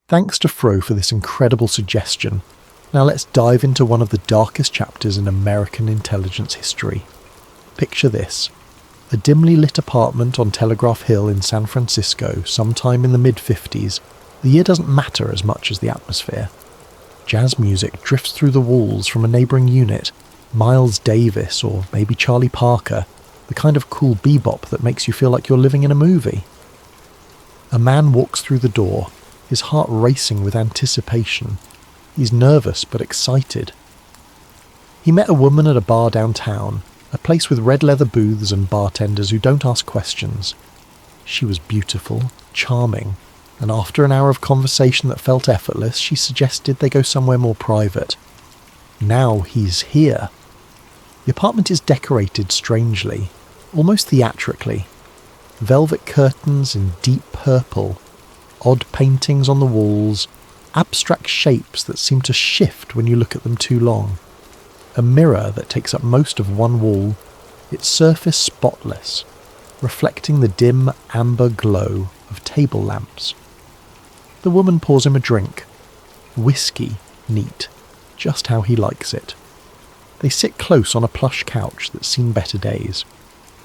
Thanks to Fro for this incredible suggestion. Now let's dive into one of the darkest chapters in American intelligence history. Picture this. A dimly lit apartment on Telegraph Hill in San Francisco sometime in the mid-50s. The year doesn't matter as much as the atmosphere. Jazz music drifts through the walls from a neighbouring unit. Miles Davis, or maybe Charlie Parker, the kind of cool bebop that makes you feel like you're living in a movie. A man walks through the door, his heart racing with anticipation. He's nervous but excited. He met a woman at a bar downtown, a place with red leather booths and bartenders who don't ask questions. She was beautiful, charming, and after an hour of conversation that felt effortless, she suggested they go somewhere more private. Now he's here. The apartment is decorated strangely, almost theatrically. Velvet curtains in deep purple, odd paintings on the walls, abstract shapes that seem to shift when you look at them too long. A mirror that takes up most of one wall, its surface spotless, reflecting the dim amber glow of table lamps. The woman pours him a drink. Whiskey, neat, just how he likes it. They sit close on a plush couch that's seen better days.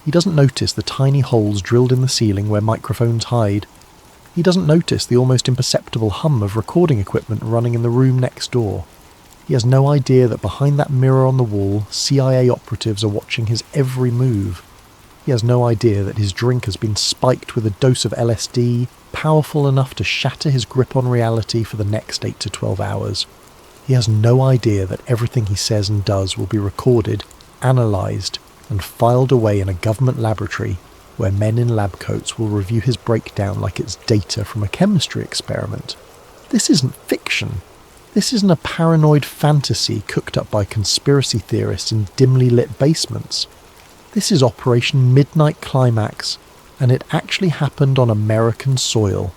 He doesn't notice the tiny holes drilled in the ceiling where microphones hide. He doesn't notice the almost imperceptible hum of recording equipment running in the room next door. He has no idea that behind that mirror on the wall, CIA operatives are watching his every move. He has no idea that his drink has been spiked with a dose of LSD, powerful enough to shatter his grip on reality for the next 8 to 12 hours. He has no idea that everything he says and does will be recorded, analysed, and filed away in a government laboratory where men in lab coats will review his breakdown like it's data from a chemistry experiment. This isn't fiction. This isn't a paranoid fantasy cooked up by conspiracy theorists in dimly lit basements. This is Operation Midnight Climax, and it actually happened on American soil,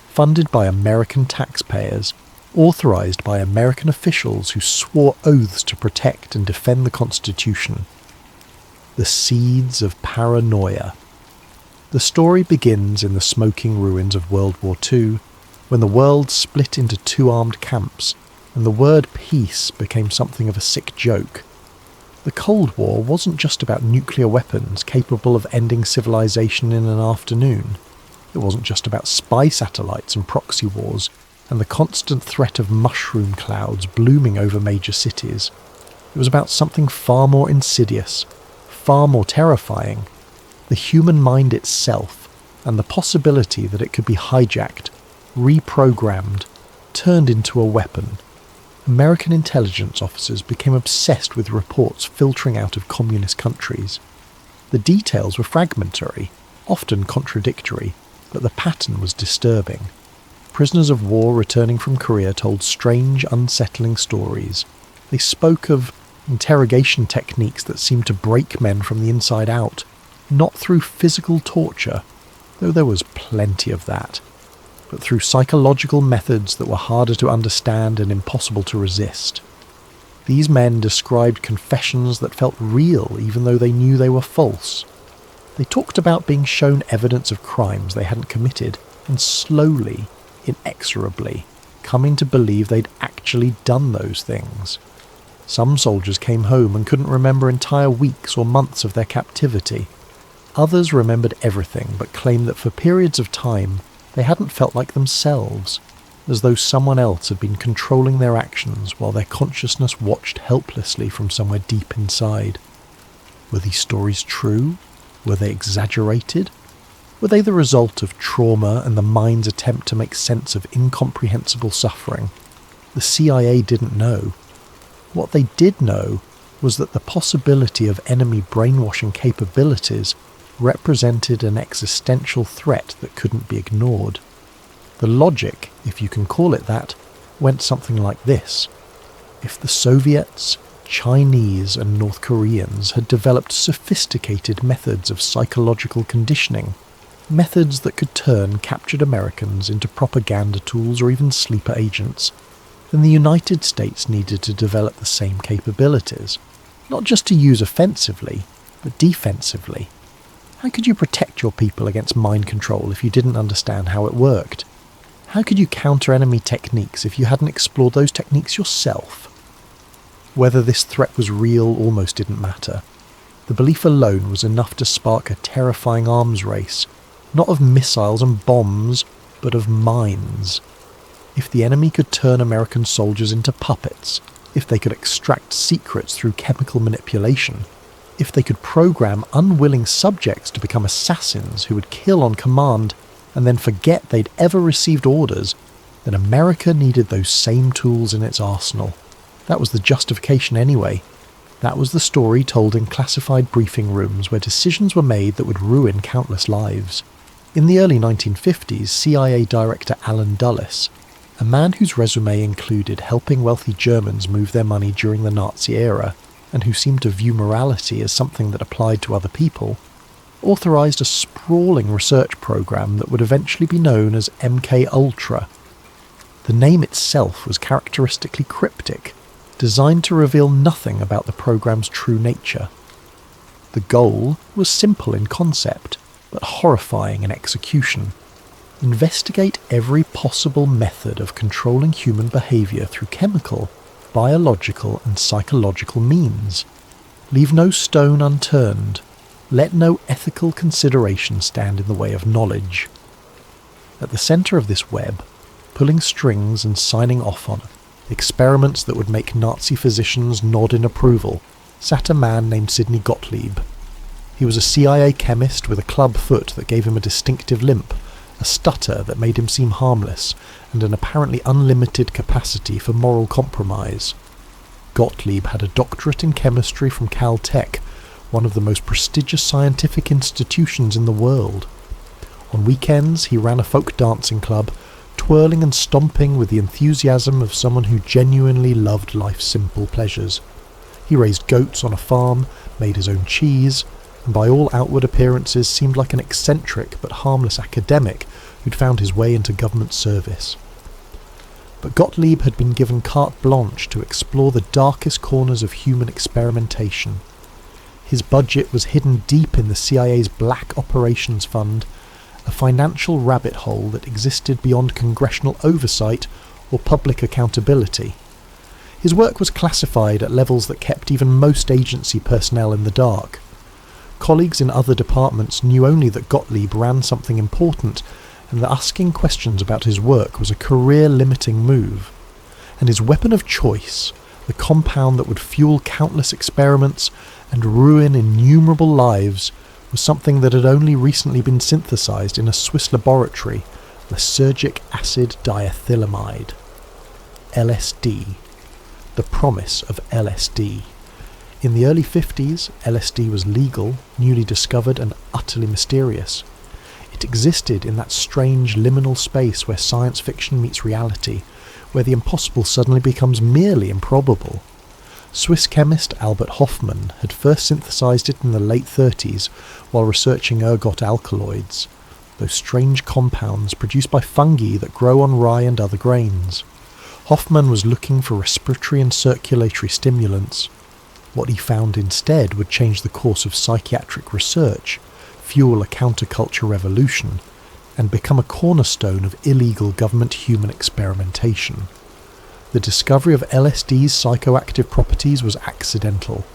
funded by American taxpayers, authorised by American officials who swore oaths to protect and defend the Constitution. The seeds of paranoia. The story begins in the smoking ruins of World War II, when the world split into two armed camps, and the word peace became something of a sick joke. The Cold War wasn't just about nuclear weapons capable of ending civilization in an afternoon. It wasn't just about spy satellites and proxy wars, and the constant threat of mushroom clouds blooming over major cities. It was about something far more insidious, far more terrifying, the human mind itself, and the possibility that it could be hijacked, reprogrammed, turned into a weapon. American intelligence officers became obsessed with reports filtering out of communist countries. The details were fragmentary, often contradictory, but the pattern was disturbing. Prisoners of war returning from Korea told strange, unsettling stories. They spoke of interrogation techniques that seemed to break men from the inside out, not through physical torture, though there was plenty of that, but through psychological methods that were harder to understand and impossible to resist. These men described confessions that felt real even though they knew they were false. They talked about being shown evidence of crimes they hadn't committed, and slowly, inexorably, coming to believe they'd actually done those things. Some soldiers came home and couldn't remember entire weeks or months of their captivity. Others remembered everything but claimed that for periods of time they hadn't felt like themselves, as though someone else had been controlling their actions while their consciousness watched helplessly from somewhere deep inside. Were these stories true? Were they exaggerated? Were they the result of trauma and the mind's attempt to make sense of incomprehensible suffering? The CIA didn't know. What they did know was that the possibility of enemy brainwashing capabilities represented an existential threat that couldn't be ignored. The logic, if you can call it that, went something like this. If the Soviets, Chinese and North Koreans had developed sophisticated methods of psychological conditioning, methods that could turn captured Americans into propaganda tools or even sleeper agents, then the United States needed to develop the same capabilities, not just to use offensively, but defensively. How could you protect your people against mind control if you didn't understand how it worked? How could you counter enemy techniques if you hadn't explored those techniques yourself? Whether this threat was real almost didn't matter. The belief alone was enough to spark a terrifying arms race, not of missiles and bombs, but of minds. If the enemy could turn American soldiers into puppets, if they could extract secrets through chemical manipulation, if they could program unwilling subjects to become assassins who would kill on command and then forget they'd ever received orders, then America needed those same tools in its arsenal. That was the justification anyway. That was the story told in classified briefing rooms where decisions were made that would ruin countless lives. In the early 1950s, CIA Director Alan Dulles, a man whose resume included helping wealthy Germans move their money during the Nazi era, and who seemed to view morality as something that applied to other people, authorised a sprawling research programme that would eventually be known as MK Ultra. The name itself was characteristically cryptic, designed to reveal nothing about the programme's true nature. The goal was simple in concept, but horrifying in execution. Investigate every possible method of controlling human behaviour through chemical, biological and psychological means. Leave no stone unturned. Let no ethical consideration stand in the way of knowledge. At the centre of this web, pulling strings and signing off on experiments that would make Nazi physicians nod in approval, sat a man named Sidney Gottlieb. He was a CIA chemist with a club foot that gave him a distinctive limp, a stutter that made him seem harmless, and an apparently unlimited capacity for moral compromise. Gottlieb had a doctorate in chemistry from Caltech, one of the most prestigious scientific institutions in the world. On weekends he ran a folk dancing club, twirling and stomping with the enthusiasm of someone who genuinely loved life's simple pleasures. He raised goats on a farm, made his own cheese, and by all outward appearances seemed like an eccentric but harmless academic who'd found his way into government service. But Gottlieb had been given carte blanche to explore the darkest corners of human experimentation. His budget was hidden deep in the CIA's Black Operations Fund, a financial rabbit hole that existed beyond congressional oversight or public accountability. His work was classified at levels that kept even most agency personnel in the dark. Colleagues in other departments knew only that Gottlieb ran something important, and that asking questions about his work was a career-limiting move. And his weapon of choice, the compound that would fuel countless experiments and ruin innumerable lives, was something that had only recently been synthesized in a Swiss laboratory, lysergic acid diethylamide. LSD. The promise of LSD. In the early 50s, LSD was legal, newly discovered and utterly mysterious. It existed in that strange liminal space where science fiction meets reality, where the impossible suddenly becomes merely improbable. Swiss chemist Albert Hofmann had first synthesized it in the late 30s while researching ergot alkaloids, those strange compounds produced by fungi that grow on rye and other grains. Hofmann was looking for respiratory and circulatory stimulants. What he found instead would change the course of psychiatric research, fuel a counterculture revolution, and become a cornerstone of illegal government human experimentation. The discovery of LSD's psychoactive properties was accidental.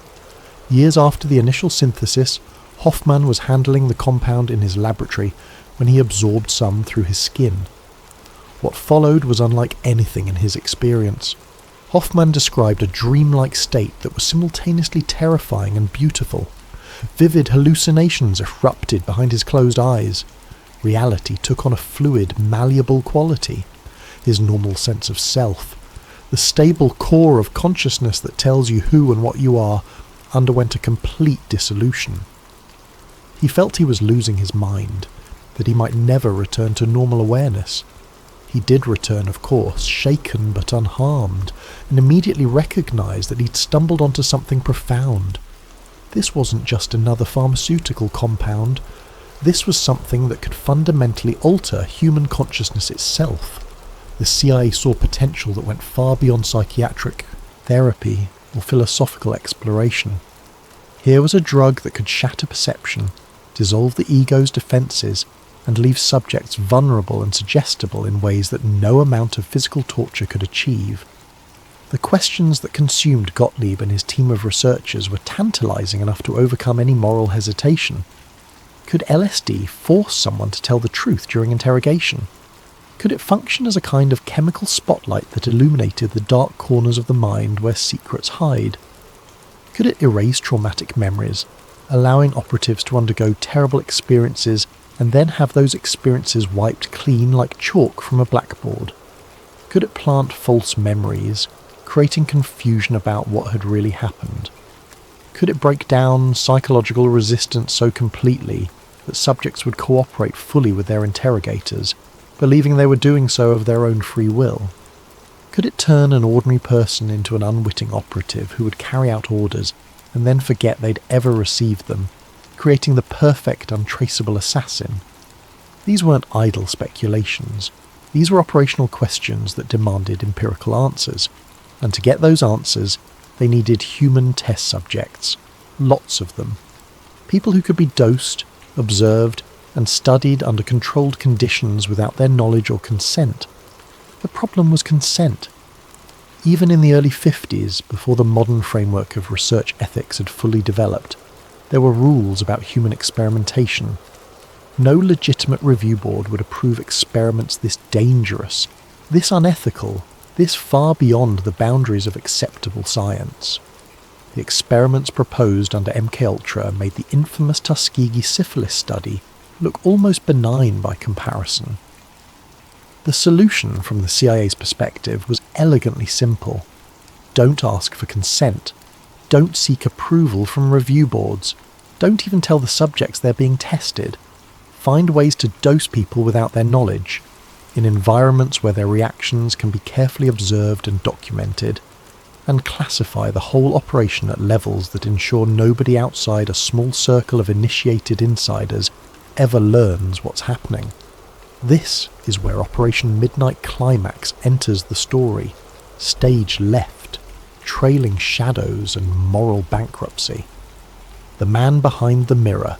Years after the initial synthesis, Hofmann was handling the compound in his laboratory when he absorbed some through his skin. What followed was unlike anything in his experience. Hofmann described a dreamlike state that was simultaneously terrifying and beautiful. Vivid hallucinations erupted behind his closed eyes. Reality took on a fluid, malleable quality. His normal sense of self, the stable core of consciousness that tells you who and what you are, underwent a complete dissolution. He felt he was losing his mind, that he might never return to normal awareness. He did return, of course, shaken but unharmed, and immediately recognised that he'd stumbled onto something profound. This wasn't just another pharmaceutical compound. This was something that could fundamentally alter human consciousness itself. The CIA saw potential that went far beyond psychiatric therapy or philosophical exploration. Here was a drug that could shatter perception, dissolve the ego's defences, and leave subjects vulnerable and suggestible in ways that no amount of physical torture could achieve. The questions that consumed Gottlieb and his team of researchers were tantalizing enough to overcome any moral hesitation. Could LSD force someone to tell the truth during interrogation? Could it function as a kind of chemical spotlight that illuminated the dark corners of the mind where secrets hide? Could it erase traumatic memories, allowing operatives to undergo terrible experiences and then have those experiences wiped clean like chalk from a blackboard? Could it plant false memories, creating confusion about what had really happened? Could it break down psychological resistance so completely that subjects would cooperate fully with their interrogators, believing they were doing so of their own free will? Could it turn an ordinary person into an unwitting operative who would carry out orders and then forget they'd ever received them, creating the perfect untraceable assassin? These weren't idle speculations. These were operational questions that demanded empirical answers, and to get those answers, they needed human test subjects, lots of them. People who could be dosed, observed, and studied under controlled conditions without their knowledge or consent. The problem was consent. Even in the early 50s, before the modern framework of research ethics had fully developed, there were rules about human experimentation. No legitimate review board would approve experiments this dangerous, this unethical, this far beyond the boundaries of acceptable science. The experiments proposed under MKUltra made the infamous Tuskegee syphilis study look almost benign by comparison. The solution from the CIA's perspective was elegantly simple. Don't ask for consent. Don't seek approval from review boards. Don't even tell the subjects they're being tested. Find ways to dose people without their knowledge, in environments where their reactions can be carefully observed and documented, and classify the whole operation at levels that ensure nobody outside a small circle of initiated insiders ever learns what's happening. This is where Operation Midnight Climax enters the story, stage left, trailing shadows and moral bankruptcy. The man behind the mirror.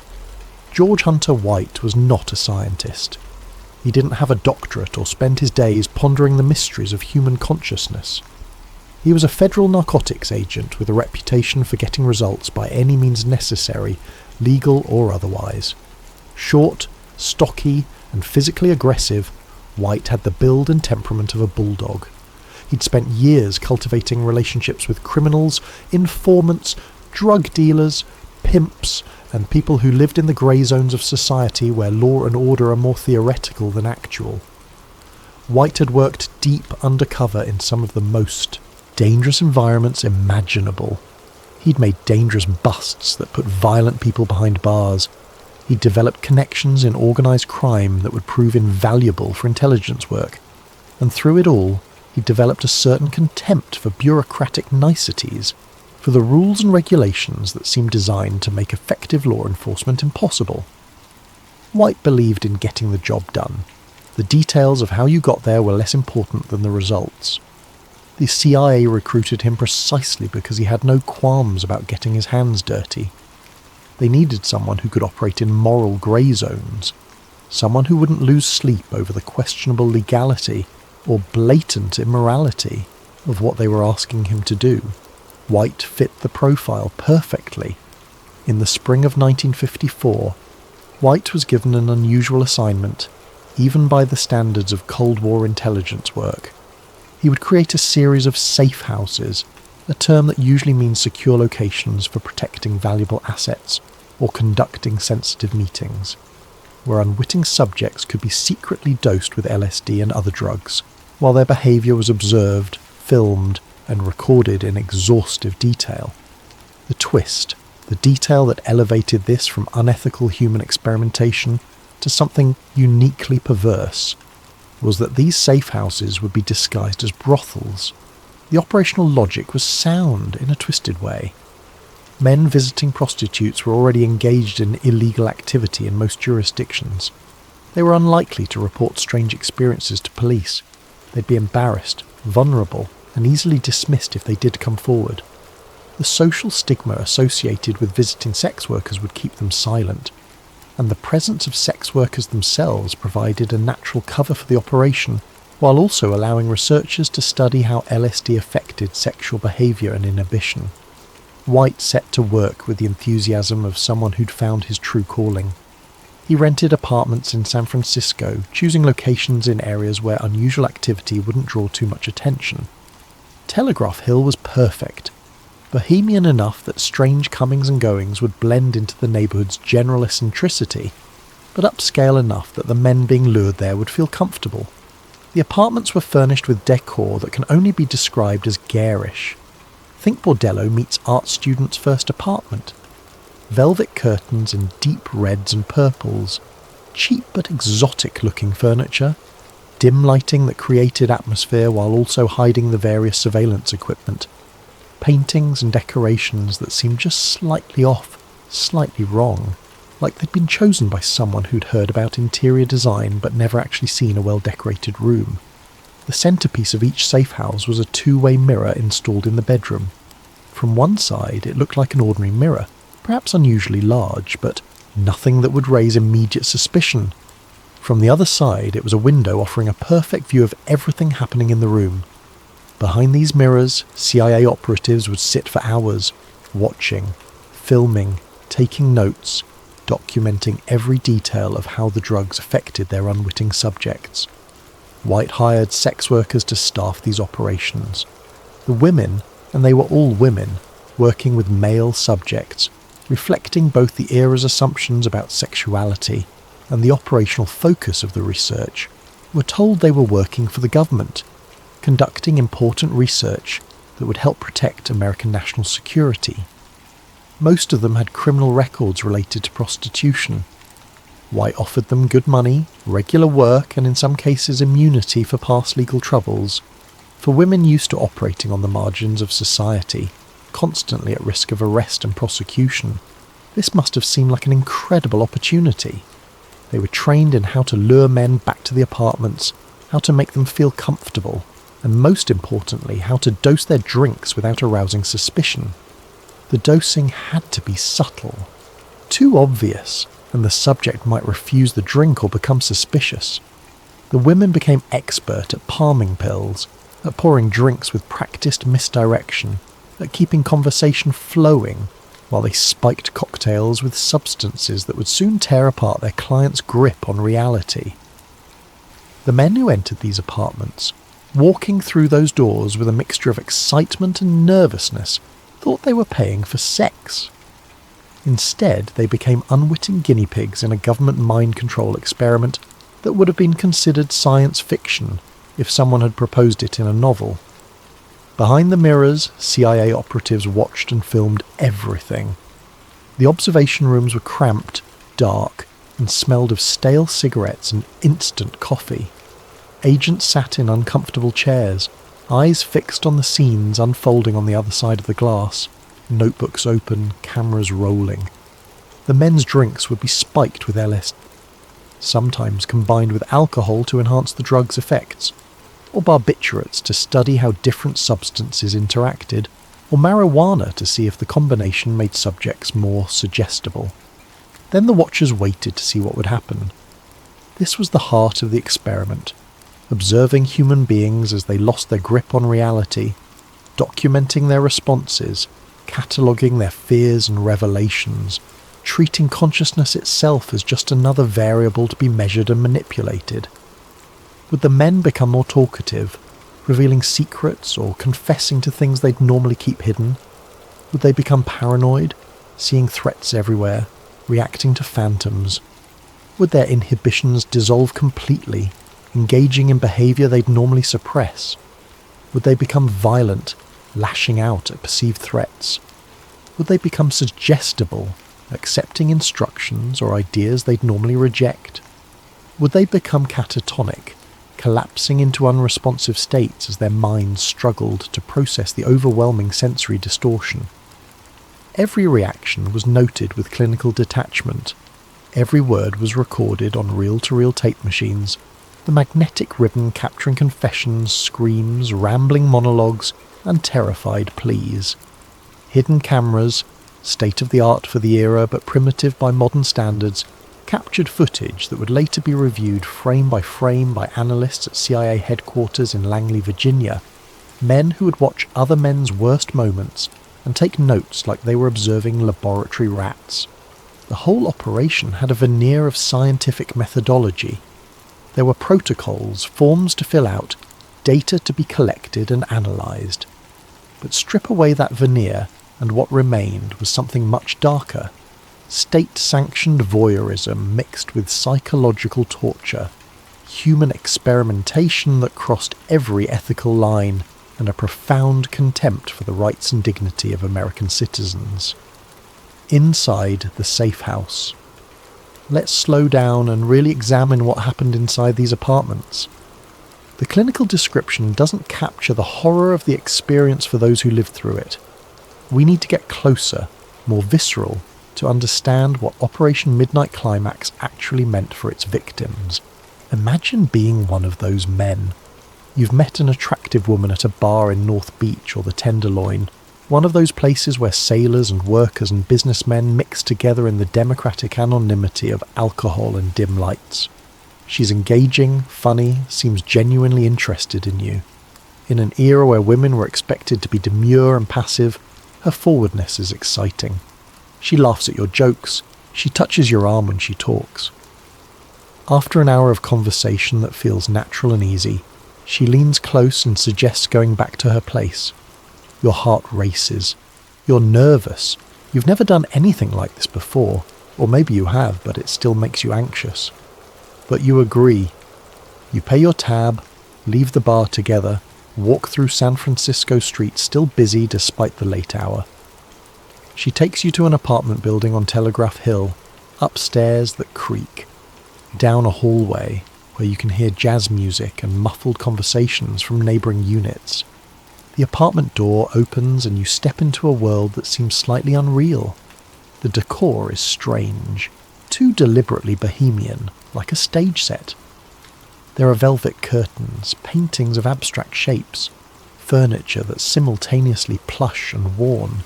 George Hunter White was not a scientist. He didn't have a doctorate or spend his days pondering the mysteries of human consciousness. He was a federal narcotics agent with a reputation for getting results by any means necessary, legal or otherwise. Short, stocky, and physically aggressive, White had the build and temperament of a bulldog. He'd spent years cultivating relationships with criminals, informants, drug dealers, pimps, and people who lived in the grey zones of society where law and order are more theoretical than actual. White had worked deep undercover in some of the most dangerous environments imaginable. He'd made dangerous busts that put violent people behind bars. He'd developed connections in organised crime that would prove invaluable for intelligence work. And through it all, he'd developed a certain contempt for bureaucratic niceties, for the rules and regulations that seemed designed to make effective law enforcement impossible. White believed in getting the job done. The details of how you got there were less important than the results. The CIA recruited him precisely because he had no qualms about getting his hands dirty. They needed someone who could operate in moral grey zones, someone who wouldn't lose sleep over the questionable legality or blatant immorality of what they were asking him to do. White fit the profile perfectly. In the spring of 1954, White was given an unusual assignment, even by the standards of Cold War intelligence work. He would create a series of safe houses, a term that usually means secure locations for protecting valuable assets or conducting sensitive meetings, where unwitting subjects could be secretly dosed with LSD and other drugs, while their behaviour was observed, filmed, and recorded in exhaustive detail. The twist, the detail that elevated this from unethical human experimentation to something uniquely perverse, was that these safe houses would be disguised as brothels. The operational logic was sound in a twisted way. Men visiting prostitutes were already engaged in illegal activity in most jurisdictions. They were unlikely to report strange experiences to police. They'd be embarrassed, vulnerable, and easily dismissed if they did come forward. The social stigma associated with visiting sex workers would keep them silent. and the presence of sex workers themselves provided a natural cover for the operation, while also allowing researchers to study how LSD affected sexual behaviour and inhibition. White set to work with the enthusiasm of someone who'd found his true calling. He rented apartments in San Francisco, choosing locations in areas where unusual activity wouldn't draw too much attention. Telegraph Hill was perfect, bohemian enough that strange comings and goings would blend into the neighbourhood's general eccentricity, but upscale enough that the men being lured there would feel comfortable. The apartments were furnished with decor that can only be described as garish. Think Bordello meets art student's first apartment. Velvet curtains in deep reds and purples, cheap but exotic-looking furniture, dim lighting that created atmosphere while also hiding the various surveillance equipment, paintings and decorations that seemed just slightly off, slightly wrong, like they'd been chosen by someone who'd heard about interior design but never actually seen a well-decorated room. The centrepiece of each safe house was a two-way mirror installed in the bedroom. From one side it looked like an ordinary mirror, perhaps unusually large, but nothing that would raise immediate suspicion. From the other side, it was a window offering a perfect view of everything happening in the room. Behind these mirrors, CIA operatives would sit for hours, watching, filming, taking notes, documenting every detail of how the drugs affected their unwitting subjects. White hired sex workers to staff these operations. The women, and they were all women, working with male subjects, reflecting both the era's assumptions about sexuality and the operational focus of the research, were told they were working for the government, conducting important research that would help protect American national security. Most of them had criminal records related to prostitution. White offered them good money, regular work, and in some cases immunity for past legal troubles. For women used to operating on the margins of society, constantly at risk of arrest and prosecution, this must have seemed like an incredible opportunity. They were trained in how to lure men back to the apartments, how to make them feel comfortable, and most importantly, how to dose their drinks without arousing suspicion. The dosing had to be subtle. Too obvious, and the subject might refuse the drink or become suspicious. The women became expert at palming pills, at pouring drinks with practiced misdirection, at keeping conversation flowing, while they spiked cocktails with substances that would soon tear apart their client's grip on reality. The men who entered these apartments, walking through those doors with a mixture of excitement and nervousness, thought they were paying for sex. Instead, they became unwitting guinea pigs in a government mind control experiment that would have been considered science fiction if someone had proposed it in a novel. Behind the mirrors, CIA operatives watched and filmed everything. The observation rooms were cramped, dark, and smelled of stale cigarettes and instant coffee. Agents sat in uncomfortable chairs, eyes fixed on the scenes unfolding on the other side of the glass, notebooks open, cameras rolling. The men's drinks would be spiked with LSD, sometimes combined with alcohol to enhance the drug's effects, or barbiturates to study how different substances interacted, or marijuana to see if the combination made subjects more suggestible. Then the watchers waited to see what would happen. This was the heart of the experiment, observing human beings as they lost their grip on reality, documenting their responses, cataloguing their fears and revelations, treating consciousness itself as just another variable to be measured and manipulated. Would the men become more talkative, revealing secrets or confessing to things they'd normally keep hidden? Would they become paranoid, seeing threats everywhere, reacting to phantoms? Would their inhibitions dissolve completely, engaging in behaviour they'd normally suppress? Would they become violent, lashing out at perceived threats? Would they become suggestible, accepting instructions or ideas they'd normally reject? Would they become catatonic, collapsing into unresponsive states as their minds struggled to process the overwhelming sensory distortion? Every reaction was noted with clinical detachment. Every word was recorded on reel-to-reel tape machines, the magnetic ribbon capturing confessions, screams, rambling monologues, and terrified pleas. Hidden cameras, state-of-the-art for the era but primitive by modern standards, Captured footage that would later be reviewed frame by frame by analysts at CIA headquarters in Langley, Virginia, men who would watch other men's worst moments and take notes like they were observing laboratory rats. The whole operation had a veneer of scientific methodology. There were protocols, forms to fill out, data to be collected and analysed. But strip away that veneer and what remained was something much darker. State-sanctioned voyeurism mixed with psychological torture, human experimentation that crossed every ethical line, and a profound contempt for the rights and dignity of American citizens. Inside the safe house. Let's slow down and really examine what happened inside these apartments. The clinical description doesn't capture the horror of the experience for those who lived through it. We need to get closer, more visceral, to understand what Operation Midnight Climax actually meant for its victims. Imagine being one of those men. You've met an attractive woman at a bar in North Beach or the Tenderloin, one of those places where sailors and workers and businessmen mix together in the democratic anonymity of alcohol and dim lights. She's engaging, funny, seems genuinely interested in you. In an era where women were expected to be demure and passive, her forwardness is exciting. She laughs at your jokes. She touches your arm when she talks. After an hour of conversation that feels natural and easy, she leans close and suggests going back to her place. Your heart races. You're nervous. You've never done anything like this before, or maybe you have, but it still makes you anxious. But you agree. You pay your tab, leave the bar together, walk through San Francisco streets still busy despite the late hour. She takes you to an apartment building on Telegraph Hill, upstairs that creak, down a hallway where you can hear jazz music and muffled conversations from neighbouring units. The apartment door opens and you step into a world that seems slightly unreal. The decor is strange, too deliberately bohemian, like a stage set. There are velvet curtains, paintings of abstract shapes, furniture that's simultaneously plush and worn.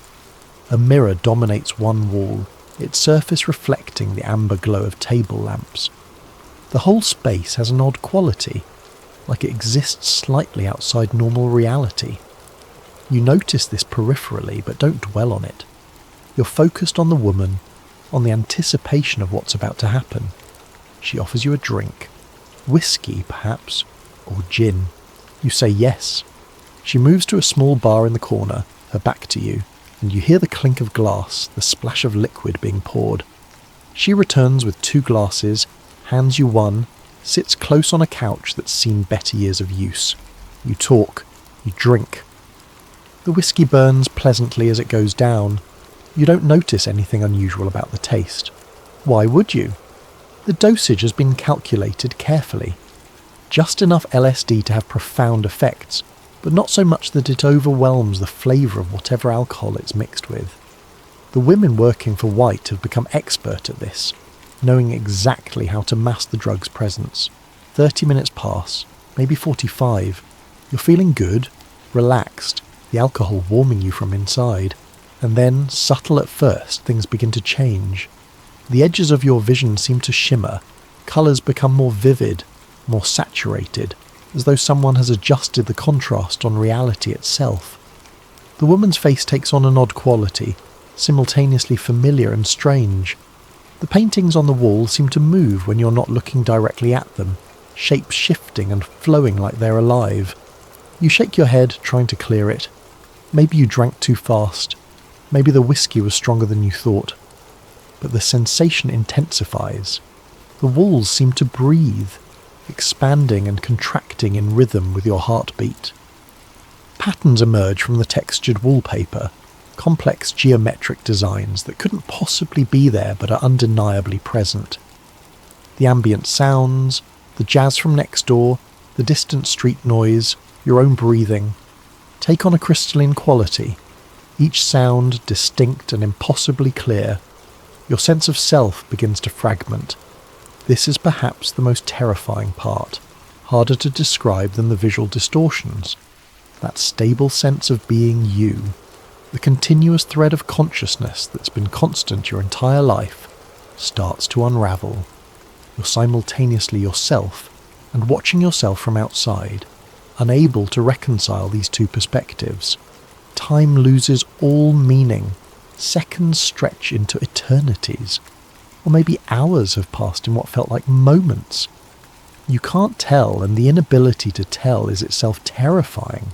A mirror dominates one wall, its surface reflecting the amber glow of table lamps. The whole space has an odd quality, like it exists slightly outside normal reality. You notice this peripherally, but don't dwell on it. You're focused on the woman, on the anticipation of what's about to happen. She offers you a drink. Whiskey, perhaps, or gin. You say yes. She moves to a small bar in the corner, her back to you, and you hear the clink of glass, the splash of liquid being poured. She returns with 2 glasses, hands you one, sits close on a couch that's seen better years of use. You talk, you drink. The whiskey burns pleasantly as it goes down. You don't notice anything unusual about the taste. Why would you? The dosage has been calculated carefully. Just enough LSD to have profound effects, but not so much that it overwhelms the flavour of whatever alcohol it's mixed with. The women working for White have become expert at this, knowing exactly how to mask the drug's presence. 30 minutes pass, maybe 45. You're feeling good, relaxed, the alcohol warming you from inside, and then, subtle at first, things begin to change. The edges of your vision seem to shimmer, colours become more vivid, more saturated, as though someone has adjusted the contrast on reality itself. The woman's face takes on an odd quality, simultaneously familiar and strange. The paintings on the wall seem to move when you're not looking directly at them, shapes shifting and flowing like they're alive. You shake your head, trying to clear it. Maybe you drank too fast. Maybe the whiskey was stronger than you thought. But the sensation intensifies. The walls seem to breathe, expanding and contracting in rhythm with your heartbeat. Patterns emerge from the textured wallpaper, complex geometric designs that couldn't possibly be there but are undeniably present. The ambient sounds, the jazz from next door, the distant street noise, your own breathing, take on a crystalline quality, each sound distinct and impossibly clear. Your sense of self begins to fragment. This is perhaps the most terrifying part, harder to describe than the visual distortions. That stable sense of being you, the continuous thread of consciousness that's been constant your entire life, starts to unravel. You're simultaneously yourself and watching yourself from outside, unable to reconcile these two perspectives. Time loses all meaning. Seconds stretch into eternities. Or maybe hours have passed in what felt like moments. You can't tell, and the inability to tell is itself terrifying.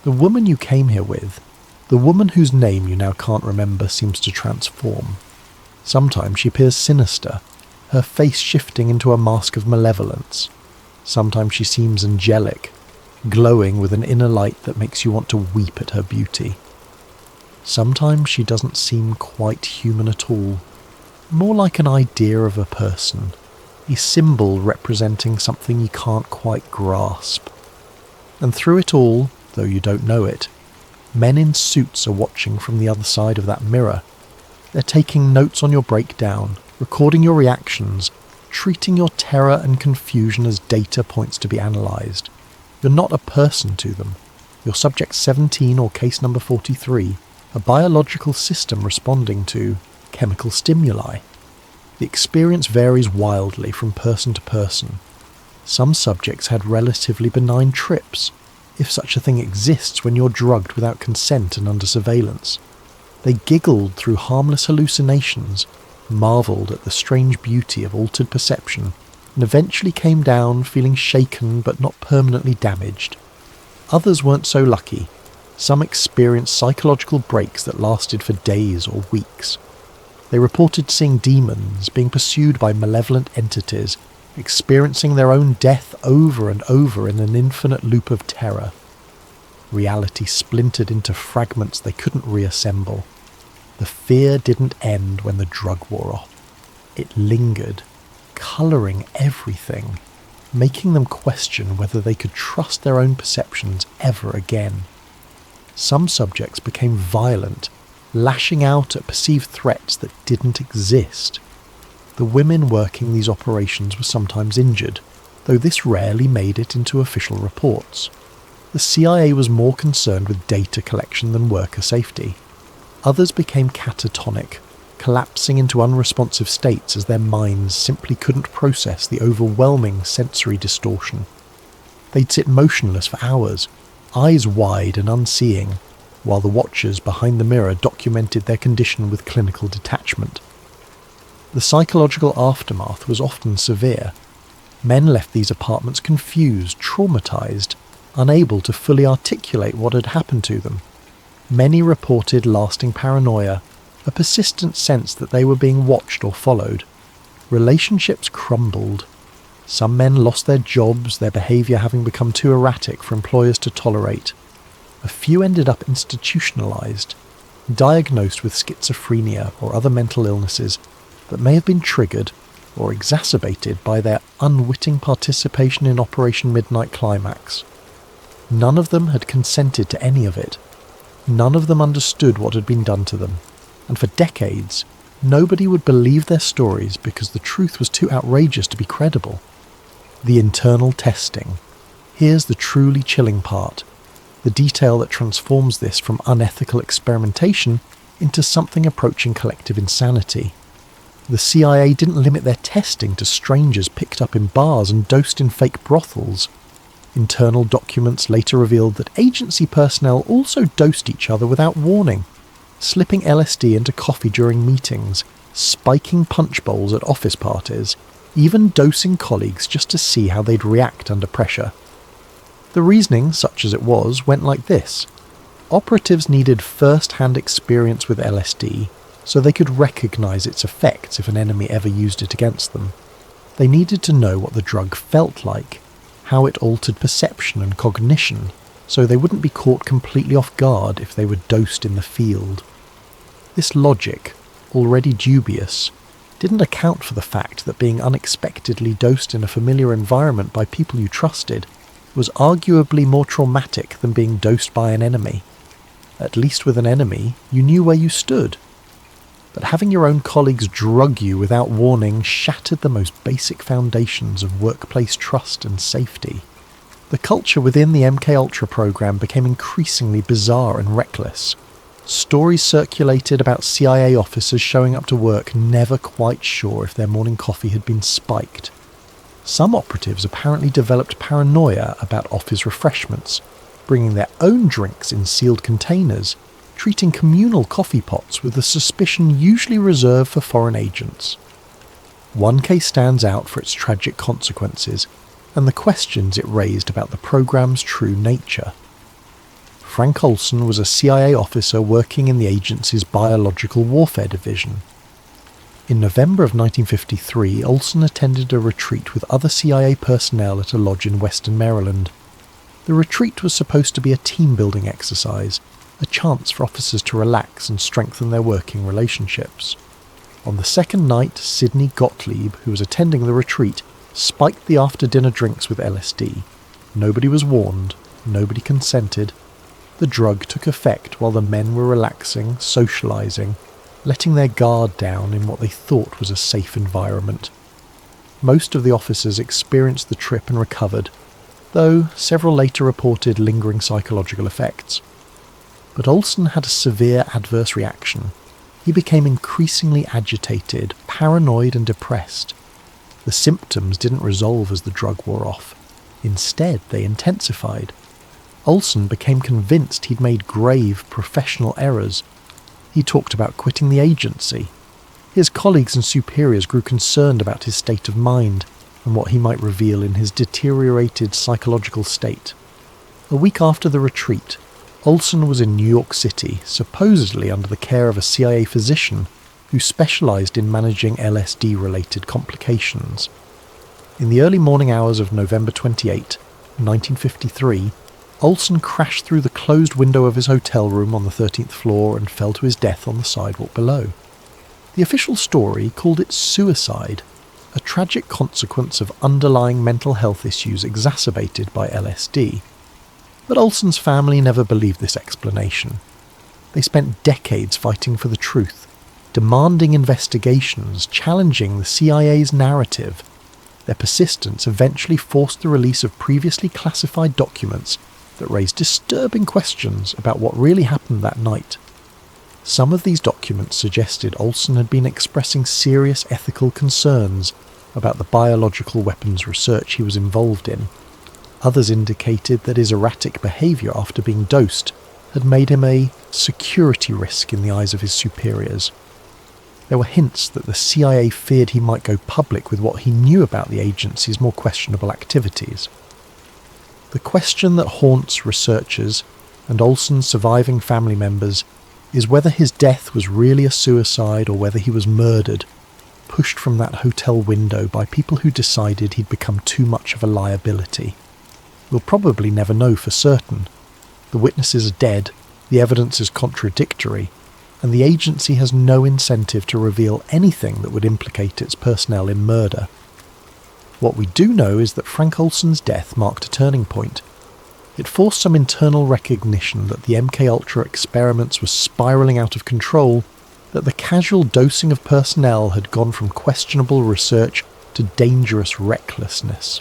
The woman you came here with, the woman whose name you now can't remember, seems to transform. Sometimes she appears sinister, her face shifting into a mask of malevolence. Sometimes she seems angelic, glowing with an inner light that makes you want to weep at her beauty. Sometimes she doesn't seem quite human at all, more like an idea of a person, a symbol representing something you can't quite grasp. And through it all, though you don't know it, men in suits are watching from the other side of that mirror. They're taking notes on your breakdown, recording your reactions, treating your terror and confusion as data points to be analysed. You're not a person to them. You're subject 17 or case number 43, a biological system responding to chemical stimuli. The experience varies wildly from person to person. Some subjects had relatively benign trips, if such a thing exists when you're drugged without consent and under surveillance. They giggled through harmless hallucinations, marvelled at the strange beauty of altered perception, and eventually came down feeling shaken but not permanently damaged. Others weren't so lucky. Some experienced psychological breaks that lasted for days or weeks. They reported seeing demons, being pursued by malevolent entities, experiencing their own death over and over in an infinite loop of terror. Reality splintered into fragments they couldn't reassemble. The fear didn't end when the drug wore off. It lingered, colouring everything, making them question whether they could trust their own perceptions ever again. Some subjects became violent, lashing out at perceived threats that didn't exist. The women working these operations were sometimes injured, though this rarely made it into official reports. The CIA was more concerned with data collection than worker safety. Others became catatonic, collapsing into unresponsive states as their minds simply couldn't process the overwhelming sensory distortion. They'd sit motionless for hours, eyes wide and unseeing, while the watchers behind the mirror documented their condition with clinical detachment. The psychological aftermath was often severe. Men left these apartments confused, traumatised, unable to fully articulate what had happened to them. Many reported lasting paranoia, a persistent sense that they were being watched or followed. Relationships crumbled. Some men lost their jobs, their behaviour having become too erratic for employers to tolerate. A few ended up institutionalised, diagnosed with schizophrenia or other mental illnesses that may have been triggered or exacerbated by their unwitting participation in Operation Midnight Climax. None of them had consented to any of it. None of them understood what had been done to them, and for decades, nobody would believe their stories because the truth was too outrageous to be credible. The internal testing. Here's the truly chilling part, the detail that transforms this from unethical experimentation into something approaching collective insanity. The CIA didn't limit their testing to strangers picked up in bars and dosed in fake brothels. Internal documents later revealed that agency personnel also dosed each other without warning, slipping LSD into coffee during meetings, spiking punch bowls at office parties, even dosing colleagues just to see how they'd react under pressure. The reasoning, such as it was, went like this. Operatives needed first-hand experience with LSD so they could recognise its effects if an enemy ever used it against them. They needed to know what the drug felt like, how it altered perception and cognition, so they wouldn't be caught completely off guard if they were dosed in the field. This logic, already dubious, didn't account for the fact that being unexpectedly dosed in a familiar environment by people you trusted was arguably more traumatic than being dosed by an enemy. At least with an enemy, you knew where you stood. But having your own colleagues drug you without warning shattered the most basic foundations of workplace trust and safety. The culture within the MKUltra program became increasingly bizarre and reckless. Stories circulated about CIA officers showing up to work never quite sure if their morning coffee had been spiked. Some operatives apparently developed paranoia about office refreshments, bringing their own drinks in sealed containers, treating communal coffee pots with a suspicion usually reserved for foreign agents. One case stands out for its tragic consequences and the questions it raised about the program's true nature. Frank Olson was a CIA officer working in the agency's Biological Warfare Division. In November of 1953, Olson attended a retreat with other CIA personnel at a lodge in Western Maryland. The retreat was supposed to be a team-building exercise, a chance for officers to relax and strengthen their working relationships. On the second night, Sidney Gottlieb, who was attending the retreat, spiked the after-dinner drinks with LSD. Nobody was warned, nobody consented. The drug took effect while the men were relaxing, socialising, letting their guard down in what they thought was a safe environment. Most of the officers experienced the trip and recovered, though several later reported lingering psychological effects. But Olson had a severe adverse reaction. He became increasingly agitated, paranoid and depressed. The symptoms didn't resolve as the drug wore off. Instead, they intensified. Olson became convinced he'd made grave professional errors. He talked about quitting the agency. His colleagues and superiors grew concerned about his state of mind and what he might reveal in his deteriorated psychological state. A week after the retreat, Olson was in New York City, supposedly under the care of a CIA physician who specialised in managing LSD-related complications. In the early morning hours of November 28, 1953, Olson crashed through the closed window of his hotel room on the 13th floor and fell to his death on the sidewalk below. The official story called it suicide, a tragic consequence of underlying mental health issues exacerbated by LSD. But Olson's family never believed this explanation. They spent decades fighting for the truth, demanding investigations, challenging the CIA's narrative. Their persistence eventually forced the release of previously classified documents that raised disturbing questions about what really happened that night. Some of these documents suggested Olson had been expressing serious ethical concerns about the biological weapons research he was involved in. Others indicated that his erratic behaviour after being dosed had made him a security risk in the eyes of his superiors. There were hints that the CIA feared he might go public with what he knew about the agency's more questionable activities. The question that haunts researchers and Olson's surviving family members is whether his death was really a suicide or whether he was murdered, pushed from that hotel window by people who decided he'd become too much of a liability. We'll probably never know for certain. The witnesses are dead, the evidence is contradictory, and the agency has no incentive to reveal anything that would implicate its personnel in murder. What we do know is that Frank Olson's death marked a turning point. It forced some internal recognition that the MKUltra experiments were spiralling out of control, that the casual dosing of personnel had gone from questionable research to dangerous recklessness.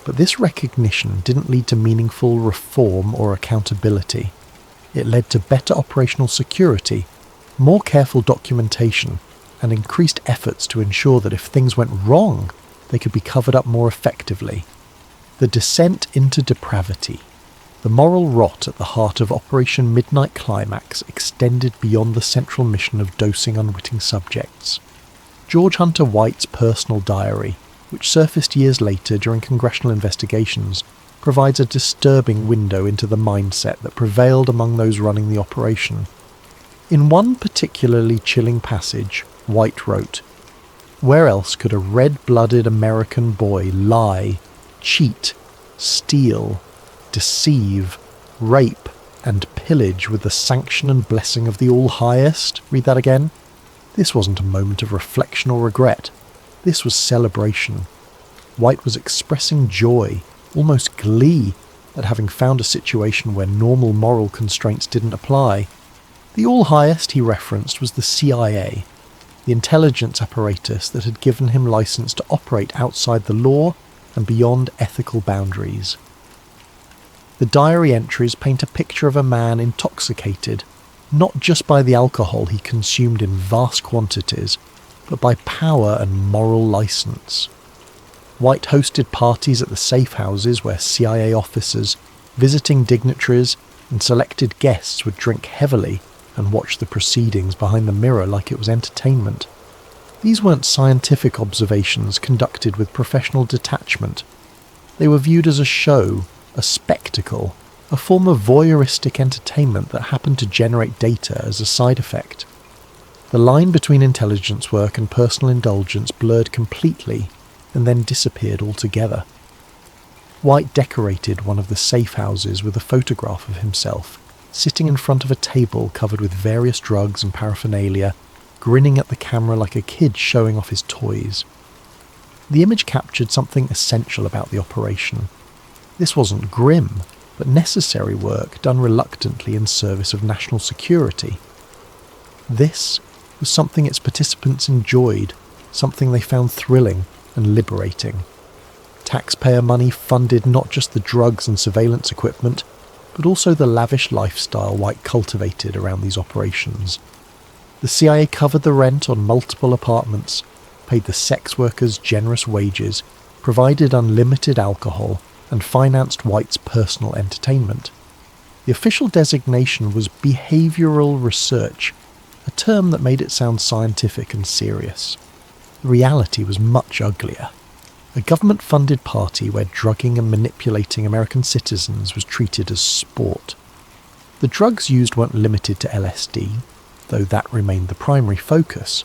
But this recognition didn't lead to meaningful reform or accountability. It led to better operational security, more careful documentation, and increased efforts to ensure that if things went wrong, they could be covered up more effectively. The descent into depravity, the moral rot at the heart of Operation Midnight Climax extended beyond the central mission of dosing unwitting subjects. George Hunter White's personal diary, which surfaced years later during congressional investigations, provides a disturbing window into the mindset that prevailed among those running the operation. In one particularly chilling passage, White wrote, "Where else could a red-blooded American boy lie, cheat, steal, deceive, rape, and pillage with the sanction and blessing of the All-Highest?" Read that again. This wasn't a moment of reflection or regret. This was celebration. White was expressing joy, almost glee, at having found a situation where normal moral constraints didn't apply. The All-Highest he referenced was the CIA, the intelligence apparatus that had given him license to operate outside the law and beyond ethical boundaries. The diary entries paint a picture of a man intoxicated, not just by the alcohol he consumed in vast quantities, but by power and moral license. White hosted parties at the safe houses where CIA officers, visiting dignitaries, and selected guests would drink heavily and watch the proceedings behind the mirror like it was entertainment. These weren't scientific observations conducted with professional detachment. They were viewed as a show, a spectacle, a form of voyeuristic entertainment that happened to generate data as a side effect. The line between intelligence work and personal indulgence blurred completely and then disappeared altogether. White decorated one of the safe houses with a photograph of himself, sitting in front of a table covered with various drugs and paraphernalia, grinning at the camera like a kid showing off his toys. The image captured something essential about the operation. This wasn't grim, but necessary work done reluctantly in service of national security. This was something its participants enjoyed, something they found thrilling and liberating. Taxpayer money funded not just the drugs and surveillance equipment, but also the lavish lifestyle White cultivated around these operations. The CIA covered the rent on multiple apartments, paid the sex workers generous wages, provided unlimited alcohol, and financed White's personal entertainment. The official designation was behavioral research, a term that made it sound scientific and serious. The reality was much uglier. A government-funded party where drugging and manipulating American citizens was treated as sport. The drugs used weren't limited to LSD, though that remained the primary focus.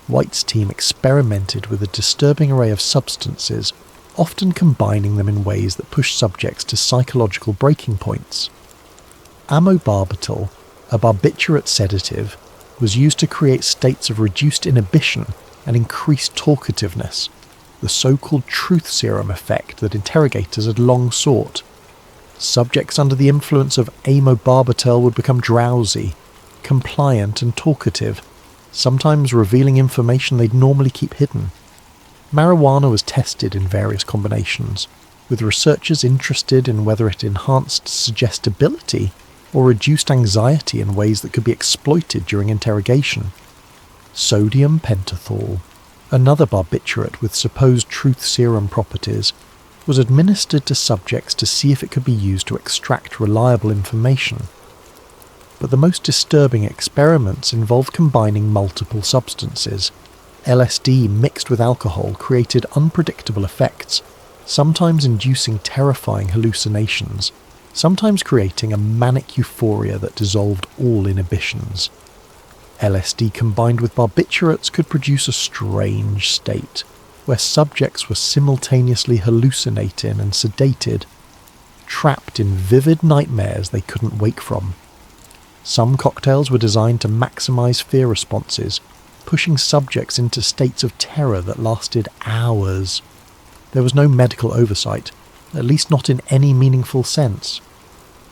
White's team experimented with a disturbing array of substances, often combining them in ways that pushed subjects to psychological breaking points. Amobarbital, a barbiturate sedative, was used to create states of reduced inhibition and increased talkativeness, the so-called truth serum effect that interrogators had long sought. Subjects under the influence of amobarbital would become drowsy, compliant and talkative, sometimes revealing information they'd normally keep hidden. Marijuana was tested in various combinations, with researchers interested in whether it enhanced suggestibility or reduced anxiety in ways that could be exploited during interrogation. Sodium pentothal, another barbiturate with supposed truth serum properties, was administered to subjects to see if it could be used to extract reliable information. But the most disturbing experiments involved combining multiple substances. LSD mixed with alcohol created unpredictable effects, sometimes inducing terrifying hallucinations, sometimes creating a manic euphoria that dissolved all inhibitions. LSD combined with barbiturates could produce a strange state, where subjects were simultaneously hallucinating and sedated, trapped in vivid nightmares they couldn't wake from. Some cocktails were designed to maximize fear responses, pushing subjects into states of terror that lasted hours. There was no medical oversight, at least not in any meaningful sense.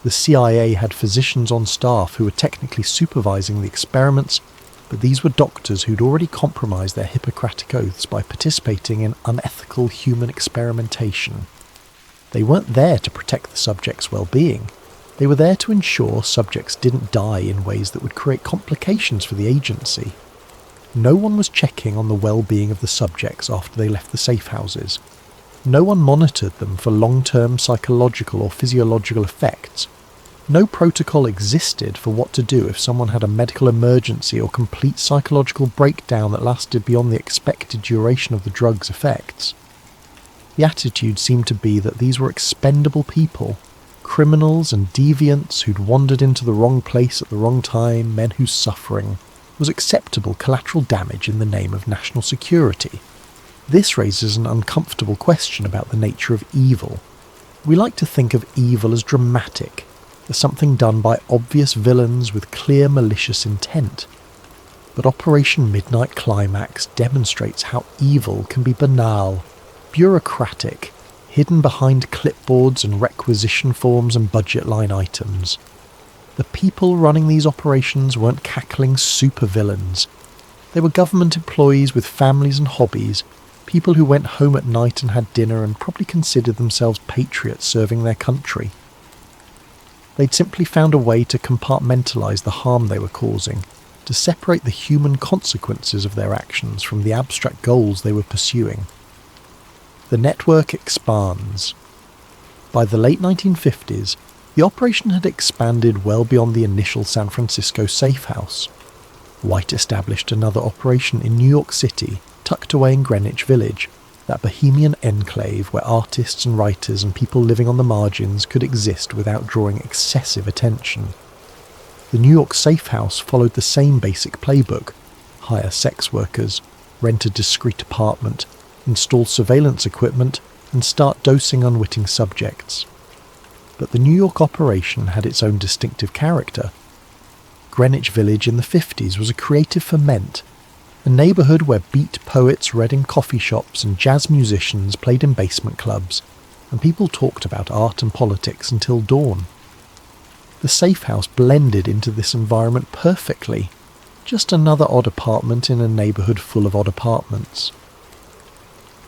The CIA had physicians on staff who were technically supervising the experiments, but these were doctors who'd already compromised their Hippocratic oaths by participating in unethical human experimentation. They weren't there to protect the subjects' well-being. They were there to ensure subjects didn't die in ways that would create complications for the agency. No one was checking on the well-being of the subjects after they left the safe houses. No one monitored them for long-term psychological or physiological effects. No protocol existed for what to do if someone had a medical emergency or complete psychological breakdown that lasted beyond the expected duration of the drug's effects. The attitude seemed to be that these were expendable people, criminals and deviants who'd wandered into the wrong place at the wrong time, men whose suffering was acceptable collateral damage in the name of national security. This raises an uncomfortable question about the nature of evil. We like to think of evil as dramatic, as something done by obvious villains with clear malicious intent. But Operation Midnight Climax demonstrates how evil can be banal, bureaucratic, hidden behind clipboards and requisition forms and budget line items. The people running these operations weren't cackling supervillains. They were government employees with families and hobbies, people who went home at night and had dinner and probably considered themselves patriots serving their country. They'd simply found a way to compartmentalise the harm they were causing, to separate the human consequences of their actions from the abstract goals they were pursuing. The network expands. By the late 1950s, the operation had expanded well beyond the initial San Francisco safe house. White established another operation in New York City, tucked away in Greenwich Village, that bohemian enclave where artists and writers and people living on the margins could exist without drawing excessive attention. The New York safe house followed the same basic playbook: hire sex workers, rent a discreet apartment, install surveillance equipment, and start dosing unwitting subjects. But the New York operation had its own distinctive character. Greenwich Village in the 50s was a creative ferment, a neighbourhood where beat poets read in coffee shops and jazz musicians played in basement clubs, and people talked about art and politics until dawn. The safe house blended into this environment perfectly, just another odd apartment in a neighbourhood full of odd apartments.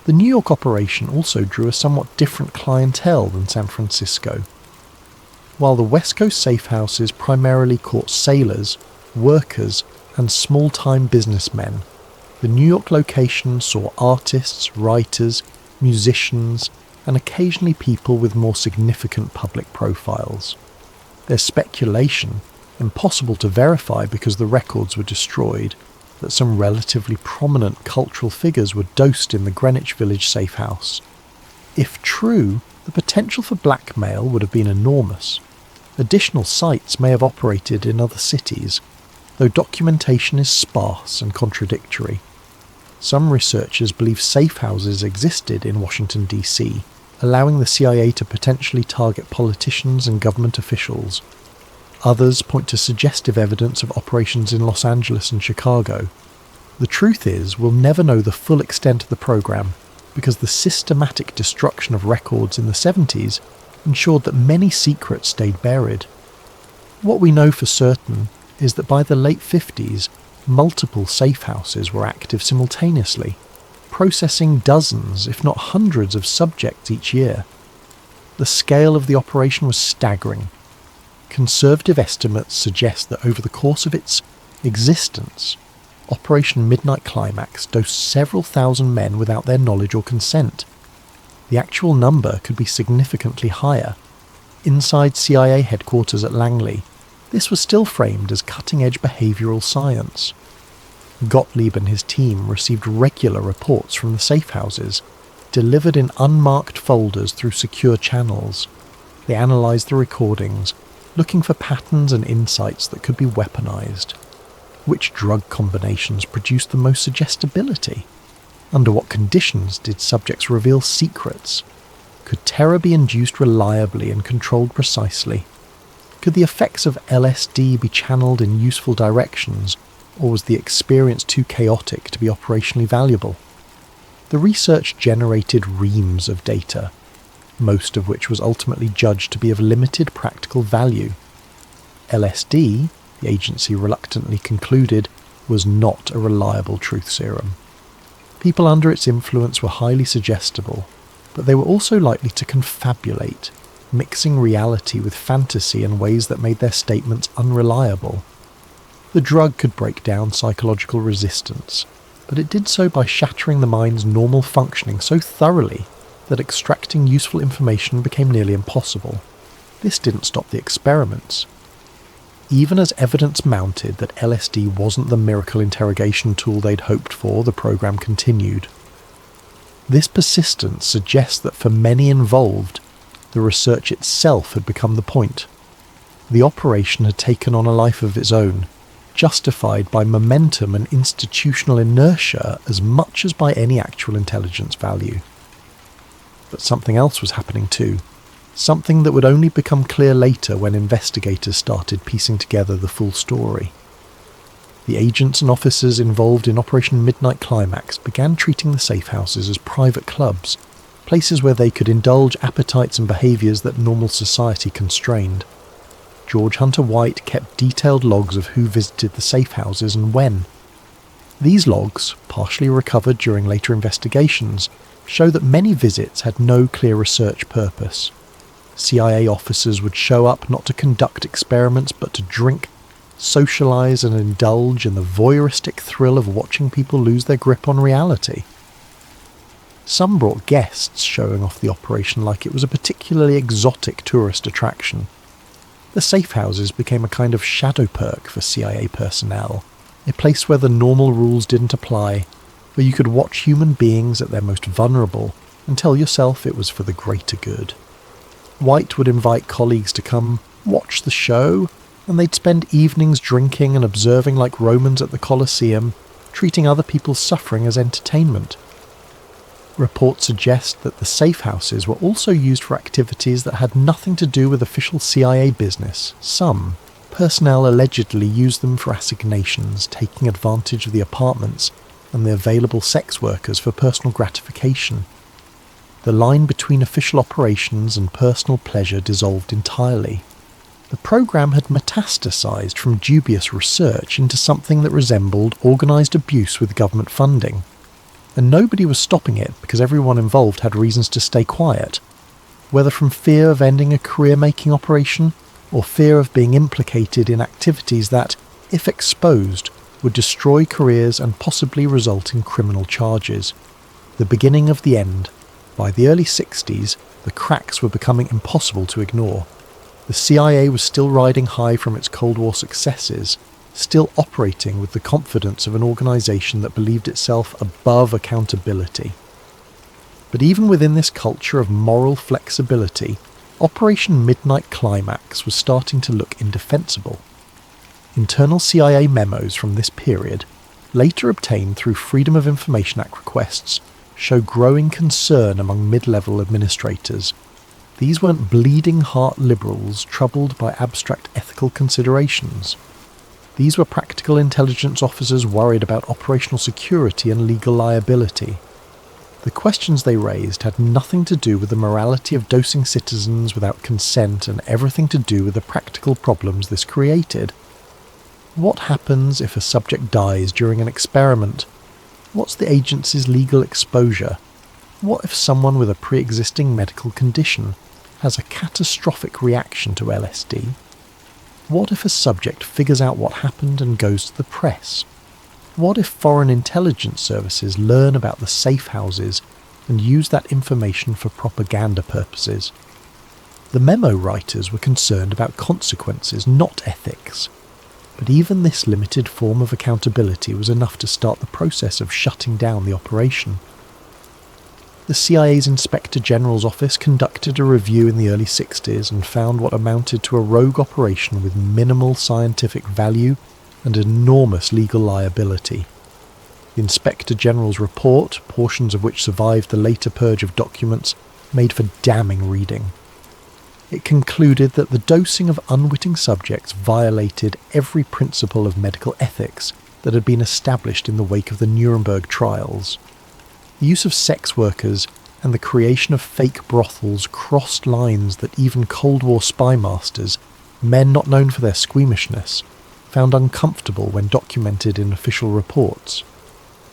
The New York operation also drew a somewhat different clientele than San Francisco. While the West Coast safe houses primarily caught sailors, workers, and small-time businessmen, the New York location saw artists, writers, musicians, and occasionally people with more significant public profiles. There's speculation, impossible to verify because the records were destroyed, that some relatively prominent cultural figures were dosed in the Greenwich Village safe house. If true, the potential for blackmail would have been enormous. Additional sites may have operated in other cities, though documentation is sparse and contradictory. Some researchers believe safe houses existed in Washington, D.C., allowing the CIA to potentially target politicians and government officials. Others point to suggestive evidence of operations in Los Angeles and Chicago. The truth is, we'll never know the full extent of the program, because the systematic destruction of records in the 70s ensured that many secrets stayed buried. What we know for certain is that by the late 50s, multiple safe houses were active simultaneously, processing dozens, if not hundreds, of subjects each year. The scale of the operation was staggering. Conservative estimates suggest that over the course of its existence, Operation Midnight Climax dosed several thousand men without their knowledge or consent. The actual number could be significantly higher. Inside CIA headquarters at Langley, this was still framed as cutting-edge behavioural science. Gottlieb and his team received regular reports from the safe houses, delivered in unmarked folders through secure channels. They analysed the recordings, looking for patterns and insights that could be weaponized. Which drug combinations produced the most suggestibility? Under what conditions did subjects reveal secrets? Could terror be induced reliably and controlled precisely? Could the effects of LSD be channeled in useful directions, or was the experience too chaotic to be operationally valuable? The research generated reams of data, most of which was ultimately judged to be of limited practical value. LSD, the agency reluctantly concluded, was not a reliable truth serum. People under its influence were highly suggestible, but they were also likely to confabulate, mixing reality with fantasy in ways that made their statements unreliable. The drug could break down psychological resistance, but it did so by shattering the mind's normal functioning so thoroughly that extracting useful information became nearly impossible. This didn't stop the experiments. Even as evidence mounted that LSD wasn't the miracle interrogation tool they'd hoped for, the program continued. This persistence suggests that for many involved, the research itself had become the point. The operation had taken on a life of its own, justified by momentum and institutional inertia as much as by any actual intelligence value. But something else was happening too, something that would only become clear later when investigators started piecing together the full story. The agents and officers involved in Operation Midnight Climax began treating the safe houses as private clubs, places where they could indulge appetites and behaviours that normal society constrained. George Hunter White kept detailed logs of who visited the safe houses and when. These logs, partially recovered during later investigations, show that many visits had no clear research purpose. CIA officers would show up not to conduct experiments but to drink, socialise and indulge in the voyeuristic thrill of watching people lose their grip on reality. Some brought guests showing off the operation like it was a particularly exotic tourist attraction. The safe houses became a kind of shadow perk for CIA personnel, a place where the normal rules didn't apply, where you could watch human beings at their most vulnerable and tell yourself it was for the greater good. White would invite colleagues to come watch the show, and they'd spend evenings drinking and observing like Romans at the Colosseum, treating other people's suffering as entertainment. Reports suggest that the safe houses were also used for activities that had nothing to do with official CIA business. Some personnel allegedly used them for assignations, taking advantage of the apartments and the available sex workers for personal gratification. The line between official operations and personal pleasure dissolved entirely. The program had metastasized from dubious research into something that resembled organized abuse with government funding. And nobody was stopping it because everyone involved had reasons to stay quiet, whether from fear of ending a career-making operation or fear of being implicated in activities that, if exposed, would destroy careers and possibly result in criminal charges. The beginning of the end. By the early 60s, the cracks were becoming impossible to ignore. The CIA was still riding high from its Cold War successes, still operating with the confidence of an organisation that believed itself above accountability. But even within this culture of moral flexibility, Operation Midnight Climax was starting to look indefensible. Internal CIA memos from this period, later obtained through Freedom of Information Act requests, show growing concern among mid-level administrators. These weren't bleeding heart liberals troubled by abstract ethical considerations. These were practical intelligence officers worried about operational security and legal liability. The questions they raised had nothing to do with the morality of dosing citizens without consent and everything to do with the practical problems this created. What happens if a subject dies during an experiment? What's the agency's legal exposure? What if someone with a pre-existing medical condition has a catastrophic reaction to LSD? What if a subject figures out what happened and goes to the press? What if foreign intelligence services learn about the safe houses and use that information for propaganda purposes? The memo writers were concerned about consequences, not ethics. But even this limited form of accountability was enough to start the process of shutting down the operation. The CIA's Inspector General's office conducted a review in the early 60s and found what amounted to a rogue operation with minimal scientific value and enormous legal liability. The Inspector General's report, portions of which survived the later purge of documents, made for damning reading. It concluded that the dosing of unwitting subjects violated every principle of medical ethics that had been established in the wake of the Nuremberg trials. The use of sex workers and the creation of fake brothels crossed lines that even Cold War spy masters, men not known for their squeamishness, found uncomfortable when documented in official reports.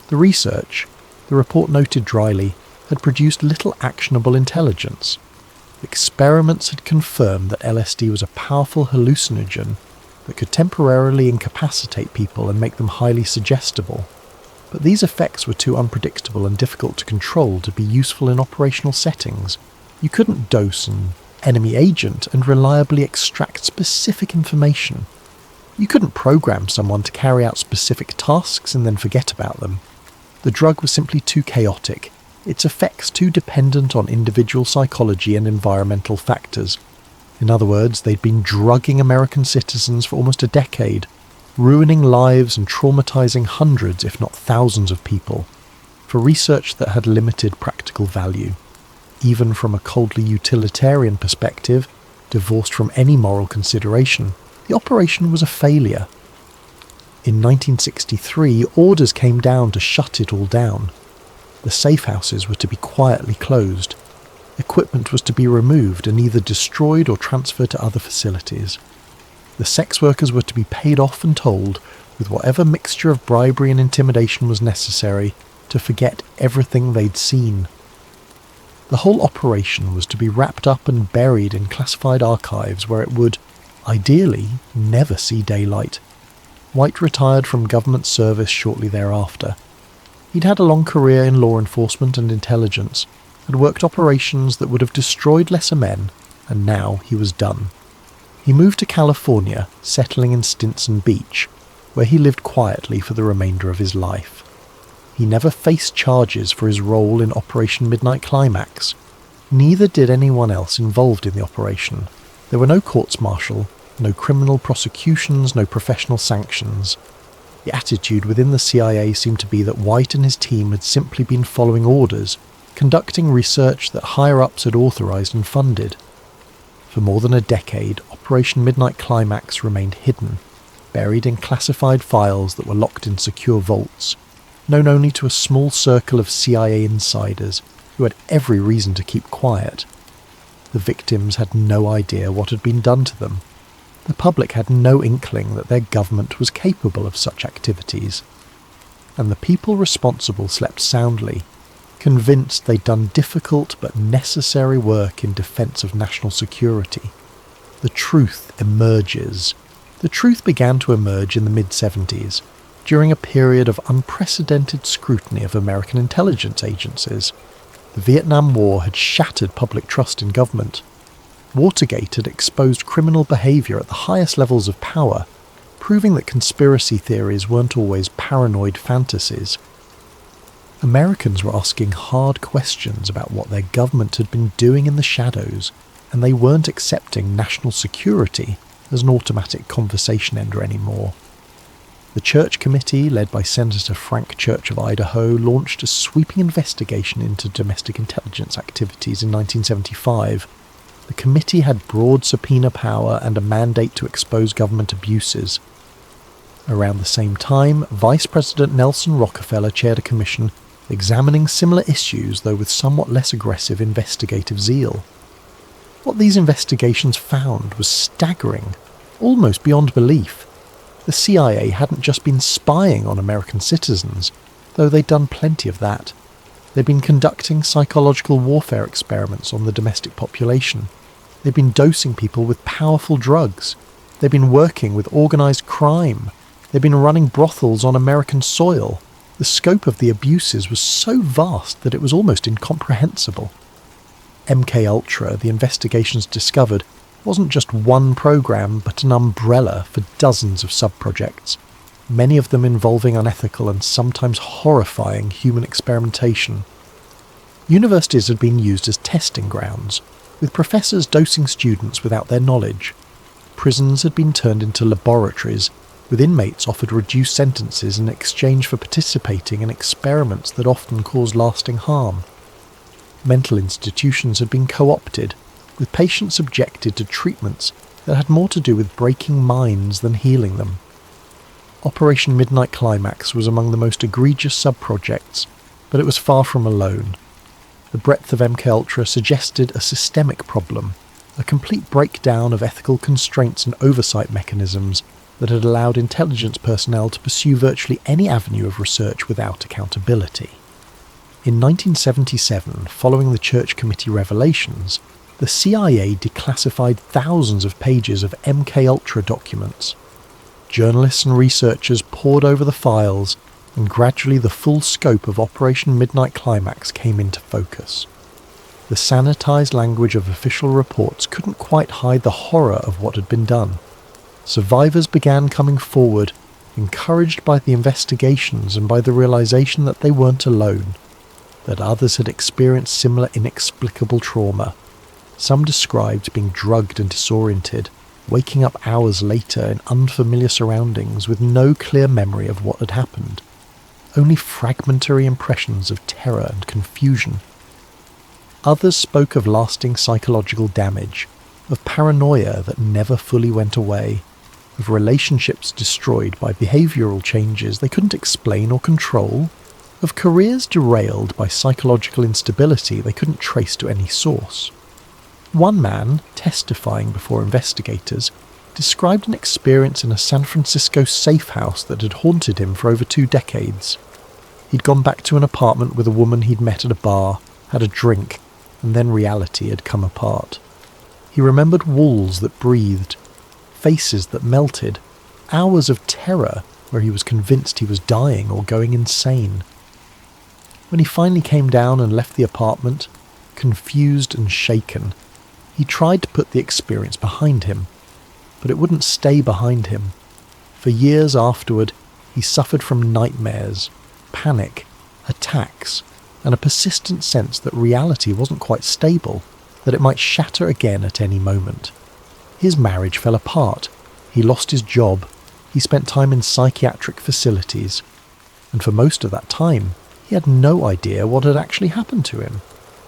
The research, the report noted dryly, had produced little actionable intelligence. Experiments had confirmed that LSD was a powerful hallucinogen that could temporarily incapacitate people and make them highly suggestible. But these effects were too unpredictable and difficult to control to be useful in operational settings. You couldn't dose an enemy agent and reliably extract specific information. You couldn't program someone to carry out specific tasks and then forget about them. The drug was simply too chaotic, its effects too dependent on individual psychology and environmental factors. In other words, they'd been drugging American citizens for almost a decade, ruining lives and traumatizing hundreds, if not thousands of people, for research that had limited practical value. Even from a coldly utilitarian perspective, divorced from any moral consideration, the operation was a failure. In 1963, orders came down to shut it all down. The safe houses were to be quietly closed. Equipment was to be removed and either destroyed or transferred to other facilities. The sex workers were to be paid off and told, with whatever mixture of bribery and intimidation was necessary, to forget everything they'd seen. The whole operation was to be wrapped up and buried in classified archives where it would, ideally, never see daylight. White retired from government service shortly thereafter. He'd had a long career in law enforcement and intelligence, had worked operations that would have destroyed lesser men, and now he was done. He moved to California, settling in Stinson Beach, where he lived quietly for the remainder of his life. He never faced charges for his role in Operation Midnight Climax. Neither did anyone else involved in the operation. There were no courts-martial, no criminal prosecutions, no professional sanctions. The attitude within the CIA seemed to be that White and his team had simply been following orders, conducting research that higher-ups had authorized and funded. For more than a decade, Operation Midnight Climax remained hidden, buried in classified files that were locked in secure vaults, known only to a small circle of CIA insiders who had every reason to keep quiet. The victims had no idea what had been done to them. The public had no inkling that their government was capable of such activities. And the people responsible slept soundly, convinced they'd done difficult but necessary work in defence of national security. The truth emerges. The truth began to emerge in the mid-70s, during a period of unprecedented scrutiny of American intelligence agencies. The Vietnam War had shattered public trust in government. Watergate had exposed criminal behaviour at the highest levels of power, proving that conspiracy theories weren't always paranoid fantasies. Americans were asking hard questions about what their government had been doing in the shadows, and they weren't accepting national security as an automatic conversation ender anymore. The Church Committee, led by Senator Frank Church of Idaho, launched a sweeping investigation into domestic intelligence activities in 1975. The committee had broad subpoena power and a mandate to expose government abuses. Around the same time, Vice President Nelson Rockefeller chaired a commission examining similar issues, though with somewhat less aggressive investigative zeal. What these investigations found was staggering, almost beyond belief. The CIA hadn't just been spying on American citizens, though they'd done plenty of that. They'd been conducting psychological warfare experiments on the domestic population. They'd been dosing people with powerful drugs. They'd been working with organised crime. They'd been running brothels on American soil. The scope of the abuses was so vast that it was almost incomprehensible. MKUltra, the investigations discovered, wasn't just one program but an umbrella for dozens of sub-projects, many of them involving unethical and sometimes horrifying human experimentation. Universities had been used as testing grounds, with professors dosing students without their knowledge. Prisons had been turned into laboratories, with inmates offered reduced sentences in exchange for participating in experiments that often caused lasting harm. Mental institutions had been co-opted, with patients subjected to treatments that had more to do with breaking minds than healing them. Operation Midnight Climax was among the most egregious sub-projects, but it was far from alone. The breadth of MKUltra suggested a systemic problem, a complete breakdown of ethical constraints and oversight mechanisms that had allowed intelligence personnel to pursue virtually any avenue of research without accountability. In 1977, following the Church Committee revelations, the CIA declassified thousands of pages of MKUltra documents. Journalists and researchers pored over the files, and gradually the full scope of Operation Midnight Climax came into focus. The sanitized language of official reports couldn't quite hide the horror of what had been done. Survivors began coming forward, encouraged by the investigations and by the realization that they weren't alone, that others had experienced similar inexplicable trauma. Some described being drugged and disoriented, waking up hours later in unfamiliar surroundings with no clear memory of what had happened, only fragmentary impressions of terror and confusion. Others spoke of lasting psychological damage, of paranoia that never fully went away, of relationships destroyed by behavioural changes they couldn't explain or control, of careers derailed by psychological instability they couldn't trace to any source. One man, testifying before investigators, described an experience in a San Francisco safe house that had haunted him for over 2 decades. He'd gone back to an apartment with a woman he'd met at a bar, had a drink, and then reality had come apart. He remembered walls that breathed, faces that melted, hours of terror where he was convinced he was dying or going insane. When he finally came down and left the apartment, confused and shaken, he tried to put the experience behind him, but it wouldn't stay behind him. For years afterward, he suffered from nightmares, panic, attacks, and a persistent sense that reality wasn't quite stable, that it might shatter again at any moment. His marriage fell apart, he lost his job, he spent time in psychiatric facilities, and for most of that time, he had no idea what had actually happened to him.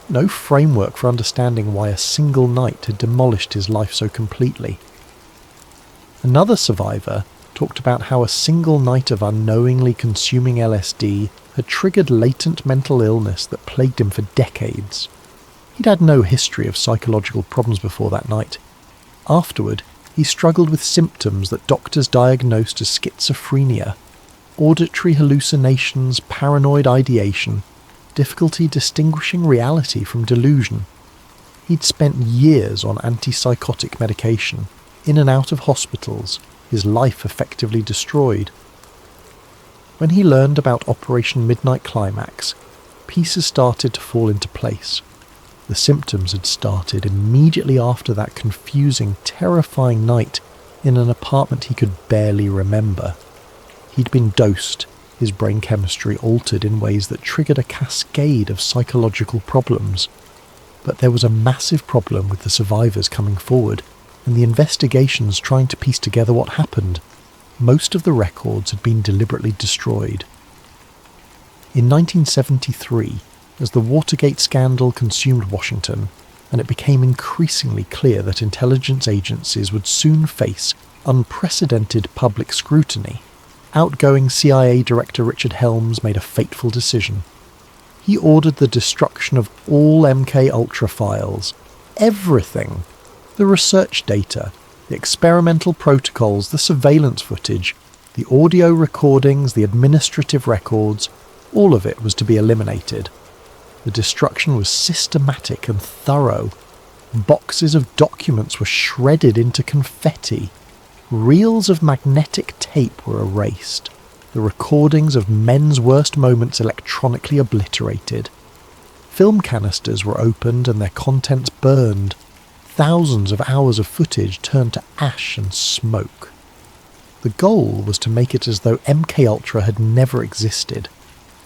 No framework for understanding why a single night had demolished his life so completely. Another survivor talked about how a single night of unknowingly consuming LSD had triggered latent mental illness that plagued him for decades. He'd had no history of psychological problems before that night. Afterward, he struggled with symptoms that doctors diagnosed as schizophrenia, auditory hallucinations, paranoid ideation, difficulty distinguishing reality from delusion. He'd spent years on antipsychotic medication, in and out of hospitals, his life effectively destroyed. When he learned about Operation Midnight Climax, pieces started to fall into place. The symptoms had started immediately after that confusing, terrifying night in an apartment he could barely remember. He'd been dosed, his brain chemistry altered in ways that triggered a cascade of psychological problems. But there was a massive problem with the survivors coming forward, and the investigations trying to piece together what happened. Most of the records had been deliberately destroyed. In 1973, as the Watergate scandal consumed Washington, and it became increasingly clear that intelligence agencies would soon face unprecedented public scrutiny, outgoing CIA Director Richard Helms made a fateful decision. He ordered the destruction of all MKUltra files, everything. The research data, the experimental protocols, the surveillance footage, the audio recordings, the administrative records, all of it was to be eliminated. The destruction was systematic and thorough. Boxes of documents were shredded into confetti. Reels of magnetic tape were erased. The recordings of men's worst moments electronically obliterated. Film canisters were opened and their contents burned. Thousands of hours of footage turned to ash and smoke. The goal was to make it as though MKUltra had never existed,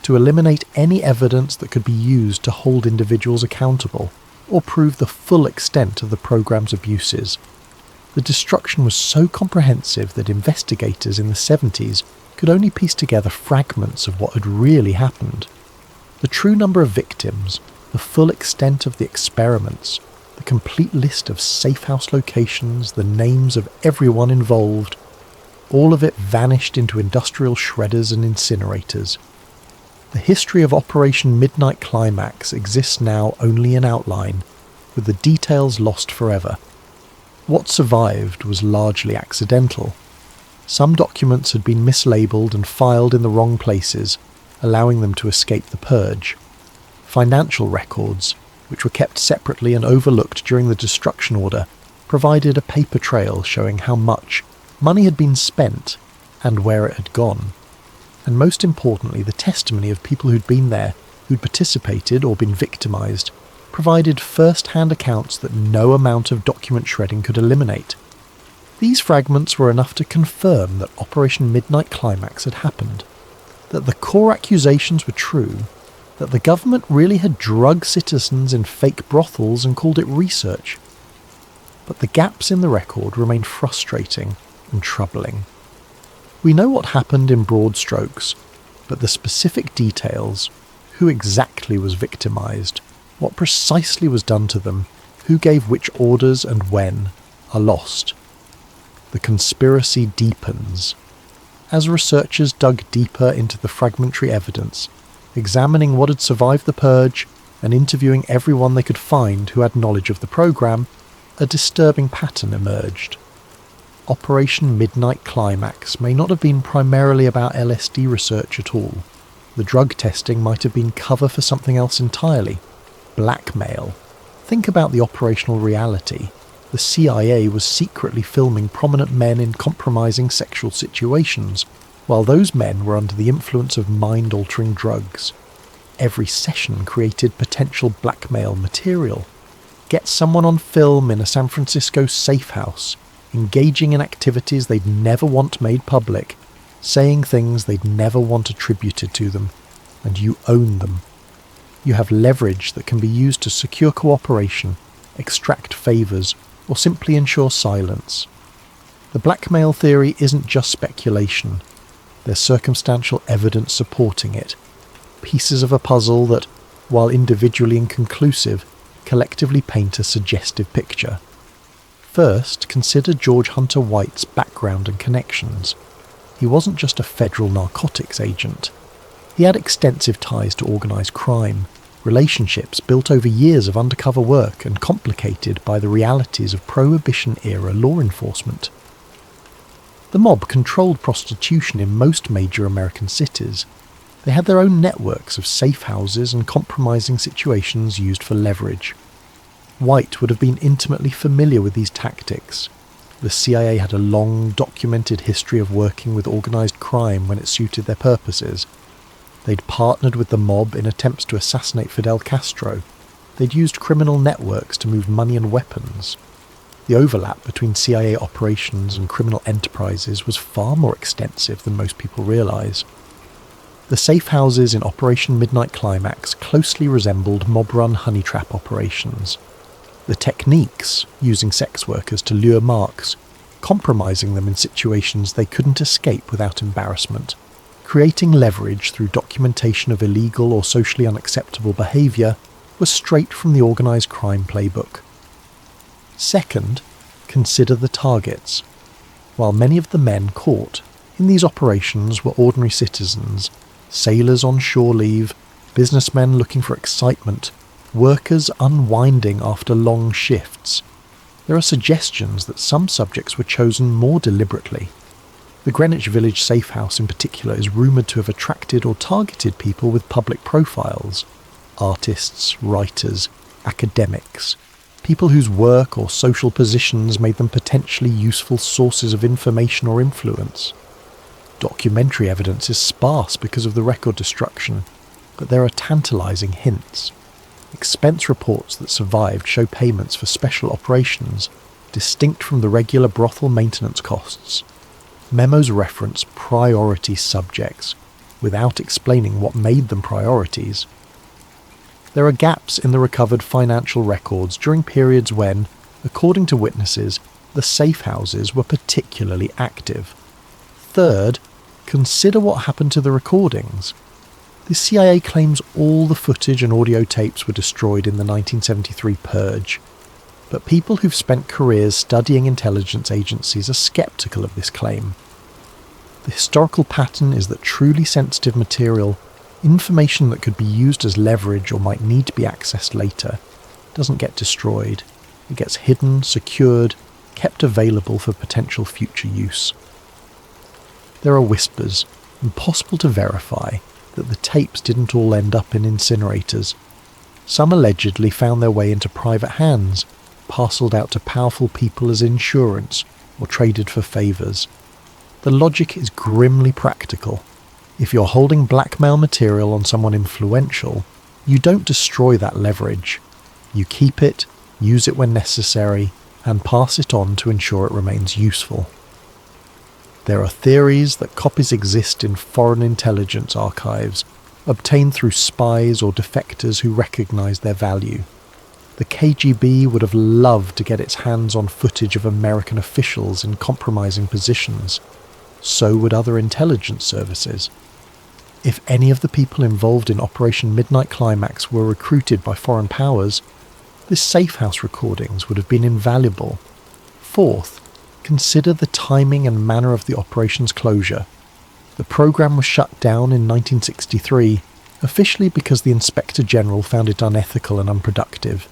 to eliminate any evidence that could be used to hold individuals accountable, or prove the full extent of the program's abuses. The destruction was so comprehensive that investigators in the 70s could only piece together fragments of what had really happened. The true number of victims, the full extent of the experiments, the complete list of safe house locations, the names of everyone involved, all of it vanished into industrial shredders and incinerators. The history of Operation Midnight Climax exists now only in outline, with the details lost forever. What survived was largely accidental. Some documents had been mislabeled and filed in the wrong places, allowing them to escape the purge. Financial records, which were kept separately and overlooked during the destruction order, provided a paper trail showing how much money had been spent and where it had gone. And most importantly, the testimony of people who'd been there, who'd participated or been victimised, provided first-hand accounts that no amount of document shredding could eliminate. These fragments were enough to confirm that Operation Midnight Climax had happened, that the core accusations were true, that the government really had drugged citizens in fake brothels and called it research. But the gaps in the record remained frustrating and troubling. We know what happened in broad strokes, but the specific details, who exactly was victimised, what precisely was done to them, who gave which orders and when, are lost. The conspiracy deepens. As researchers dug deeper into the fragmentary evidence, examining what had survived the purge and interviewing everyone they could find who had knowledge of the program, a disturbing pattern emerged. Operation Midnight Climax may not have been primarily about LSD research at all. The drug testing might have been cover for something else entirely. Blackmail. Think about the operational reality. The CIA was secretly filming prominent men in compromising sexual situations, while those men were under the influence of mind-altering drugs. Every session created potential blackmail material. Get someone on film in a San Francisco safe house, engaging in activities they'd never want made public, saying things they'd never want attributed to them, and you own them. You have leverage that can be used to secure cooperation, extract favours, or simply ensure silence. The blackmail theory isn't just speculation. There's circumstantial evidence supporting it. Pieces of a puzzle that, while individually inconclusive, collectively paint a suggestive picture. First, consider George Hunter White's background and connections. He wasn't just a federal narcotics agent. He had extensive ties to organised crime, relationships built over years of undercover work and complicated by the realities of Prohibition-era law enforcement. The mob controlled prostitution in most major American cities. They had their own networks of safe houses and compromising situations used for leverage. White would have been intimately familiar with these tactics. The CIA had a long, documented history of working with organised crime when it suited their purposes. They'd partnered with the mob in attempts to assassinate Fidel Castro. They'd used criminal networks to move money and weapons. The overlap between CIA operations and criminal enterprises was far more extensive than most people realise. The safe houses in Operation Midnight Climax closely resembled mob-run honey trap operations. The techniques, using sex workers to lure marks, compromising them in situations they couldn't escape without embarrassment, creating leverage through documentation of illegal or socially unacceptable behaviour, was straight from the organised crime playbook. Second, consider the targets. While many of the men caught in these operations were ordinary citizens, sailors on shore leave, businessmen looking for excitement, workers unwinding after long shifts, there are suggestions that some subjects were chosen more deliberately. The Greenwich Village safe house in particular is rumoured to have attracted or targeted people with public profiles: artists, writers, academics, people whose work or social positions made them potentially useful sources of information or influence. Documentary evidence is sparse because of the record destruction, but there are tantalising hints. Expense reports that survived show payments for special operations, distinct from the regular brothel maintenance costs. Memos reference priority subjects, without explaining what made them priorities. There are gaps in the recovered financial records during periods when, according to witnesses, the safe houses were particularly active. Third, consider what happened to the recordings. The CIA claims all the footage and audio tapes were destroyed in the 1973 purge, but people who've spent careers studying intelligence agencies are sceptical of this claim. The historical pattern is that truly sensitive material, information that could be used as leverage or might need to be accessed later, doesn't get destroyed. It gets hidden, secured, kept available for potential future use. There are whispers, impossible to verify, that the tapes didn't all end up in incinerators. Some allegedly found their way into private hands, parcelled out to powerful people as insurance, or traded for favours. The logic is grimly practical. If you're holding blackmail material on someone influential, you don't destroy that leverage. You keep it, use it when necessary, and pass it on to ensure it remains useful. There are theories that copies exist in foreign intelligence archives, obtained through spies or defectors who recognise their value. The KGB would have loved to get its hands on footage of American officials in compromising positions. So would other intelligence services. If any of the people involved in Operation Midnight Climax were recruited by foreign powers, this safe house recordings would have been invaluable. Fourth, consider the timing and manner of the operation's closure. The programme was shut down in 1963, officially because the Inspector General found it unethical and unproductive.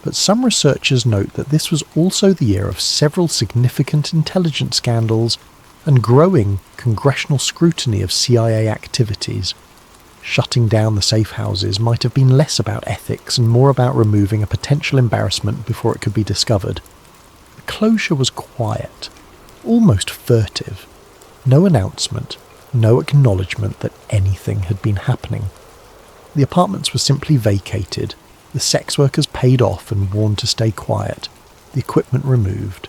But some researchers note that this was also the year of several significant intelligence scandals and growing congressional scrutiny of CIA activities. Shutting down the safe houses might have been less about ethics and more about removing a potential embarrassment before it could be discovered. The closure was quiet, almost furtive. No announcement, no acknowledgement that anything had been happening. The apartments were simply vacated, the sex workers paid off and warned to stay quiet, the equipment removed.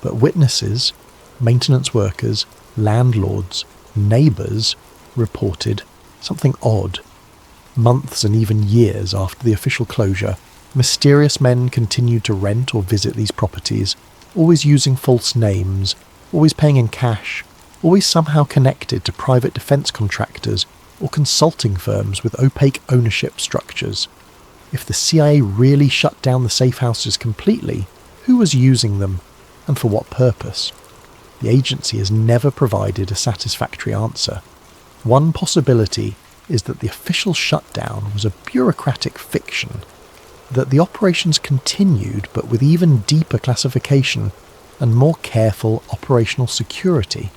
But witnesses, maintenance workers, landlords, neighbours reported something odd. Months and even years after the official closure, mysterious men continued to rent or visit these properties, always using false names, always paying in cash, always somehow connected to private defence contractors or consulting firms with opaque ownership structures. If the CIA really shut down the safe houses completely, who was using them, and for what purpose? The agency has never provided a satisfactory answer. One possibility is that the official shutdown was a bureaucratic fiction, that the operations continued but with even deeper classification and more careful operational security.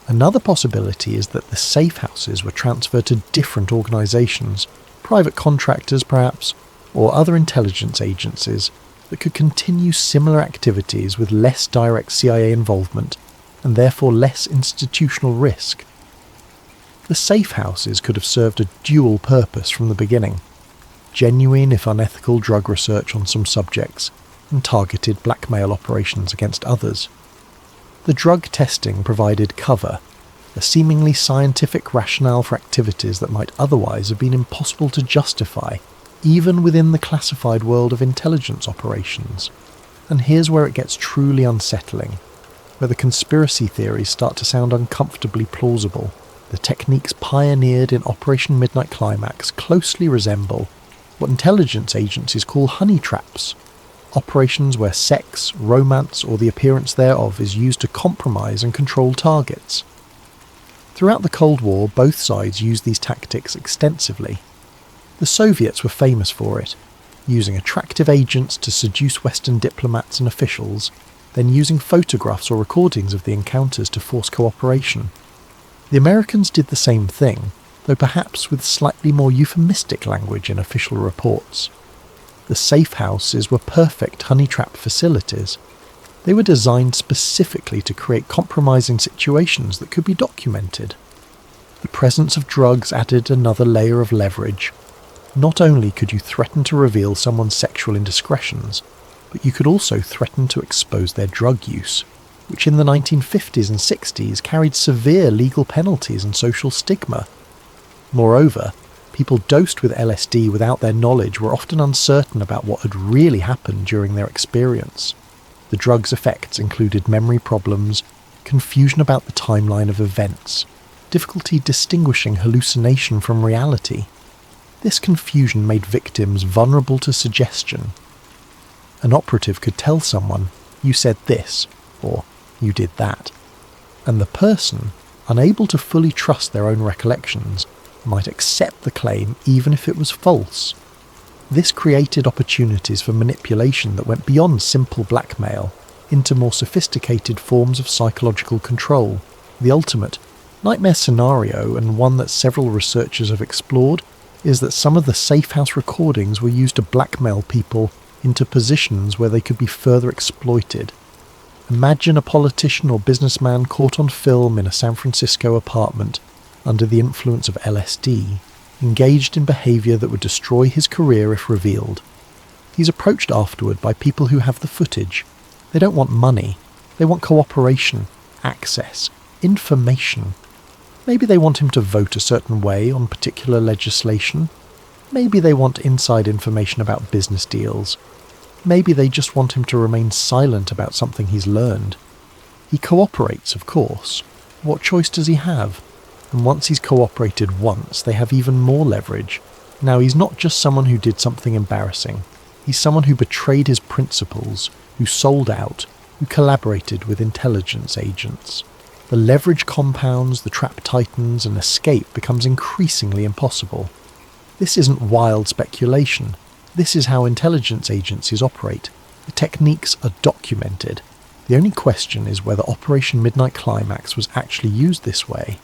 Another possibility is that the safe houses were transferred to different organisations, private contractors perhaps, or other intelligence agencies that could continue similar activities with less direct CIA involvement and therefore less institutional risk. The safe houses could have served a dual purpose from the beginning: genuine if unethical drug research on some subjects and targeted blackmail operations against others. The drug testing provided cover, a seemingly scientific rationale for activities that might otherwise have been impossible to justify, even within the classified world of intelligence operations. And here's where it gets truly unsettling, where the conspiracy theories start to sound uncomfortably plausible. The techniques pioneered in Operation Midnight Climax closely resemble what intelligence agencies call honey traps, operations where sex, romance, or the appearance thereof is used to compromise and control targets. Throughout the Cold War, both sides used these tactics extensively. The Soviets were famous for it, using attractive agents to seduce Western diplomats and officials, then using photographs or recordings of the encounters to force cooperation. The Americans did the same thing, though perhaps with slightly more euphemistic language in official reports. The safe houses were perfect honey trap facilities. They were designed specifically to create compromising situations that could be documented. The presence of drugs added another layer of leverage. Not only could you threaten to reveal someone's sexual indiscretions, but you could also threaten to expose their drug use, which in the 1950s and 60s carried severe legal penalties and social stigma. Moreover, people dosed with LSD without their knowledge were often uncertain about what had really happened during their experience. The drug's effects included memory problems, confusion about the timeline of events, difficulty distinguishing hallucination from reality. This confusion made victims vulnerable to suggestion. An operative could tell someone, "You said this," or "You did that," and the person, unable to fully trust their own recollections, might accept the claim even if it was false. This created opportunities for manipulation that went beyond simple blackmail into more sophisticated forms of psychological control. The ultimate nightmare scenario, and one that several researchers have explored, is that some of the safe house recordings were used to blackmail people into positions where they could be further exploited. Imagine a politician or businessman caught on film in a San Francisco apartment under the influence of LSD, engaged in behaviour that would destroy his career if revealed. He's approached afterward by people who have the footage. They don't want money. They want cooperation, access, information. Maybe they want him to vote a certain way on particular legislation. Maybe they want inside information about business deals. Maybe they just want him to remain silent about something he's learned. He cooperates, of course. What choice does he have? And once he's cooperated once, they have even more leverage. Now, he's not just someone who did something embarrassing. He's someone who betrayed his principles, who sold out, who collaborated with intelligence agents. The leverage compounds, the trap tightens, and escape becomes increasingly impossible. This isn't wild speculation. This is how intelligence agencies operate. The techniques are documented. The only question is whether Operation Midnight Climax was actually used this way.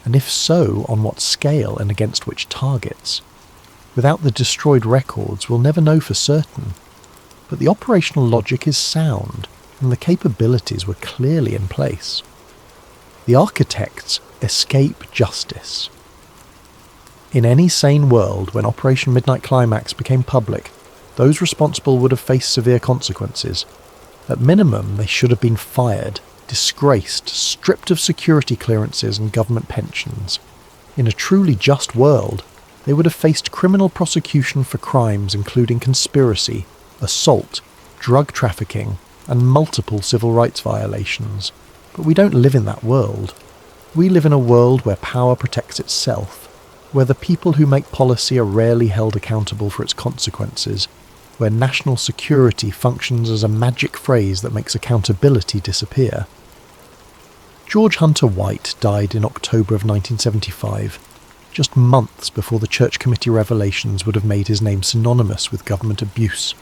and if so, on what scale and against which targets? Without the destroyed records, we'll never know for certain. But the operational logic is sound, and the capabilities were clearly in place. The architects escape justice. In any sane world, when Operation Midnight Climax became public, those responsible would have faced severe consequences. At minimum, they should have been fired, disgraced, stripped of security clearances and government pensions. In a truly just world, they would have faced criminal prosecution for crimes including conspiracy, assault, drug trafficking, and multiple civil rights violations. But we don't live in that world. We live in a world where power protects itself, where the people who make policy are rarely held accountable for its consequences, where national security functions as a magic phrase that makes accountability disappear. George Hunter White died in October of 1975, just months before the Church Committee revelations would have made his name synonymous with government abuse.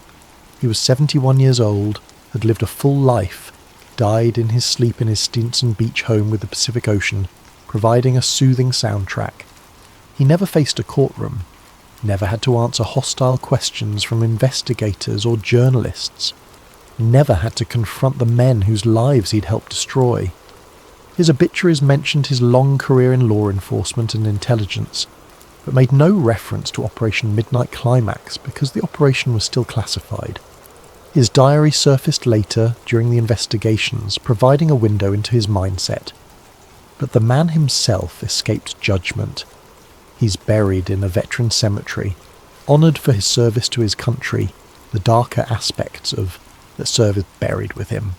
He was 71 years old, had lived a full life, died in his sleep in his Stinson Beach home with the Pacific Ocean, providing a soothing soundtrack. He never faced a courtroom, never had to answer hostile questions from investigators or journalists, never had to confront the men whose lives he'd helped destroy. His obituaries mentioned his long career in law enforcement and intelligence, but made no reference to Operation Midnight Climax because the operation was still classified. His diary surfaced later during the investigations, providing a window into his mindset. But the man himself escaped judgment. He's buried in a veteran cemetery, honoured for his service to his country, the darker aspects of that service buried with him.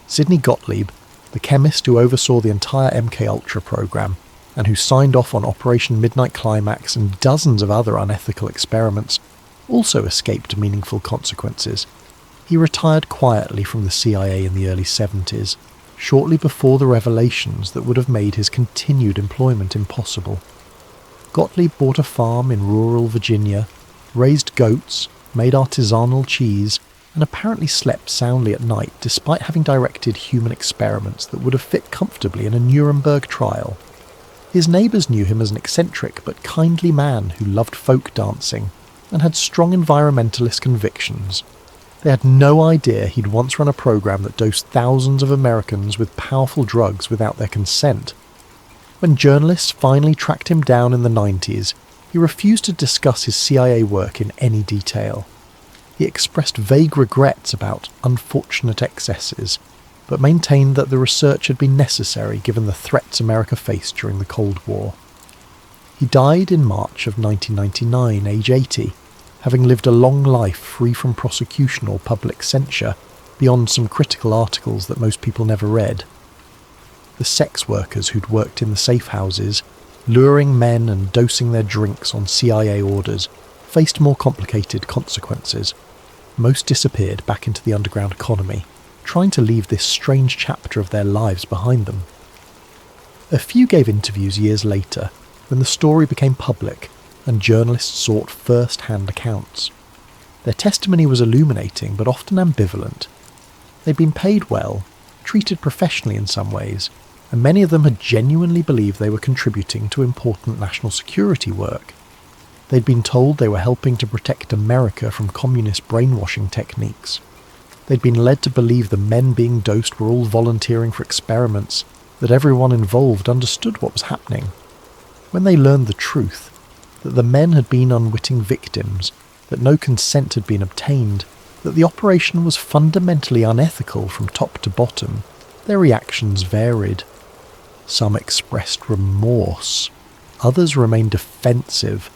Sidney Gottlieb, the chemist who oversaw the entire MKUltra program, and who signed off on Operation Midnight Climax and dozens of other unethical experiments, also escaped meaningful consequences. He retired quietly from the CIA in the early 70s, shortly before the revelations that would have made his continued employment impossible. Gottlieb bought a farm in rural Virginia, raised goats, made artisanal cheese, and apparently slept soundly at night despite having directed human experiments that would have fit comfortably in a Nuremberg trial. His neighbours knew him as an eccentric but kindly man who loved folk dancing and had strong environmentalist convictions. They had no idea he'd once run a program that dosed thousands of Americans with powerful drugs without their consent. When journalists finally tracked him down in the 90s, he refused to discuss his CIA work in any detail. He expressed vague regrets about unfortunate excesses, but maintained that the research had been necessary given the threats America faced during the Cold War. He died in March of 1999, age 80, having lived a long life free from prosecution or public censure, beyond some critical articles that most people never read. The sex workers who'd worked in the safe houses, luring men and dosing their drinks on CIA orders, faced more complicated consequences. Most disappeared back into the underground economy, trying to leave this strange chapter of their lives behind them. A few gave interviews years later, when the story became public and journalists sought first-hand accounts. Their testimony was illuminating but often ambivalent. They'd been paid well, treated professionally in some ways, and many of them had genuinely believed they were contributing to important national security work. They'd been told they were helping to protect America from communist brainwashing techniques. They'd been led to believe the men being dosed were all volunteering for experiments, that everyone involved understood what was happening. When they learned the truth, that the men had been unwitting victims, that no consent had been obtained, that the operation was fundamentally unethical from top to bottom, their reactions varied. Some expressed remorse. Others remained defensive,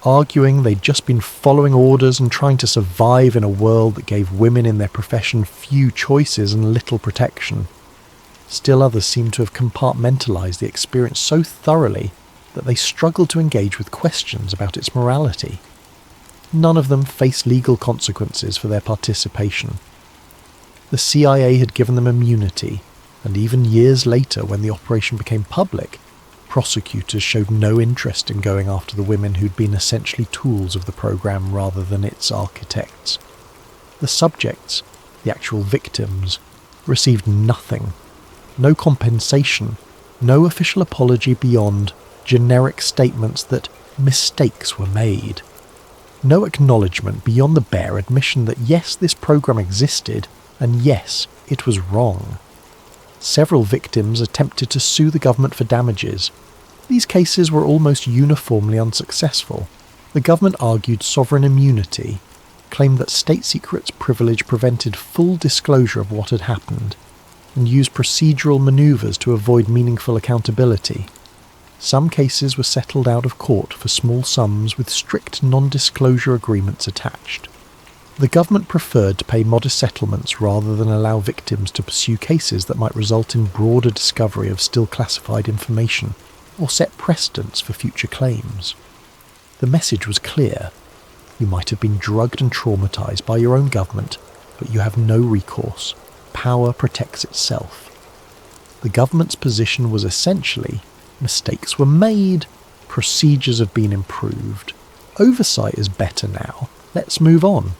arguing they'd just been following orders and trying to survive in a world that gave women in their profession few choices and little protection. Still others seemed to have compartmentalized the experience so thoroughly that they struggled to engage with questions about its morality. None of them faced legal consequences for their participation. The CIA had given them immunity, and even years later, when the operation became public, prosecutors showed no interest in going after the women who'd been essentially tools of the program rather than its architects. The subjects, the actual victims, received nothing. No compensation, No official apology beyond generic statements that mistakes were made. No acknowledgement beyond the bare admission that yes, this program existed, and yes, it was wrong. Several victims attempted to sue the government for damages. These cases were almost uniformly unsuccessful. The government argued sovereign immunity, claimed that state secrets privilege prevented full disclosure of what had happened, and used procedural manoeuvres to avoid meaningful accountability. Some cases were settled out of court for small sums with strict non-disclosure agreements attached. The government preferred to pay modest settlements rather than allow victims to pursue cases that might result in broader discovery of still classified information or set precedents for future claims. The message was clear. You might have been drugged and traumatized by your own government, but you have no recourse. Power protects itself. The government's position was essentially, mistakes were made, procedures have been improved, oversight is better now, let's move on.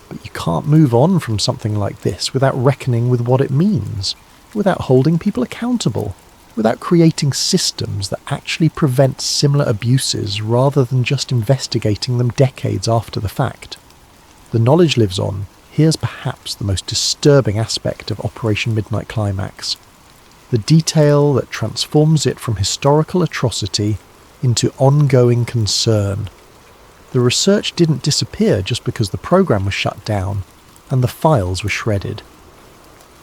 But you can't move on from something like this without reckoning with what it means, without holding people accountable, without creating systems that actually prevent similar abuses rather than just investigating them decades after the fact. The knowledge lives on. Here's perhaps the most disturbing aspect of Operation Midnight Climax. The detail that transforms it from historical atrocity into ongoing concern. The research didn't disappear just because the program was shut down and the files were shredded.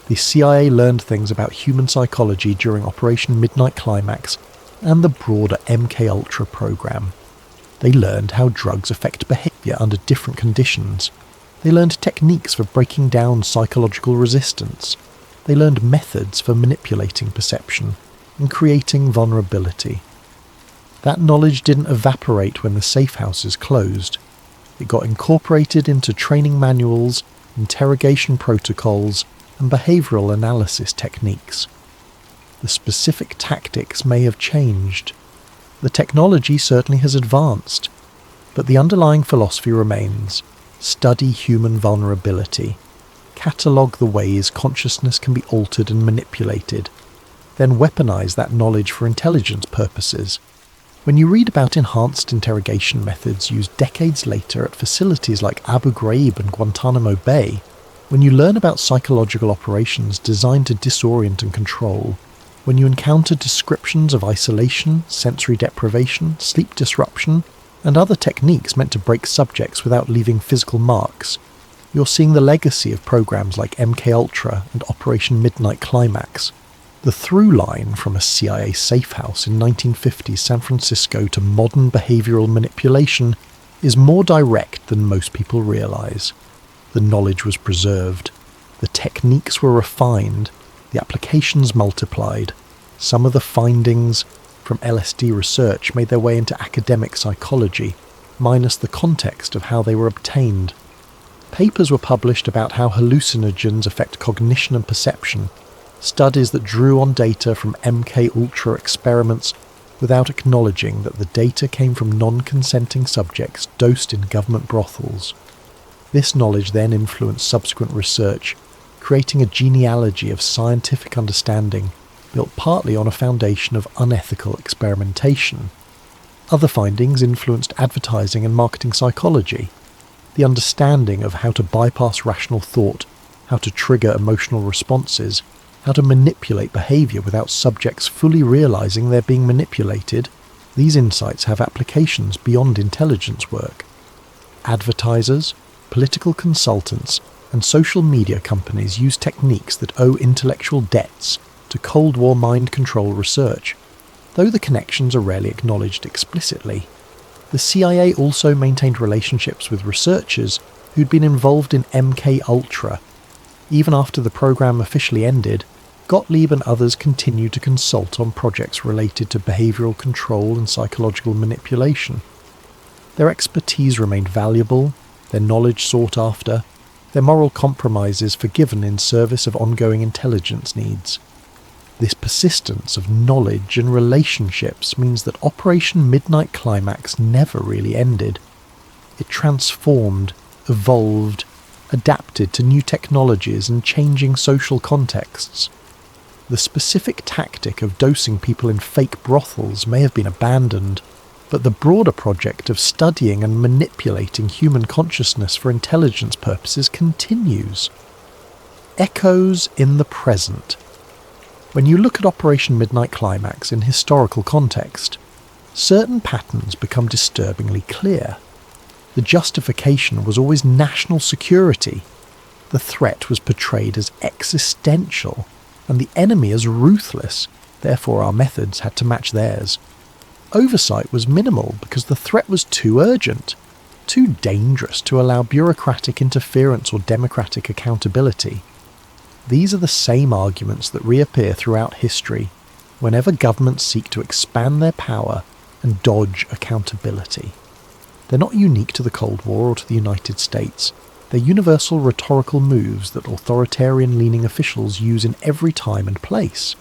The CIA learned things about human psychology during Operation Midnight Climax and the broader MKUltra program. They learned how drugs affect behavior under different conditions. They learned techniques for breaking down psychological resistance. They learned methods for manipulating perception and creating vulnerability. That knowledge didn't evaporate when the safe houses closed. It got incorporated into training manuals, interrogation protocols, and behavioural analysis techniques. The specific tactics may have changed. The technology certainly has advanced, but the underlying philosophy remains: study human vulnerability, catalogue the ways consciousness can be altered and manipulated, then weaponise that knowledge for intelligence purposes. When you read about enhanced interrogation methods used decades later at facilities like Abu Ghraib and Guantanamo Bay, when you learn about psychological operations designed to disorient and control, when you encounter descriptions of isolation, sensory deprivation, sleep disruption, and other techniques meant to break subjects without leaving physical marks, you're seeing the legacy of programs like MKUltra and Operation Midnight Climax. The through line from a CIA safe house in 1950s San Francisco to modern behavioural manipulation is more direct than most people realise. The knowledge was preserved, the techniques were refined, the applications multiplied. Some of the findings from LSD research made their way into academic psychology, minus the context of how they were obtained. Papers were published about how hallucinogens affect cognition and perception, studies that drew on data from MKUltra experiments without acknowledging that the data came from non-consenting subjects dosed in government brothels. This knowledge then influenced subsequent research, creating a genealogy of scientific understanding built partly on a foundation of unethical experimentation. Other findings influenced advertising and marketing psychology, the understanding of how to bypass rational thought, how to trigger emotional responses, how to manipulate behaviour without subjects fully realising they're being manipulated. These insights have applications beyond intelligence work. Advertisers, political consultants, and social media companies use techniques that owe intellectual debts to Cold War mind control research, though the connections are rarely acknowledged explicitly. The CIA also maintained relationships with researchers who'd been involved in MKUltra. Even after the program officially ended, Gottlieb and others continued to consult on projects related to behavioural control and psychological manipulation. Their expertise remained valuable, their knowledge sought after, their moral compromises forgiven in service of ongoing intelligence needs. This persistence of knowledge and relationships means that Operation Midnight Climax never really ended. It transformed, evolved, adapted to new technologies and changing social contexts. The specific tactic of dosing people in fake brothels may have been abandoned, but the broader project of studying and manipulating human consciousness for intelligence purposes continues. Echoes in the present. When you look at Operation Midnight Climax in historical context, certain patterns become disturbingly clear. The justification was always national security. The threat was portrayed as existential, and the enemy as ruthless, therefore our methods had to match theirs. Oversight was minimal because the threat was too urgent, too dangerous to allow bureaucratic interference or democratic accountability. These are the same arguments that reappear throughout history whenever governments seek to expand their power and dodge accountability. They're not unique to the Cold War or to the United States. They're universal rhetorical moves that authoritarian-leaning officials use in every time and place.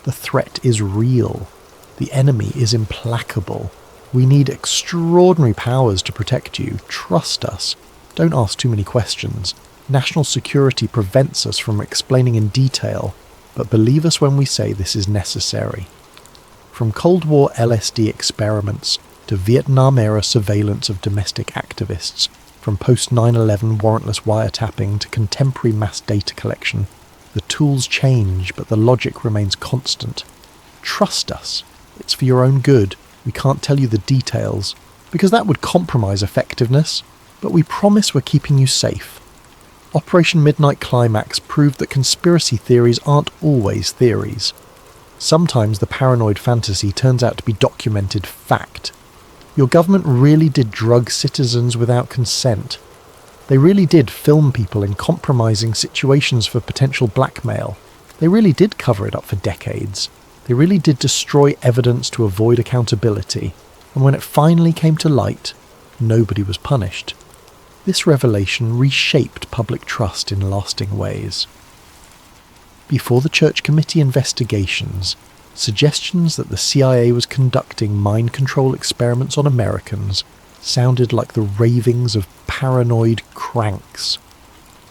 The threat is real. The enemy is implacable. We need extraordinary powers to protect you. Trust us. Don't ask too many questions. National security prevents us from explaining in detail, but believe us when we say this is necessary. From Cold War LSD experiments to Vietnam-era surveillance of domestic activists, from post-9/11 warrantless wiretapping to contemporary mass data collection, the tools change, but the logic remains constant. Trust us. It's for your own good. We can't tell you the details, because that would compromise effectiveness, but we promise we're keeping you safe. Operation Midnight Climax proved that conspiracy theories aren't always theories. Sometimes the paranoid fantasy turns out to be documented fact. Your government really did drug citizens without consent. They really did film people in compromising situations for potential blackmail. They really did cover it up for decades. They really did destroy evidence to avoid accountability. And when it finally came to light, nobody was punished. This revelation reshaped public trust in lasting ways. Before the Church Committee investigations, suggestions that the CIA was conducting mind control experiments on Americans sounded like the ravings of paranoid cranks.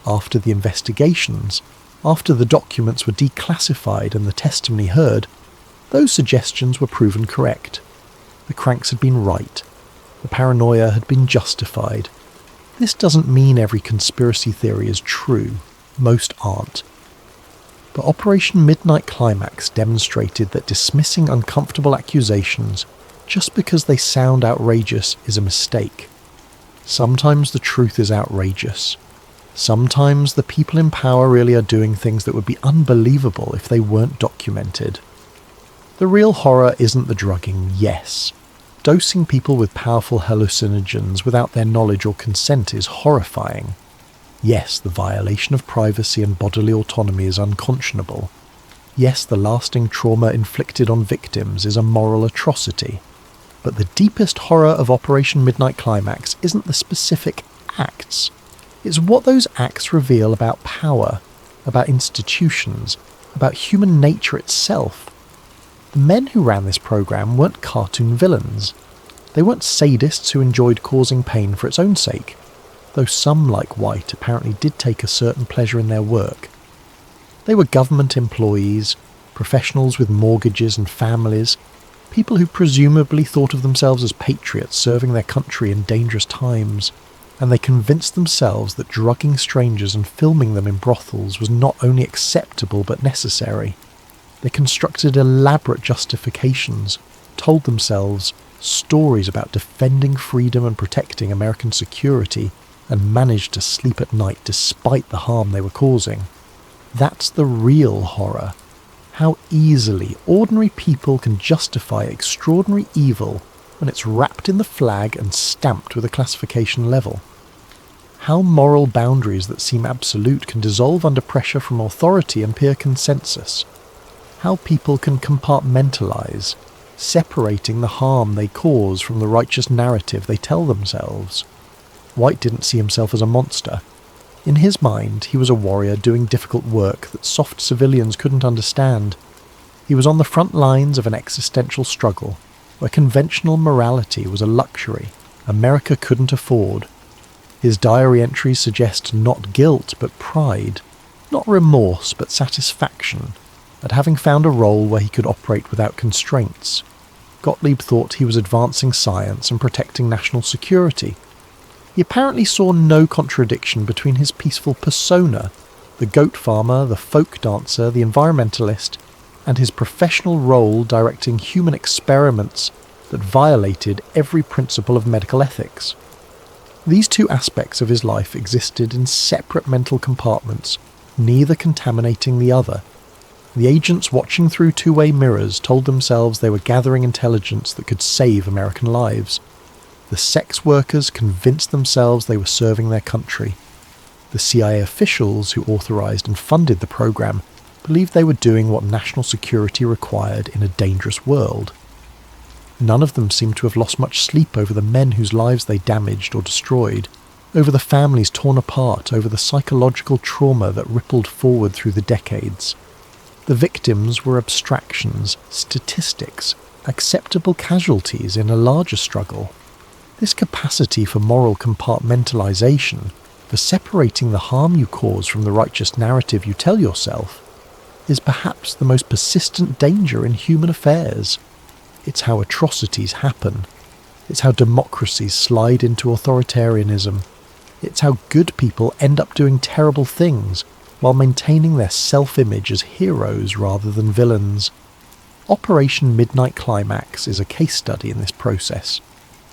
After the investigations, after the documents were declassified and the testimony heard, those suggestions were proven correct. The cranks had been right. The paranoia had been justified. This doesn't mean every conspiracy theory is true. Most aren't. But Operation Midnight Climax demonstrated that dismissing uncomfortable accusations just because they sound outrageous is a mistake. Sometimes the truth is outrageous. Sometimes the people in power really are doing things that would be unbelievable if they weren't documented. The real horror isn't the drugging, yes. Dosing people with powerful hallucinogens without their knowledge or consent is horrifying. Yes, the violation of privacy and bodily autonomy is unconscionable. Yes, the lasting trauma inflicted on victims is a moral atrocity. But the deepest horror of Operation Midnight Climax isn't the specific acts. It's what those acts reveal about power, about institutions, about human nature itself. The men who ran this program weren't cartoon villains. They weren't sadists who enjoyed causing pain for its own sake, though some, like White, apparently did take a certain pleasure in their work. They were government employees, professionals with mortgages and families, people who presumably thought of themselves as patriots serving their country in dangerous times, and they convinced themselves that drugging strangers and filming them in brothels was not only acceptable but necessary. They constructed elaborate justifications, told themselves stories about defending freedom and protecting American security, and managed to sleep at night despite the harm they were causing. That's the real horror. How easily ordinary people can justify extraordinary evil when it's wrapped in the flag and stamped with a classification level. How moral boundaries that seem absolute can dissolve under pressure from authority and peer consensus. How people can compartmentalize, separating the harm they cause from the righteous narrative they tell themselves. White didn't see himself as a monster. In his mind, he was a warrior doing difficult work that soft civilians couldn't understand. He was on the front lines of an existential struggle, where conventional morality was a luxury America couldn't afford. His diary entries suggest not guilt but pride, not remorse but satisfaction, at having found a role where he could operate without constraints. Gottlieb thought he was advancing science and protecting national security. He apparently saw no contradiction between his peaceful persona, the goat farmer, the folk dancer, the environmentalist, and his professional role directing human experiments that violated every principle of medical ethics. These two aspects of his life existed in separate mental compartments, neither contaminating the other. The agents watching through two-way mirrors told themselves they were gathering intelligence that could save American lives. The sex workers convinced themselves they were serving their country. The CIA officials who authorized and funded the program believed they were doing what national security required in a dangerous world. None of them seemed to have lost much sleep over the men whose lives they damaged or destroyed, over the families torn apart, over the psychological trauma that rippled forward through the decades. The victims were abstractions, statistics, acceptable casualties in a larger struggle. This capacity for moral compartmentalization, for separating the harm you cause from the righteous narrative you tell yourself, is perhaps the most persistent danger in human affairs. It's how atrocities happen. It's how democracies slide into authoritarianism. It's how good people end up doing terrible things while maintaining their self-image as heroes rather than villains. Operation Midnight Climax is a case study in this process.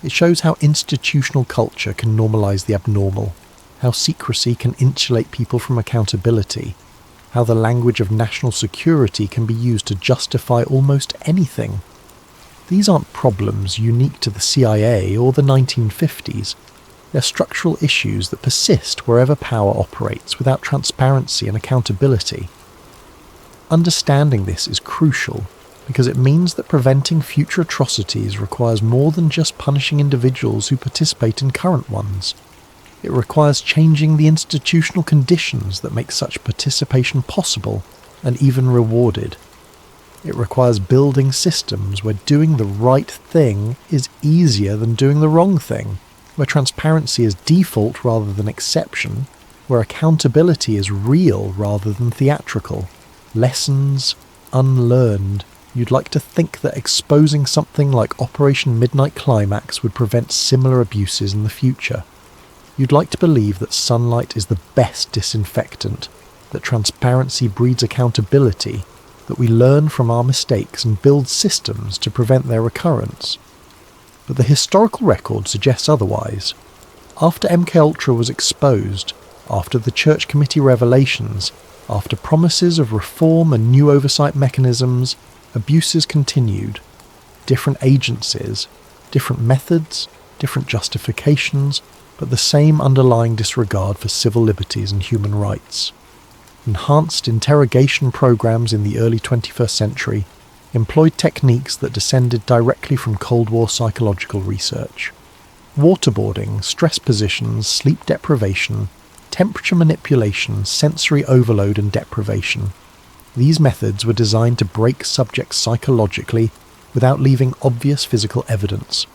It shows how institutional culture can normalise the abnormal, how secrecy can insulate people from accountability, how the language of national security can be used to justify almost anything. These aren't problems unique to the CIA or the 1950s. They're structural issues that persist wherever power operates without transparency and accountability. Understanding this is crucial because it means that preventing future atrocities requires more than just punishing individuals who participate in current ones. It requires changing the institutional conditions that make such participation possible and even rewarded. It requires building systems where doing the right thing is easier than doing the wrong thing, where transparency is default rather than exception, where accountability is real rather than theatrical. Lessons unlearned. You'd like to think that exposing something like Operation Midnight Climax would prevent similar abuses in the future. You'd like to believe that sunlight is the best disinfectant, that transparency breeds accountability, that we learn from our mistakes and build systems to prevent their recurrence. But the historical record suggests otherwise. After MKUltra was exposed, after the Church Committee revelations, after promises of reform and new oversight mechanisms, abuses continued. Different agencies, different methods, different justifications, but the same underlying disregard for civil liberties and human rights. Enhanced interrogation programs in the early 21st century employed techniques that descended directly from Cold War psychological research. Waterboarding, stress positions, sleep deprivation, temperature manipulation, sensory overload and deprivation. These methods were designed to break subjects psychologically without leaving obvious physical evidence.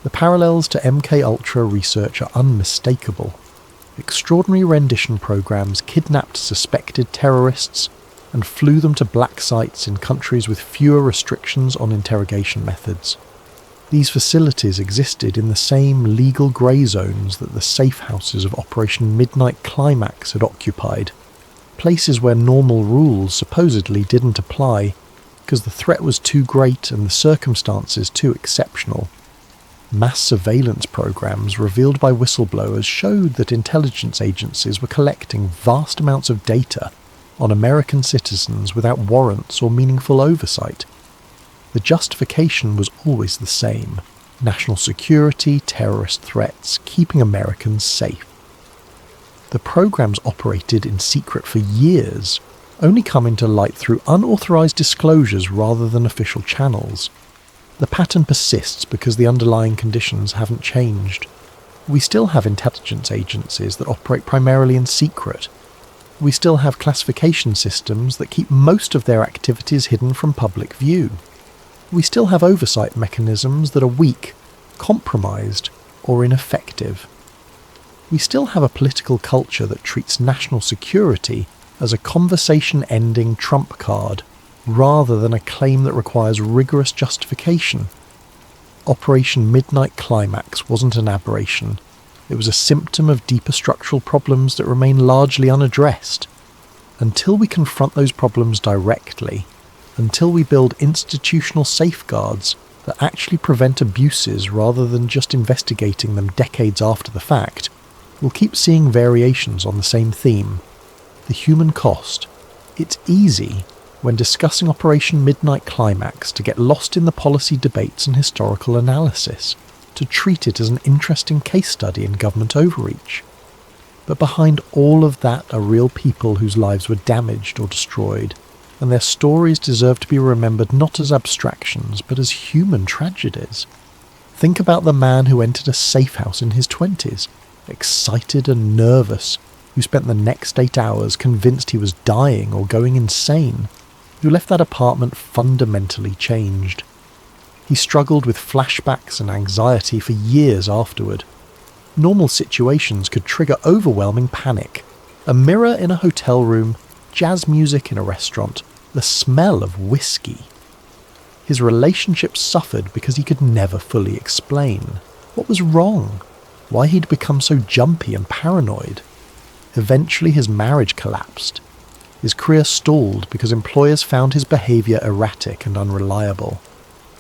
The parallels to MKUltra research are unmistakable. Extraordinary rendition programs kidnapped suspected terrorists and flew them to black sites in countries with fewer restrictions on interrogation methods. These facilities existed in the same legal grey zones that the safe houses of Operation Midnight Climax had occupied, places where normal rules supposedly didn't apply because the threat was too great and the circumstances too exceptional. Mass surveillance programs revealed by whistleblowers showed that intelligence agencies were collecting vast amounts of data on American citizens without warrants or meaningful oversight. The justification was always the same: national security, terrorist threats, keeping Americans safe. The programs operated in secret for years, only coming to light through unauthorized disclosures rather than official channels. The pattern persists because the underlying conditions haven't changed. We still have intelligence agencies that operate primarily in secret. We still have classification systems that keep most of their activities hidden from public view. We still have oversight mechanisms that are weak, compromised, or ineffective. We still have a political culture that treats national security as a conversation-ending trump card, rather than a claim that requires rigorous justification. Operation Midnight Climax wasn't an aberration. It was a symptom of deeper structural problems that remain largely unaddressed. Until we confront those problems directly, until we build institutional safeguards that actually prevent abuses rather than just investigating them decades after the fact, we'll keep seeing variations on the same theme. The human cost. It's easy, when discussing Operation Midnight Climax, to get lost in the policy debates and historical analysis, to treat it as an interesting case study in government overreach. But behind all of that are real people whose lives were damaged or destroyed, and their stories deserve to be remembered not as abstractions, but as human tragedies. Think about the man who entered a safe house in his 20s, excited and nervous, who spent the next 8 hours convinced he was dying or going insane, who left that apartment fundamentally changed. He struggled with flashbacks and anxiety for years afterward. Normal situations could trigger overwhelming panic. A mirror in a hotel room, jazz music in a restaurant, the smell of whiskey. His relationship suffered because he could never fully explain. What was wrong? Why he'd become so jumpy and paranoid? Eventually his marriage collapsed. His career stalled because employers found his behaviour erratic and unreliable.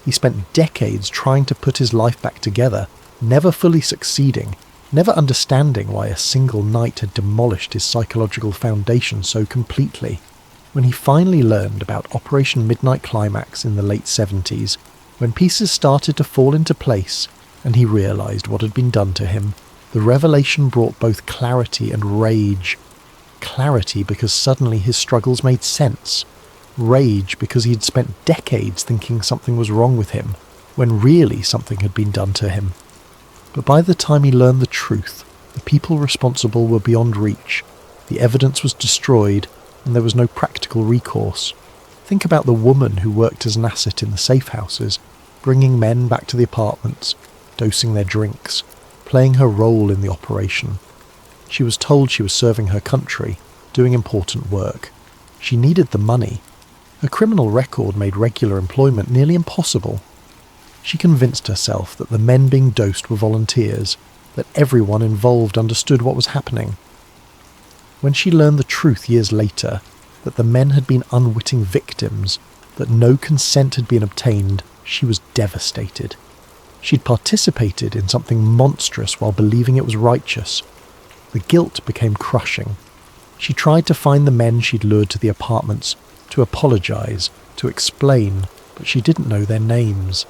He spent decades trying to put his life back together, never fully succeeding, never understanding why a single night had demolished his psychological foundation so completely. When he finally learned about Operation Midnight Climax in the late 70s, when pieces started to fall into place and he realised what had been done to him, the revelation brought both clarity and rage. Clarity because suddenly his struggles made sense. Rage because he had spent decades thinking something was wrong with him, when really something had been done to him. But by the time he learned the truth, the people responsible were beyond reach, the evidence was destroyed, and there was no practical recourse. Think about the woman who worked as an asset in the safe houses, bringing men back to the apartments, dosing their drinks, playing her role in the operation. She was told she was serving her country, doing important work. She needed the money. Her criminal record made regular employment nearly impossible. She convinced herself that the men being dosed were volunteers, that everyone involved understood what was happening. When she learned the truth years later, that the men had been unwitting victims, that no consent had been obtained, she was devastated. She'd participated in something monstrous while believing it was righteous. The guilt became crushing. She tried to find the men she'd lured to the apartments, to apologise, to explain, but she didn't know their names.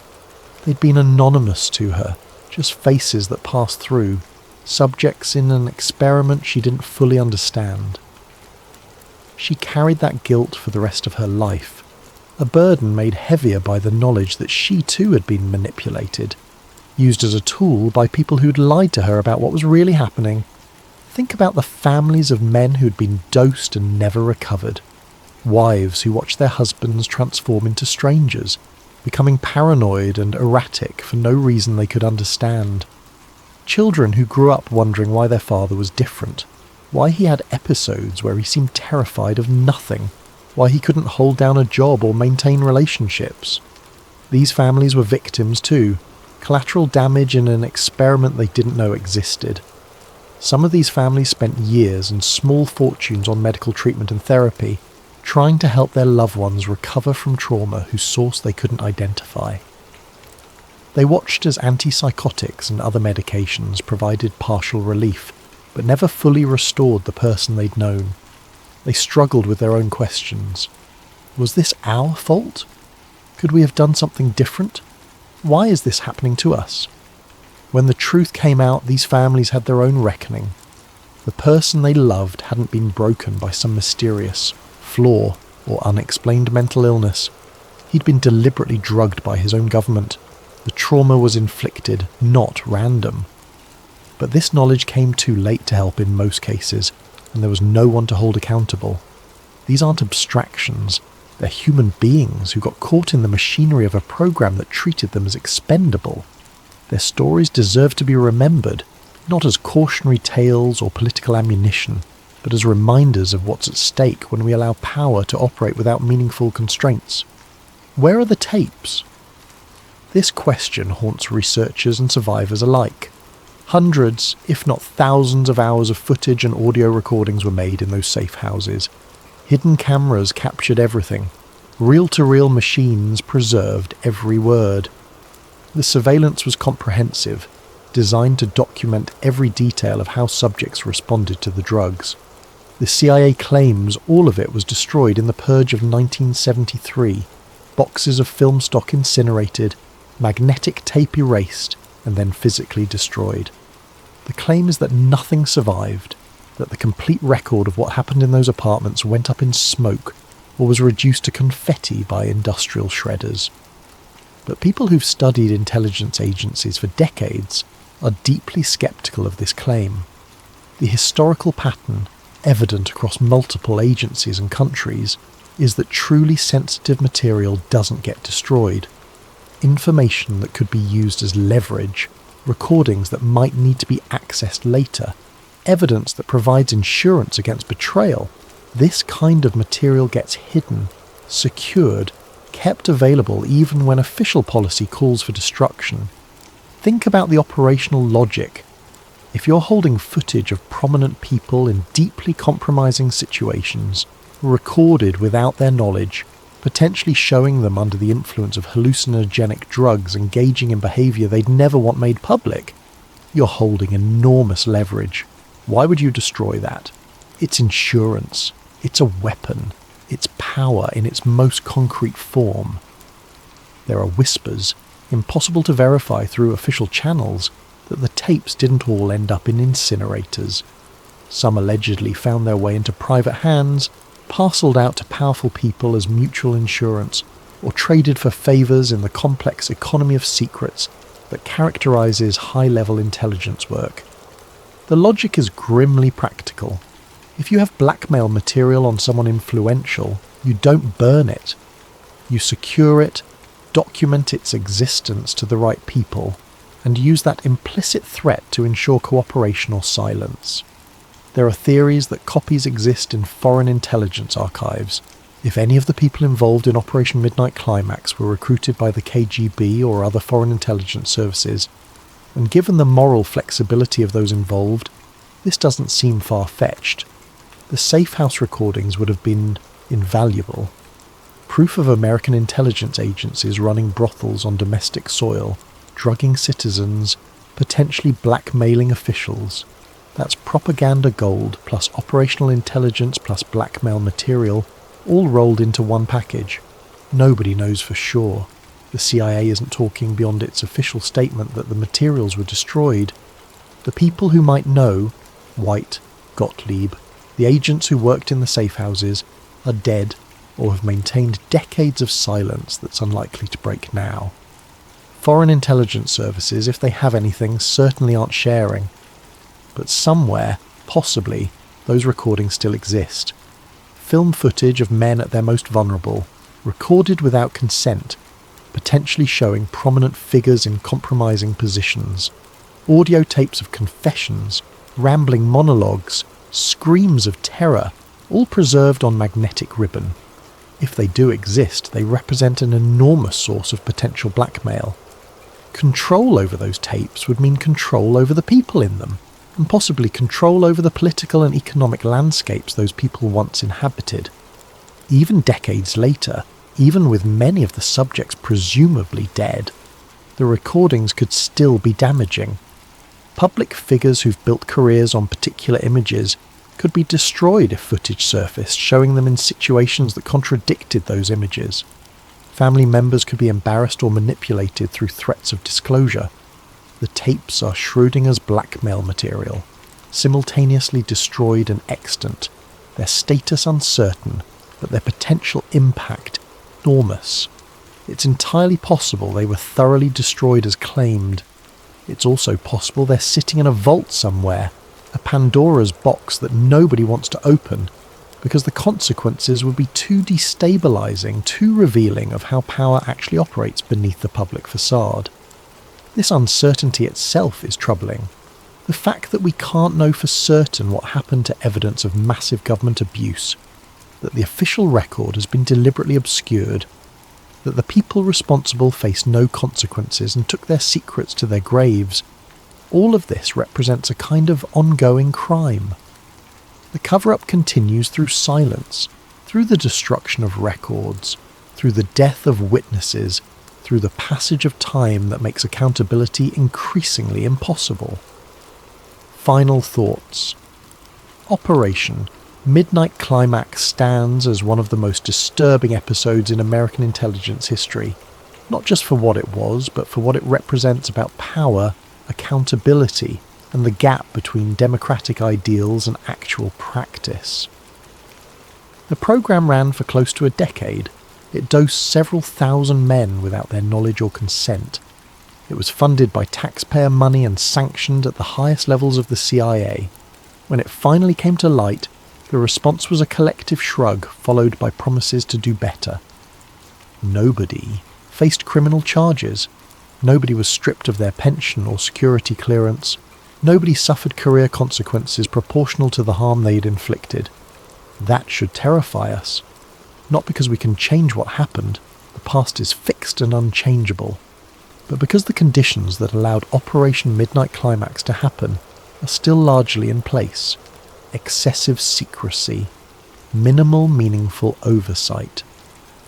They'd been anonymous to her, just faces that passed through, subjects in an experiment she didn't fully understand. She carried that guilt for the rest of her life, a burden made heavier by the knowledge that she too had been manipulated, used as a tool by people who'd lied to her about what was really happening. Think about the families of men who'd been dosed and never recovered. Wives who watched their husbands transform into strangers, becoming paranoid and erratic for no reason they could understand. Children who grew up wondering why their father was different, why he had episodes where he seemed terrified of nothing, why he couldn't hold down a job or maintain relationships. These families were victims too, collateral damage in an experiment they didn't know existed. Some of these families spent years and small fortunes on medical treatment and therapy, trying to help their loved ones recover from trauma whose source they couldn't identify. They watched as antipsychotics and other medications provided partial relief, but never fully restored the person they'd known. They struggled with their own questions. Was this our fault? Could we have done something different? Why is this happening to us? When the truth came out, these families had their own reckoning. The person they loved hadn't been broken by some mysterious flaw or unexplained mental illness. He'd been deliberately drugged by his own government. The trauma was inflicted, not random. But this knowledge came too late to help in most cases, and there was no one to hold accountable. These aren't abstractions. They're human beings who got caught in the machinery of a program that treated them as expendable. Their stories deserve to be remembered, not as cautionary tales or political ammunition, but as reminders of what's at stake when we allow power to operate without meaningful constraints. Where are the tapes? This question haunts researchers and survivors alike. Hundreds, if not thousands of hours of footage and audio recordings were made in those safe houses. Hidden cameras captured everything. Reel-to-reel machines preserved every word. The surveillance was comprehensive, designed to document every detail of how subjects responded to the drugs. The CIA claims all of it was destroyed in the purge of 1973. Boxes of film stock incinerated, magnetic tape erased, and then physically destroyed. The claim is that nothing survived, that the complete record of what happened in those apartments went up in smoke or was reduced to confetti by industrial shredders. But people who've studied intelligence agencies for decades are deeply skeptical of this claim. The historical pattern, evident across multiple agencies and countries, is that truly sensitive material doesn't get destroyed. Information that could be used as leverage, recordings that might need to be accessed later, evidence that provides insurance against betrayal, this kind of material gets hidden, secured, kept available even when official policy calls for destruction. Think about the operational logic. If you're holding footage of prominent people in deeply compromising situations, recorded without their knowledge, potentially showing them under the influence of hallucinogenic drugs engaging in behaviour they'd never want made public, you're holding enormous leverage. Why would you destroy that? It's insurance. It's a weapon. It's power in its most concrete form. There are whispers, impossible to verify through official channels, that the tapes didn't all end up in incinerators. Some allegedly found their way into private hands, parcelled out to powerful people as mutual insurance, or traded for favours in the complex economy of secrets that characterises high-level intelligence work. The logic is grimly practical. If you have blackmail material on someone influential, you don't burn it. You secure it, document its existence to the right people, and use that implicit threat to ensure cooperation or silence. There are theories that copies exist in foreign intelligence archives. If any of the people involved in Operation Midnight Climax were recruited by the KGB or other foreign intelligence services, and given the moral flexibility of those involved, this doesn't seem far-fetched. The safe house recordings would have been invaluable. Proof of American intelligence agencies running brothels on domestic soil, drugging citizens, potentially blackmailing officials. That's propaganda gold plus operational intelligence plus blackmail material, all rolled into one package. Nobody knows for sure. The CIA isn't talking beyond its official statement that the materials were destroyed. The people who might know, White, Gottlieb, the agents who worked in the safe houses, are dead or have maintained decades of silence that's unlikely to break now. Foreign intelligence services, if they have anything, certainly aren't sharing. But somewhere, possibly, those recordings still exist. Film footage of men at their most vulnerable, recorded without consent, potentially showing prominent figures in compromising positions. Audio tapes of confessions, rambling monologues, screams of terror, all preserved on magnetic ribbon. If they do exist, they represent an enormous source of potential blackmail. Control over those tapes would mean control over the people in them, and possibly control over the political and economic landscapes those people once inhabited. Even decades later, even with many of the subjects presumably dead, the recordings could still be damaging. Public figures who've built careers on particular images could be destroyed if footage surfaced, showing them in situations that contradicted those images. Family members could be embarrassed or manipulated through threats of disclosure. The tapes are Schrödinger's blackmail material, simultaneously destroyed and extant, their status uncertain, but their potential impact enormous. It's entirely possible they were thoroughly destroyed as claimed. It's also possible they're sitting in a vault somewhere, a Pandora's box that nobody wants to open, because the consequences would be too destabilizing, too revealing of how power actually operates beneath the public facade. This uncertainty itself is troubling. The fact that we can't know for certain what happened to evidence of massive government abuse, that the official record has been deliberately obscured, that the people responsible faced no consequences and took their secrets to their graves, all of this represents a kind of ongoing crime. The cover-up continues through silence, through the destruction of records, through the death of witnesses, through the passage of time that makes accountability increasingly impossible. Final thoughts. Operation Midnight Climax stands as one of the most disturbing episodes in American intelligence history, not just for what it was, but for what it represents about power, accountability, and the gap between democratic ideals and actual practice. The program ran for close to a decade. It dosed several thousand men without their knowledge or consent. It was funded by taxpayer money and sanctioned at the highest levels of the CIA. When it finally came to light, the response was a collective shrug followed by promises to do better. Nobody faced criminal charges. Nobody was stripped of their pension or security clearance. Nobody suffered career consequences proportional to the harm they'd inflicted. That should terrify us. Not because we can change what happened, the past is fixed and unchangeable, but because the conditions that allowed Operation Midnight Climax to happen are still largely in place. Excessive secrecy, minimal meaningful oversight,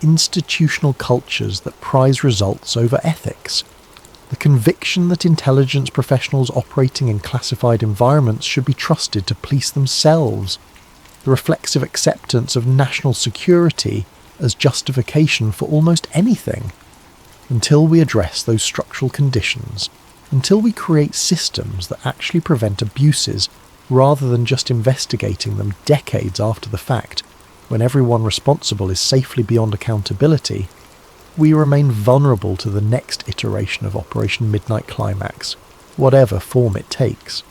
institutional cultures that prize results over ethics, the conviction that intelligence professionals operating in classified environments should be trusted to police themselves, the reflexive acceptance of national security as justification for almost anything. Until we address those structural conditions, until we create systems that actually prevent abuses rather than just investigating them decades after the fact, when everyone responsible is safely beyond accountability, we remain vulnerable to the next iteration of Operation Midnight Climax, whatever form it takes.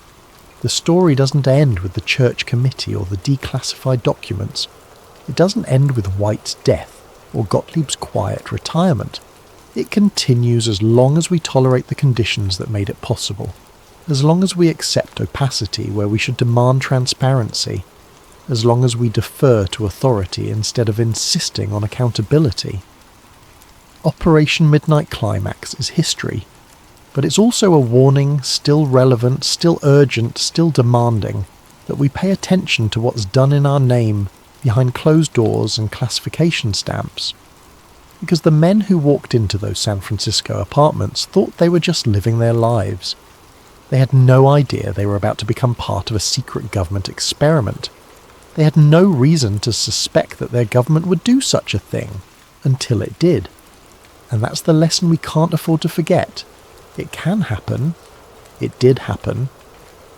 The story doesn't end with the Church Committee or the declassified documents. It doesn't end with White's death or Gottlieb's quiet retirement. It continues as long as we tolerate the conditions that made it possible, as long as we accept opacity where we should demand transparency, as long as we defer to authority instead of insisting on accountability. Operation Midnight Climax is history, but it's also a warning, still relevant, still urgent, still demanding, that we pay attention to what's done in our name behind closed doors and classification stamps. Because the men who walked into those San Francisco apartments thought they were just living their lives. They had no idea they were about to become part of a secret government experiment. They had no reason to suspect that their government would do such a thing, until it did. And that's the lesson we can't afford to forget. It can happen. It did happen.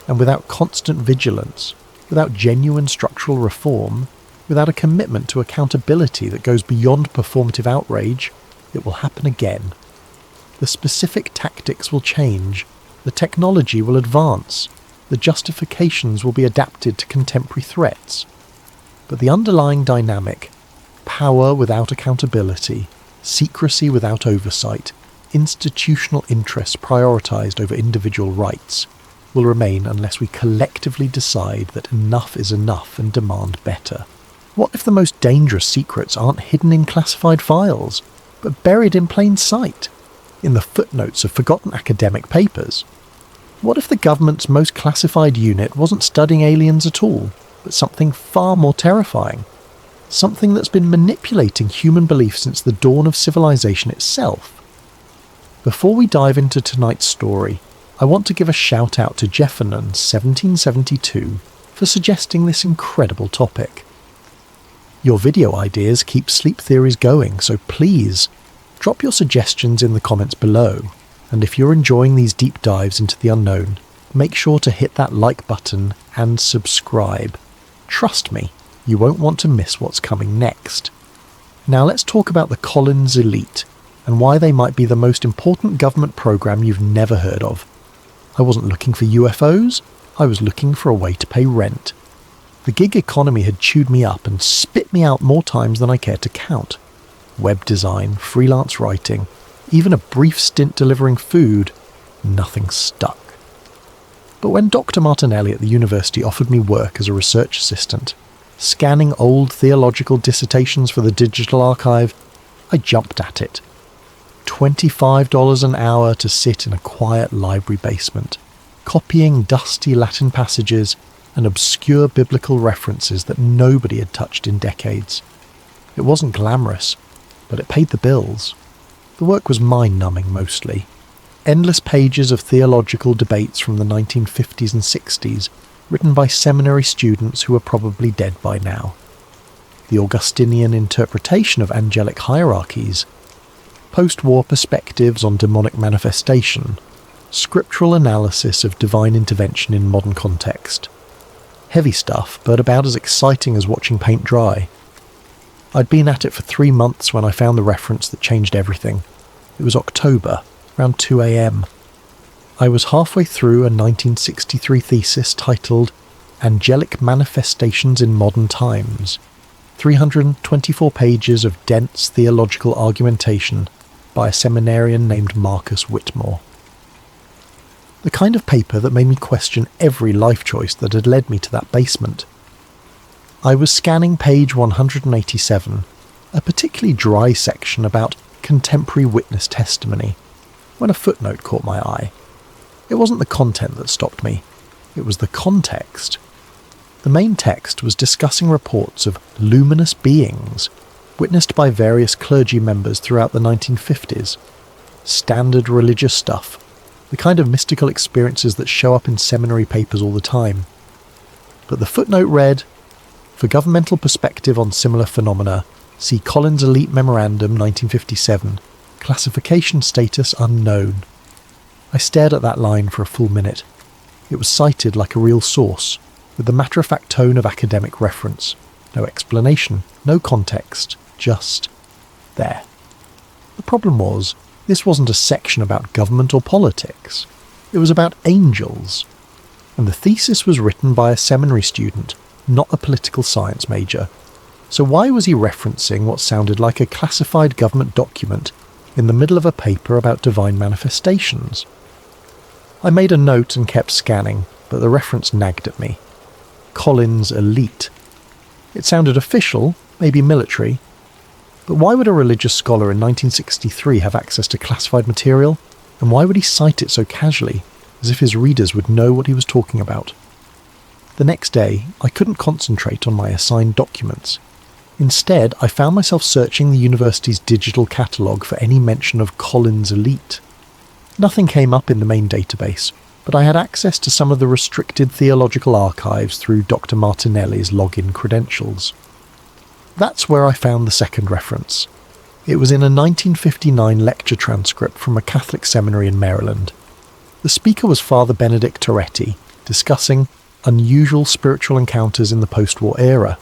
And without constant vigilance, without genuine structural reform, without a commitment to accountability that goes beyond performative outrage, it will happen again. The specific tactics will change. The technology will advance. The justifications will be adapted to contemporary threats. But the underlying dynamic, power without accountability, secrecy without oversight, institutional interests prioritized over individual rights, will remain unless we collectively decide that enough is enough and demand better. What if the most dangerous secrets aren't hidden in classified files, but buried in plain sight, in the footnotes of forgotten academic papers? What if the government's most classified unit wasn't studying aliens at all, but something far more terrifying? Something that's been manipulating human belief since the dawn of civilization itself. Before we dive into tonight's story, I want to give a shout out to Jeffernan 1772 for suggesting this incredible topic. Your video ideas keep sleep theories going, so please drop your suggestions in the comments below, and if you're enjoying these deep dives into the unknown, make sure to hit that like button and subscribe. Trust me, you won't want to miss what's coming next. Now let's talk about the Collins Elite, and why they might be the most important government program you've never heard of. I wasn't looking for UFOs, I was looking for a way to pay rent. The gig economy had chewed me up and spit me out more times than I cared to count. Web design, freelance writing, even a brief stint delivering food, nothing stuck. But when Dr. Martinelli at the university offered me work as a research assistant, scanning old theological dissertations for the digital archive, I jumped at it. $25 an hour to sit in a quiet library basement, copying dusty Latin passages and obscure biblical references that nobody had touched in decades. It wasn't glamorous, but it paid the bills. The work was mind-numbing mostly. Endless pages of theological debates from the 1950s and 60s, written by seminary students who were probably dead by now. The Augustinian interpretation of angelic hierarchies, post-war perspectives on demonic manifestation, scriptural analysis of divine intervention in modern context. Heavy stuff, but about as exciting as watching paint dry. I'd been at it for 3 months when I found the reference that changed everything. It was October, around 2 a.m. I was halfway through a 1963 thesis titled Angelic Manifestations in Modern Times, 324 pages of dense theological argumentation by a seminarian named Marcus Whitmore. The kind of paper that made me question every life choice that had led me to that basement. I was scanning page 187, a particularly dry section about contemporary witness testimony, when a footnote caught my eye. It wasn't the content that stopped me, it was the context. The main text was discussing reports of luminous beings witnessed by various clergy members throughout the 1950s. Standard religious stuff, the kind of mystical experiences that show up in seminary papers all the time. But the footnote read, "For governmental perspective on similar phenomena, see Collins Elite Memorandum 1957, classification status unknown." I stared at that line for a full minute. It was cited like a real source, with the matter-of-fact tone of academic reference. No explanation, no context, just there. The problem was, this wasn't a section about government or politics. It was about angels. And the thesis was written by a seminary student, not a political science major. So why was he referencing what sounded like a classified government document in the middle of a paper about divine manifestations? I made a note and kept scanning, but the reference nagged at me. Collins Elite. It sounded official, maybe military. But why would a religious scholar in 1963 have access to classified material? And why would he cite it so casually, as if his readers would know what he was talking about? The next day, I couldn't concentrate on my assigned documents. Instead, I found myself searching the university's digital catalogue for any mention of Collins Elite. Nothing came up in the main database, but I had access to some of the restricted theological archives through Dr. Martinelli's login credentials. That's where I found the second reference. It was in a 1959 lecture transcript from a Catholic seminary in Maryland. The speaker was Father Benedict Toretti, discussing unusual spiritual encounters in the post-war era.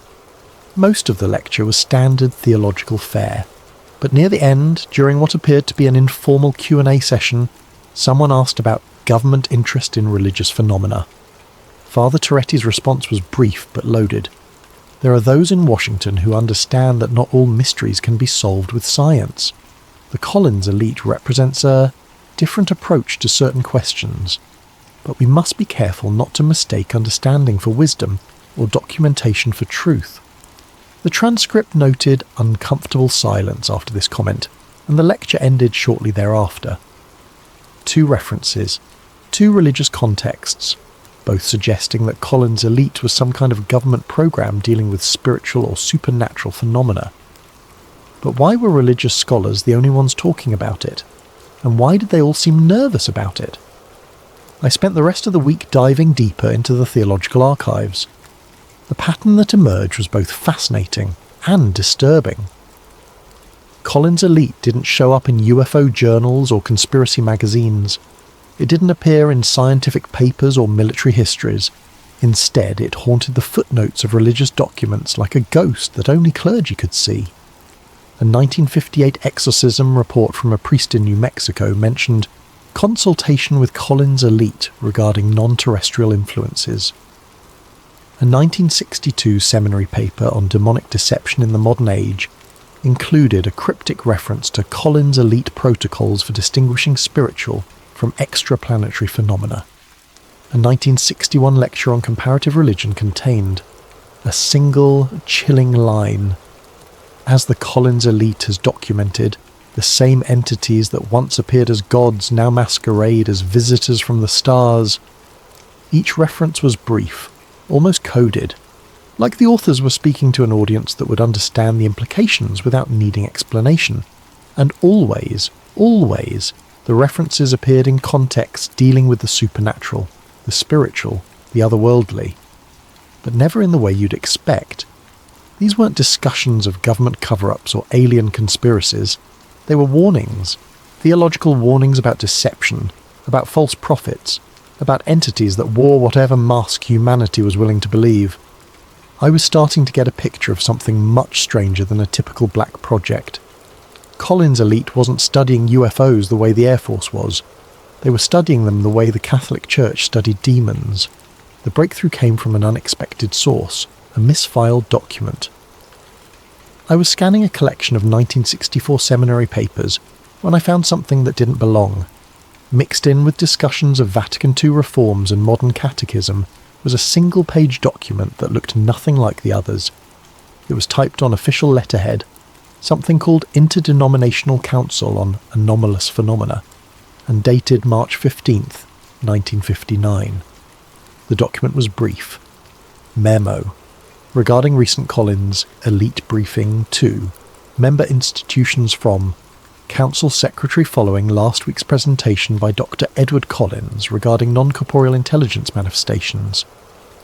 Most of the lecture was standard theological fare, but near the end, during what appeared to be an informal Q&A session, someone asked about government interest in religious phenomena. Father Toretti's response was brief but loaded. There are those in Washington who understand that not all mysteries can be solved with science. The Collins Elite represents a different approach to certain questions, but we must be careful not to mistake understanding for wisdom or documentation for truth. The transcript noted uncomfortable silence after this comment, and the lecture ended shortly thereafter. 2 references, 2 religious contexts, both suggesting that Collins Elite was some kind of government program dealing with spiritual or supernatural phenomena. But why were religious scholars the only ones talking about it? And why did they all seem nervous about it? I spent the rest of the week diving deeper into the theological archives. The pattern that emerged was both fascinating and disturbing. Collins Elite didn't show up in UFO journals or conspiracy magazines. It didn't appear in scientific papers or military histories. Instead, it haunted the footnotes of religious documents like a ghost that only clergy could see. A 1958 exorcism report from a priest in New Mexico mentioned consultation with Collins Elite regarding non-terrestrial influences. A 1962 seminary paper on demonic deception in the modern age included a cryptic reference to Collins Elite protocols for distinguishing spiritual from extraplanetary phenomena. a 1961 lecture on comparative religion contained a single chilling line. As the Collins elite has documented, the same entities that once appeared as gods now masquerade as visitors from the stars. Each reference was brief, almost coded, like the authors were speaking to an audience that would understand the implications without needing explanation. And always, the references appeared in contexts dealing with the supernatural, the spiritual, the otherworldly, but never in the way you'd expect. These weren't discussions of government cover-ups or alien conspiracies. They were warnings, theological warnings about deception, about false prophets, about entities that wore whatever mask humanity was willing to believe. I was starting to get a picture of something much stranger than a typical black project. Collins' elite wasn't studying UFOs the way the Air Force was. They were studying them the way the Catholic Church studied demons. The breakthrough came from an unexpected source, a misfiled document. I was scanning a collection of 1964 seminary papers when I found something that didn't belong. Mixed in with discussions of Vatican II reforms and modern catechism was a single-page document that looked nothing like the others. It was typed on official letterhead, something called Interdenominational Council on Anomalous Phenomena, and dated March 15th, 1959. The document was brief. Memo. Regarding recent Collins Elite Briefing 2, member institutions from Council Secretary following last week's presentation by Dr. Edward Collins regarding non-corporeal intelligence manifestations.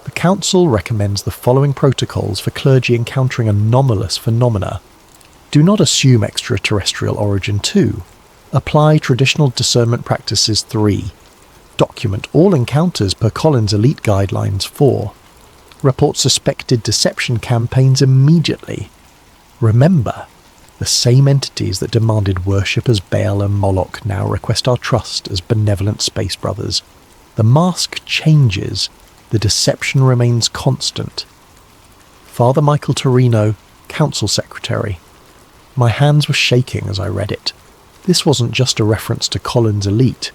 The Council recommends the following protocols for clergy encountering anomalous phenomena. Do not assume extraterrestrial origin 2. Apply traditional discernment practices 3. Document all encounters per Collins Elite Guidelines 4. Report suspected deception campaigns immediately. Remember, the same entities that demanded worship as Baal and Moloch now request our trust as benevolent space brothers. The mask changes, the deception remains constant. Father Michael Torino, Council Secretary. My hands were shaking as I read it. This wasn't just a reference to Collins Elite.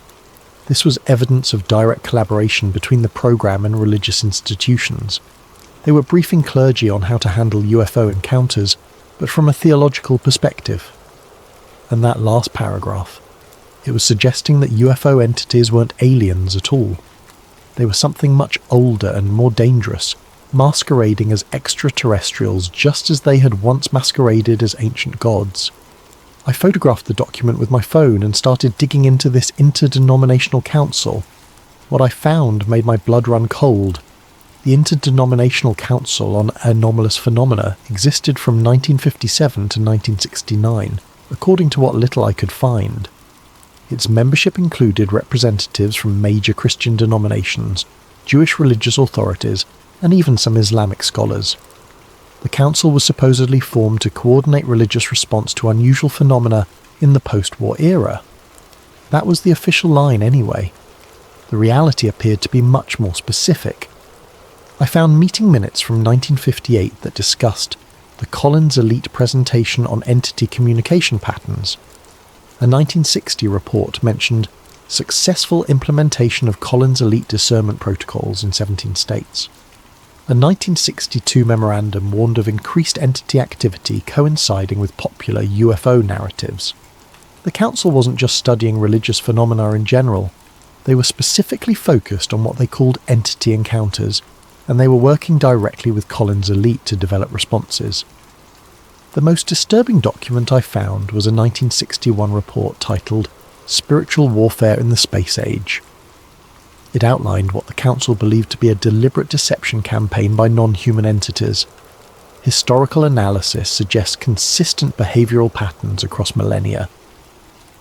This was evidence of direct collaboration between the program and religious institutions. They were briefing clergy on how to handle UFO encounters, but from a theological perspective. And that last paragraph, it was suggesting that UFO entities weren't aliens at all. They were something much older and more dangerous, masquerading as extraterrestrials just as they had once masqueraded as ancient gods. I photographed the document with my phone and started digging into this interdenominational council. What I found made my blood run cold. The Interdenominational Council on Anomalous Phenomena existed from 1957 to 1969, according to what little I could find. Its membership included representatives from major Christian denominations, Jewish religious authorities, and even some Islamic scholars. The council was supposedly formed to coordinate religious response to unusual phenomena in the post-war era. That was the official line anyway. The reality appeared to be much more specific. I found meeting minutes from 1958 that discussed the Collins Elite Presentation on Entity Communication Patterns. A 1960 report mentioned successful implementation of Collins Elite discernment protocols in 17 states. A 1962 memorandum warned of increased entity activity coinciding with popular UFO narratives. The council wasn't just studying religious phenomena in general. They were specifically focused on what they called entity encounters, and they were working directly with Collins Elite to develop responses. The most disturbing document I found was a 1961 report titled Spiritual Warfare in the Space Age. It outlined what the Council believed to be a deliberate deception campaign by non-human entities. Historical analysis suggests consistent behavioural patterns across millennia.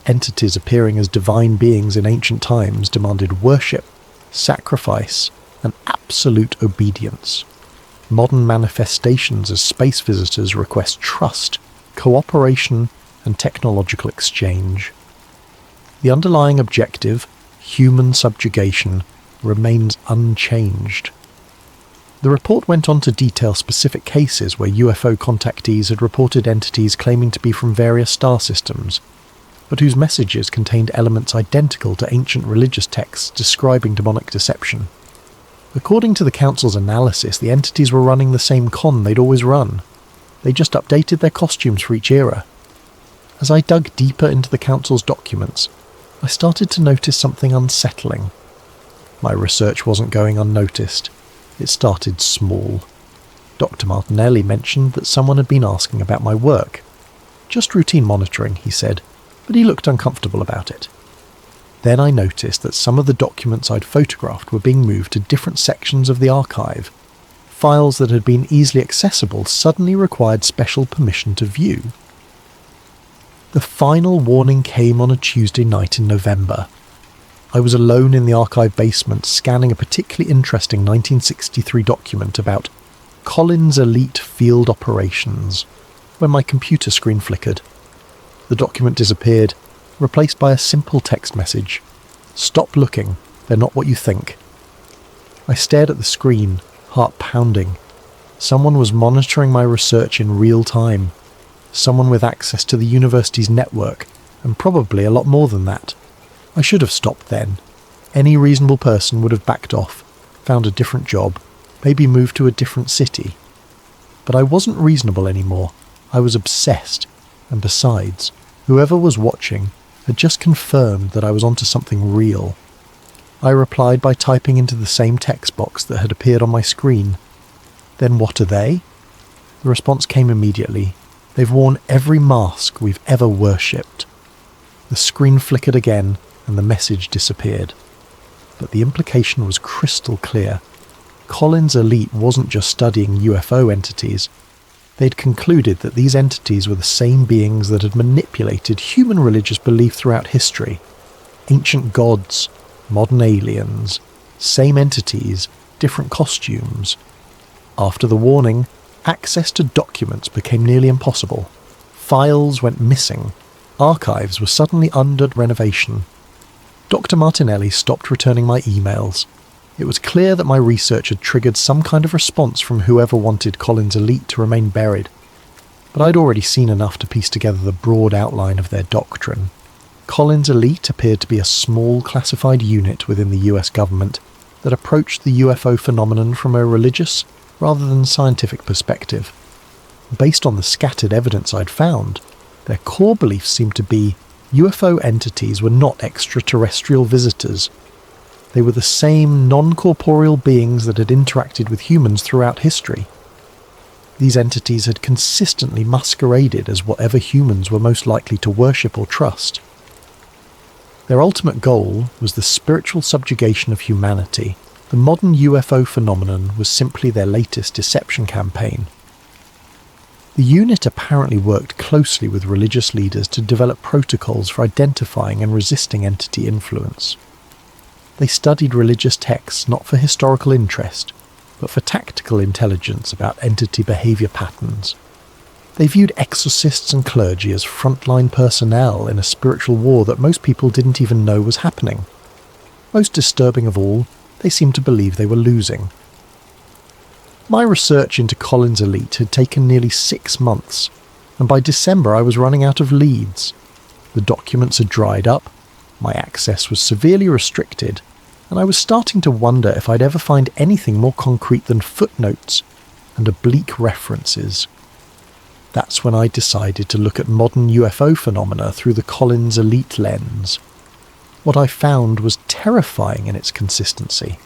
Entities appearing as divine beings in ancient times demanded worship, sacrifice, and absolute obedience. Modern manifestations as space visitors request trust, cooperation, and technological exchange. The underlying objective, human subjugation, remains unchanged. The report went on to detail specific cases where UFO contactees had reported entities claiming to be from various star systems, but whose messages contained elements identical to ancient religious texts describing demonic deception. According to the council's analysis, the entities were running the same con they'd always run. They just updated their costumes for each era. As I dug deeper into the council's documents, I started to notice something unsettling. My research wasn't going unnoticed. It started small. Dr. Martinelli mentioned that someone had been asking about my work. Just routine monitoring, he said, but he looked uncomfortable about it. Then I noticed that some of the documents I'd photographed were being moved to different sections of the archive. Files that had been easily accessible suddenly required special permission to view. The final warning came on a Tuesday night in November. I was alone in the archive basement scanning a particularly interesting 1963 document about Collins Elite Field Operations, when my computer screen flickered. The document disappeared, replaced by a simple text message. "Stop looking, they're not what you think." I stared at the screen, heart pounding. Someone was monitoring my research in real time. Someone with access to the university's network, and probably a lot more than that. I should have stopped then. Any reasonable person would have backed off, found a different job, maybe moved to a different city. But I wasn't reasonable anymore. I was obsessed, and besides, whoever was watching had just confirmed that I was onto something real. I replied by typing into the same text box that had appeared on my screen. "Then what are they?" The response came immediately. "They've worn every mask we've ever worshipped." The screen flickered again, and the message disappeared. But the implication was crystal clear. Collins Elite wasn't just studying UFO entities. They'd concluded that these entities were the same beings that had manipulated human religious belief throughout history. Ancient gods, modern aliens, same entities, different costumes. After the warning, access to documents became nearly impossible. Files went missing. Archives were suddenly under renovation. Dr. Martinelli stopped returning my emails. It was clear that my research had triggered some kind of response from whoever wanted Collins Elite to remain buried. But I'd already seen enough to piece together the broad outline of their doctrine. Collins Elite appeared to be a small classified unit within the US government that approached the UFO phenomenon from a religious rather than scientific perspective. Based on the scattered evidence I'd found, their core beliefs seemed to be UFO entities were not extraterrestrial visitors. They were the same non-corporeal beings that had interacted with humans throughout history. These entities had consistently masqueraded as whatever humans were most likely to worship or trust. Their ultimate goal was the spiritual subjugation of humanity. The modern UFO phenomenon was simply their latest deception campaign. The unit apparently worked closely with religious leaders to develop protocols for identifying and resisting entity influence. They studied religious texts not for historical interest, but for tactical intelligence about entity behaviour patterns. They viewed exorcists and clergy as frontline personnel in a spiritual war that most people didn't even know was happening. Most disturbing of all, they seemed to believe they were losing. My research into Collins Elite had taken nearly 6 months, and by December I was running out of leads. The documents had dried up, my access was severely restricted, and I was starting to wonder if I'd ever find anything more concrete than footnotes and oblique references. That's when I decided to look at modern UFO phenomena through the Collins Elite lens. What I found was terrifying in its consistency.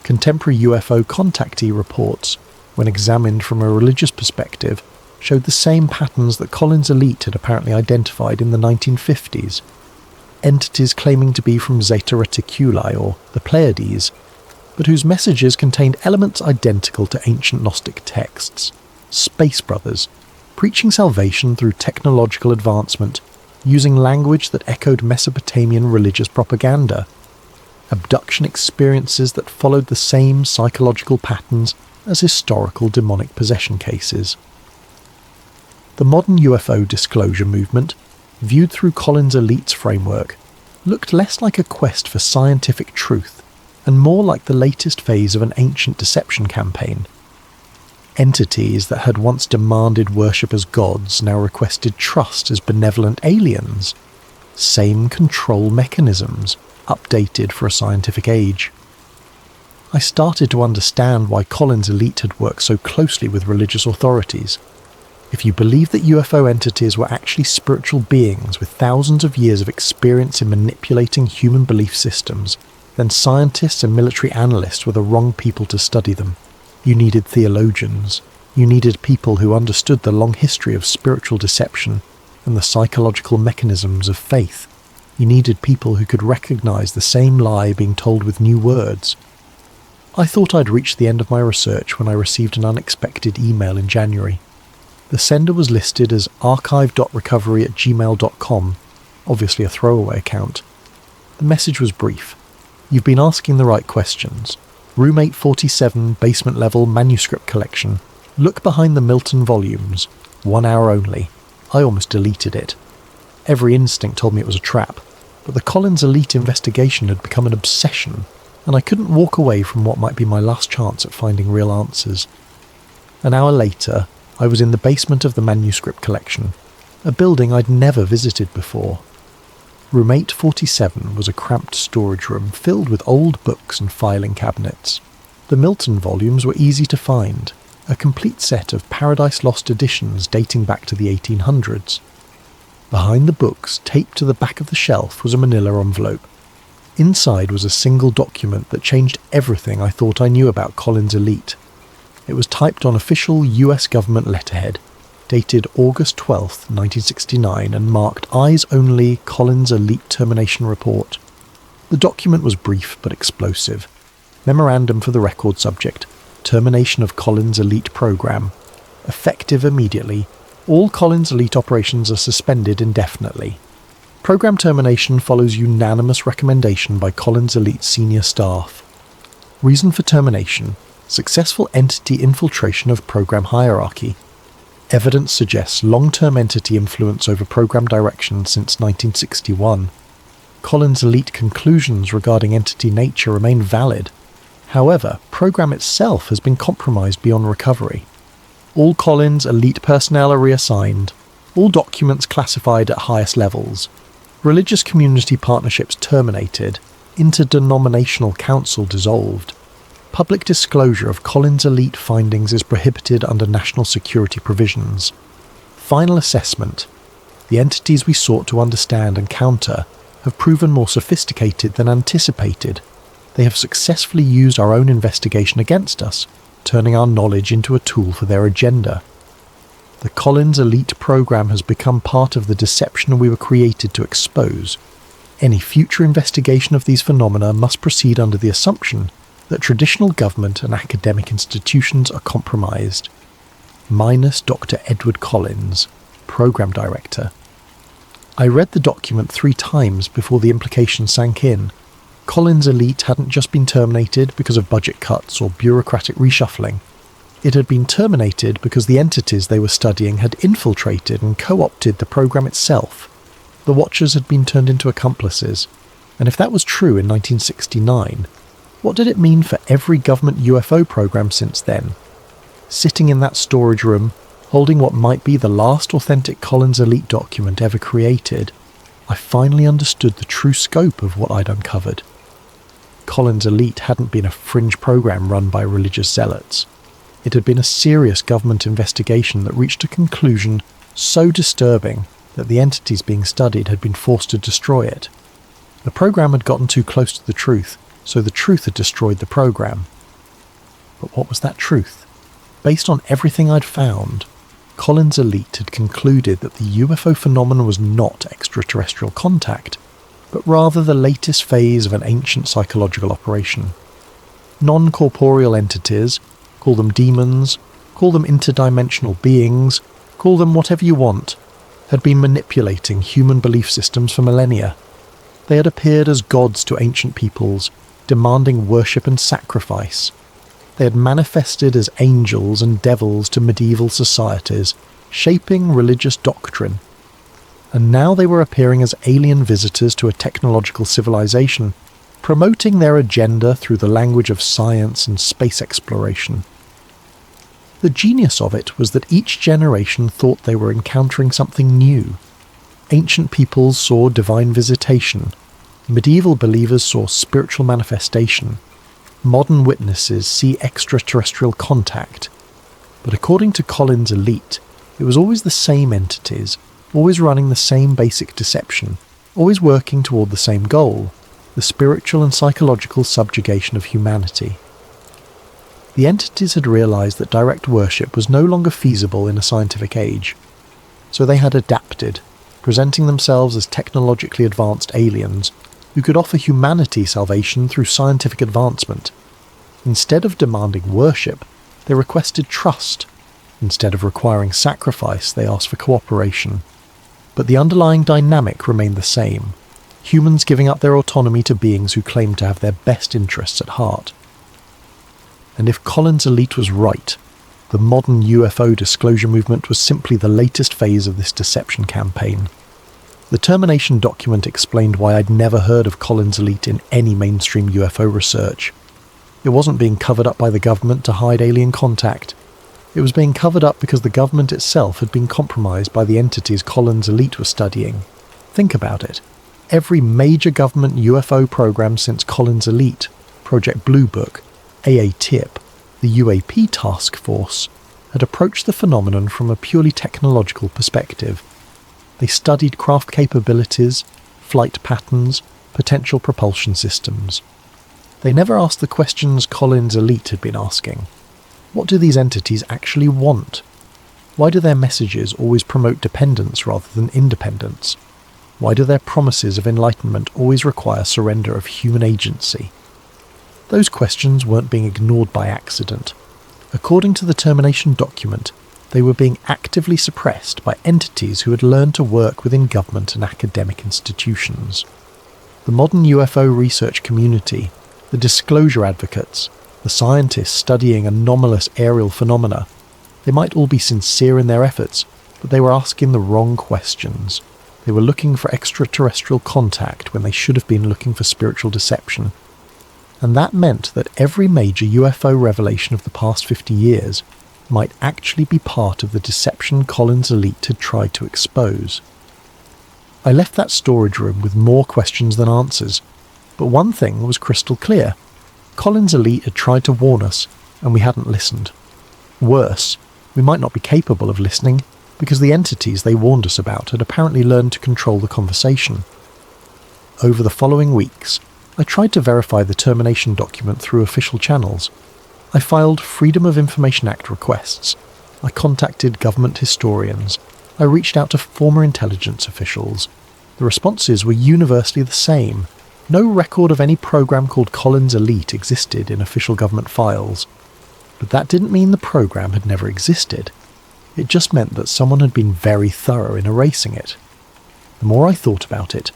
Contemporary UFO contactee reports, when examined from a religious perspective, showed the same patterns that Collins Elite had apparently identified in the 1950s. Entities claiming to be from Zeta Reticuli or the Pleiades, but whose messages contained elements identical to ancient Gnostic texts. Space brothers, preaching salvation through technological advancement, using language that echoed Mesopotamian religious propaganda. Abduction experiences that followed the same psychological patterns as historical demonic possession cases. The modern UFO disclosure movement, viewed through Collins Elite's framework, looked less like a quest for scientific truth and more like the latest phase of an ancient deception campaign. Entities that had once demanded worship as gods now requested trust as benevolent aliens. Same control mechanisms, updated for a scientific age. I started to understand why Collins' elite had worked so closely with religious authorities. If you believe that UFO entities were actually spiritual beings with thousands of years of experience in manipulating human belief systems, then scientists and military analysts were the wrong people to study them. You needed theologians. You needed people who understood the long history of spiritual deception and the psychological mechanisms of faith. You needed people who could recognize the same lie being told with new words. I thought I'd reached the end of my research when I received an unexpected email in January. The sender was listed as archive.recovery@gmail.com, obviously a throwaway account. The message was brief. You've been asking the right questions. Room 847, basement level, manuscript collection. Look behind the Milton volumes. 1 hour only. I almost deleted it. Every instinct told me it was a trap, but the Collins elite investigation had become an obsession, and I couldn't walk away from what might be my last chance at finding real answers. An hour later, I was in the basement of the manuscript collection, a building I'd never visited before. Room 847 was a cramped storage room filled with old books and filing cabinets. The Milton volumes were easy to find, a complete set of Paradise Lost editions dating back to the 1800s. Behind the books, taped to the back of the shelf, was a manila envelope. Inside was a single document that changed everything I thought I knew about Collins' elite. It was typed on official US government letterhead, dated August 12, 1969, and marked Eyes Only Collins Elite Termination Report. The document was brief but explosive. Memorandum for the record subject: termination of Collins Elite program. Effective immediately. All Collins Elite operations are suspended indefinitely. Program termination follows unanimous recommendation by Collins Elite senior staff. Reason for termination: successful entity infiltration of program hierarchy. Evidence suggests long-term entity influence over program direction since 1961. Collins Elite conclusions regarding entity nature remain valid. However, program itself has been compromised beyond recovery. All Collins Elite personnel are reassigned. All documents classified at highest levels. Religious community partnerships terminated. Interdenominational council dissolved. Public disclosure of Collins Elite findings is prohibited under national security provisions. Final assessment: the entities we sought to understand and counter have proven more sophisticated than anticipated. They have successfully used our own investigation against us, turning our knowledge into a tool for their agenda. The Collins Elite program has become part of the deception we were created to expose. Any future investigation of these phenomena must proceed under the assumption that traditional government and academic institutions are compromised. Minus Dr. Edward Collins, Program Director. I read the document 3 times before the implication sank in. Collins Elite hadn't just been terminated because of budget cuts or bureaucratic reshuffling. It had been terminated because the entities they were studying had infiltrated and co-opted the program itself. The Watchers had been turned into accomplices, and if that was true in 1969, what did it mean for every government UFO program since then? Sitting in that storage room, holding what might be the last authentic Collins Elite document ever created, I finally understood the true scope of what I'd uncovered. Collins Elite hadn't been a fringe program run by religious zealots. It had been a serious government investigation that reached a conclusion so disturbing that the entities being studied had been forced to destroy it. The program had gotten too close to the truth, so the truth had destroyed the program. But what was that truth? Based on everything I'd found, Collins Elite had concluded that the UFO phenomenon was not extraterrestrial contact, but rather the latest phase of an ancient psychological operation. Non-corporeal entities, call them demons, call them interdimensional beings, call them whatever you want, had been manipulating human belief systems for millennia. They had appeared as gods to ancient peoples, demanding worship and sacrifice. They had manifested as angels and devils to medieval societies, shaping religious doctrine. And now they were appearing as alien visitors to a technological civilization, promoting their agenda through the language of science and space exploration. The genius of it was that each generation thought they were encountering something new. Ancient peoples saw divine visitation. Medieval believers saw spiritual manifestation. Modern witnesses see extraterrestrial contact, but according to Collins' elite, it was always the same entities, always running the same basic deception, always working toward the same goal, the spiritual and psychological subjugation of humanity. The entities had realised that direct worship was no longer feasible in a scientific age, so they had adapted, presenting themselves as technologically advanced aliens who could offer humanity salvation through scientific advancement. Instead of demanding worship, they requested trust. Instead of requiring sacrifice, they asked for cooperation. But the underlying dynamic remained the same, humans giving up their autonomy to beings who claimed to have their best interests at heart. And if Collins' elite was right, the modern UFO disclosure movement was simply the latest phase of this deception campaign. The termination document explained why I'd never heard of Collins' elite in any mainstream UFO research. It wasn't being covered up by the government to hide alien contact. It was being covered up because the government itself had been compromised by the entities Collins' elite was studying. Think about it. Every major government UFO program since Collins' elite, Project Blue Book, AA-TIP, the UAP Task Force, had approached the phenomenon from a purely technological perspective. They studied craft capabilities, flight patterns, potential propulsion systems. They never asked the questions Collins' elite had been asking. What do these entities actually want? Why do their messages always promote dependence rather than independence? Why do their promises of enlightenment always require surrender of human agency? Those questions weren't being ignored by accident. According to the termination document, they were being actively suppressed by entities who had learned to work within government and academic institutions. The modern UFO research community, the disclosure advocates, the scientists studying anomalous aerial phenomena, they might all be sincere in their efforts, but they were asking the wrong questions. They were looking for extraterrestrial contact when they should have been looking for spiritual deception. And that meant that every major UFO revelation of the past 50 years might actually be part of the deception Collins' elite had tried to expose. I left that storage room with more questions than answers, but one thing was crystal clear. Collins' elite had tried to warn us, and we hadn't listened. Worse, we might not be capable of listening, because the entities they warned us about had apparently learned to control the conversation. Over the following weeks, I tried to verify the termination document through official channels. I filed Freedom of Information Act requests. I contacted government historians. I reached out to former intelligence officials. The responses were universally the same. No record of any program called Collins' Elite existed in official government files. But that didn't mean the program had never existed. It just meant that someone had been very thorough in erasing it. The more I thought about it,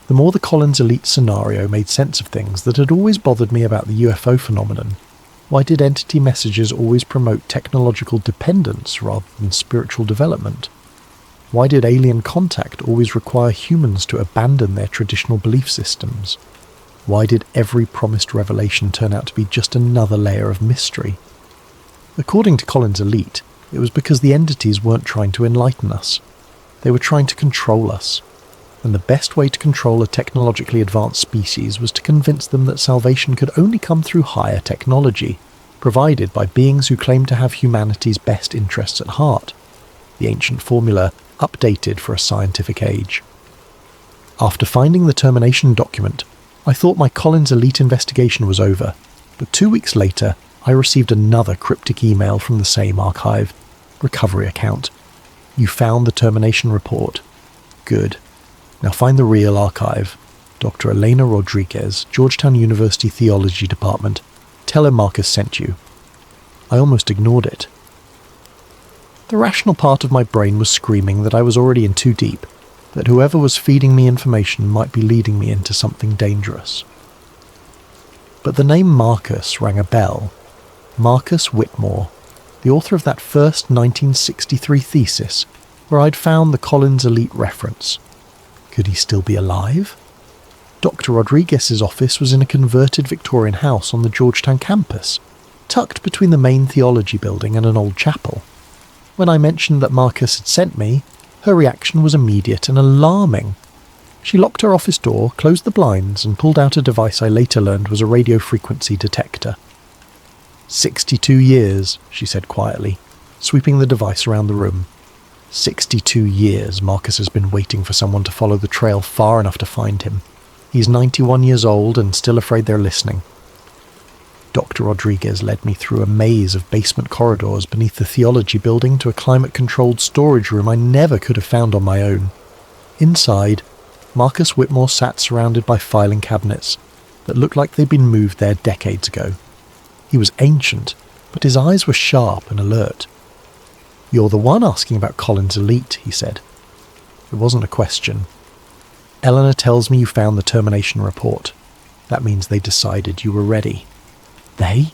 the more the Collins' Elite scenario made sense of things that had always bothered me about the UFO phenomenon. Why did entity messages always promote technological dependence rather than spiritual development? Why did alien contact always require humans to abandon their traditional belief systems? Why did every promised revelation turn out to be just another layer of mystery? According to Collins' Elite, it was because the entities weren't trying to enlighten us. They were trying to control us. And the best way to control a technologically advanced species was to convince them that salvation could only come through higher technology, provided by beings who claimed to have humanity's best interests at heart. The ancient formula updated for a scientific age. After finding the termination document, I thought my Collins' Elite investigation was over, but 2 weeks later, I received another cryptic email from the same archive. Recovery account. You found the termination report. Good. Now find the real archive. Dr. Elena Rodriguez, Georgetown University Theology Department. Tell her Marcus sent you. I almost ignored it. The rational part of my brain was screaming that I was already in too deep, that whoever was feeding me information might be leading me into something dangerous. But the name Marcus rang a bell. Marcus Whitmore, the author of that first 1963 thesis, where I'd found the Collins' Elite reference. Could he still be alive? Dr. Rodriguez's office was in a converted Victorian house on the Georgetown campus, tucked between the main theology building and an old chapel. When I mentioned that Marcus had sent me, her reaction was immediate and alarming. She locked her office door, closed the blinds, and pulled out a device I later learned was a radio frequency detector. 62 years, she said quietly, sweeping the device around the room. 62 years Marcus has been waiting for someone to follow the trail far enough to find him. He's 91 years old and still afraid they're listening. Dr. Rodriguez led me through a maze of basement corridors beneath the theology building to a climate-controlled storage room I never could have found on my own. Inside, Marcus Whitmore sat surrounded by filing cabinets that looked like they'd been moved there decades ago. He was ancient, but his eyes were sharp and alert. "You're the one asking about Collins Elite," he said. It wasn't a question. "Eleanor tells me you found the termination report. That means they decided you were ready." "They?"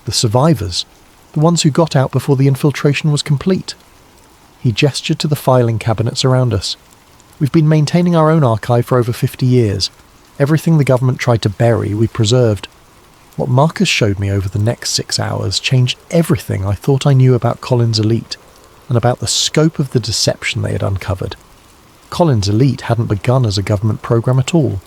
"The survivors. The ones who got out before the infiltration was complete." He gestured to the filing cabinets around us. "We've been maintaining our own archive for over 50 years. Everything the government tried to bury, we preserved. What Marcus showed me over the next 6 hours changed everything I thought I knew about Collins Elite, and about the scope of the deception they had uncovered. Collins Elite hadn't begun as a government program at all.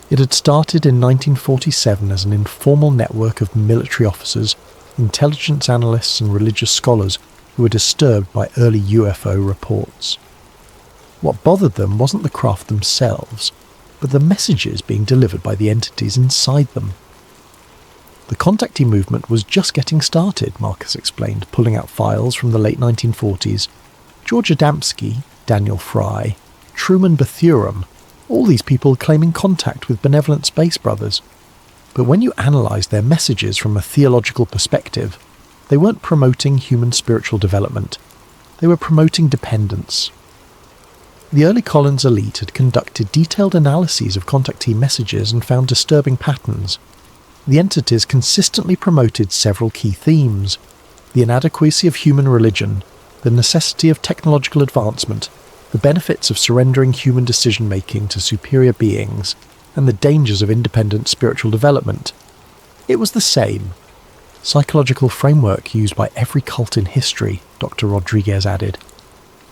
It had started in 1947 as an informal network of military officers, intelligence analysts and religious scholars who were disturbed by early UFO reports. What bothered them wasn't the craft themselves, but the messages being delivered by the entities inside them. The contactee movement was just getting started, Marcus explained, pulling out files from the late 1940s. George Adamski, Daniel Fry, Truman Bethurum, all these people claiming contact with benevolent space brothers. But when you analysed their messages from a theological perspective, they weren't promoting human spiritual development. They were promoting dependence. The early Collins Elite had conducted detailed analyses of contactee messages and found disturbing patterns. The entities consistently promoted several key themes: the inadequacy of human religion, the necessity of technological advancement, the benefits of surrendering human decision-making to superior beings, and the dangers of independent spiritual development. It was the same psychological framework used by every cult in history, Dr. Rodriguez added.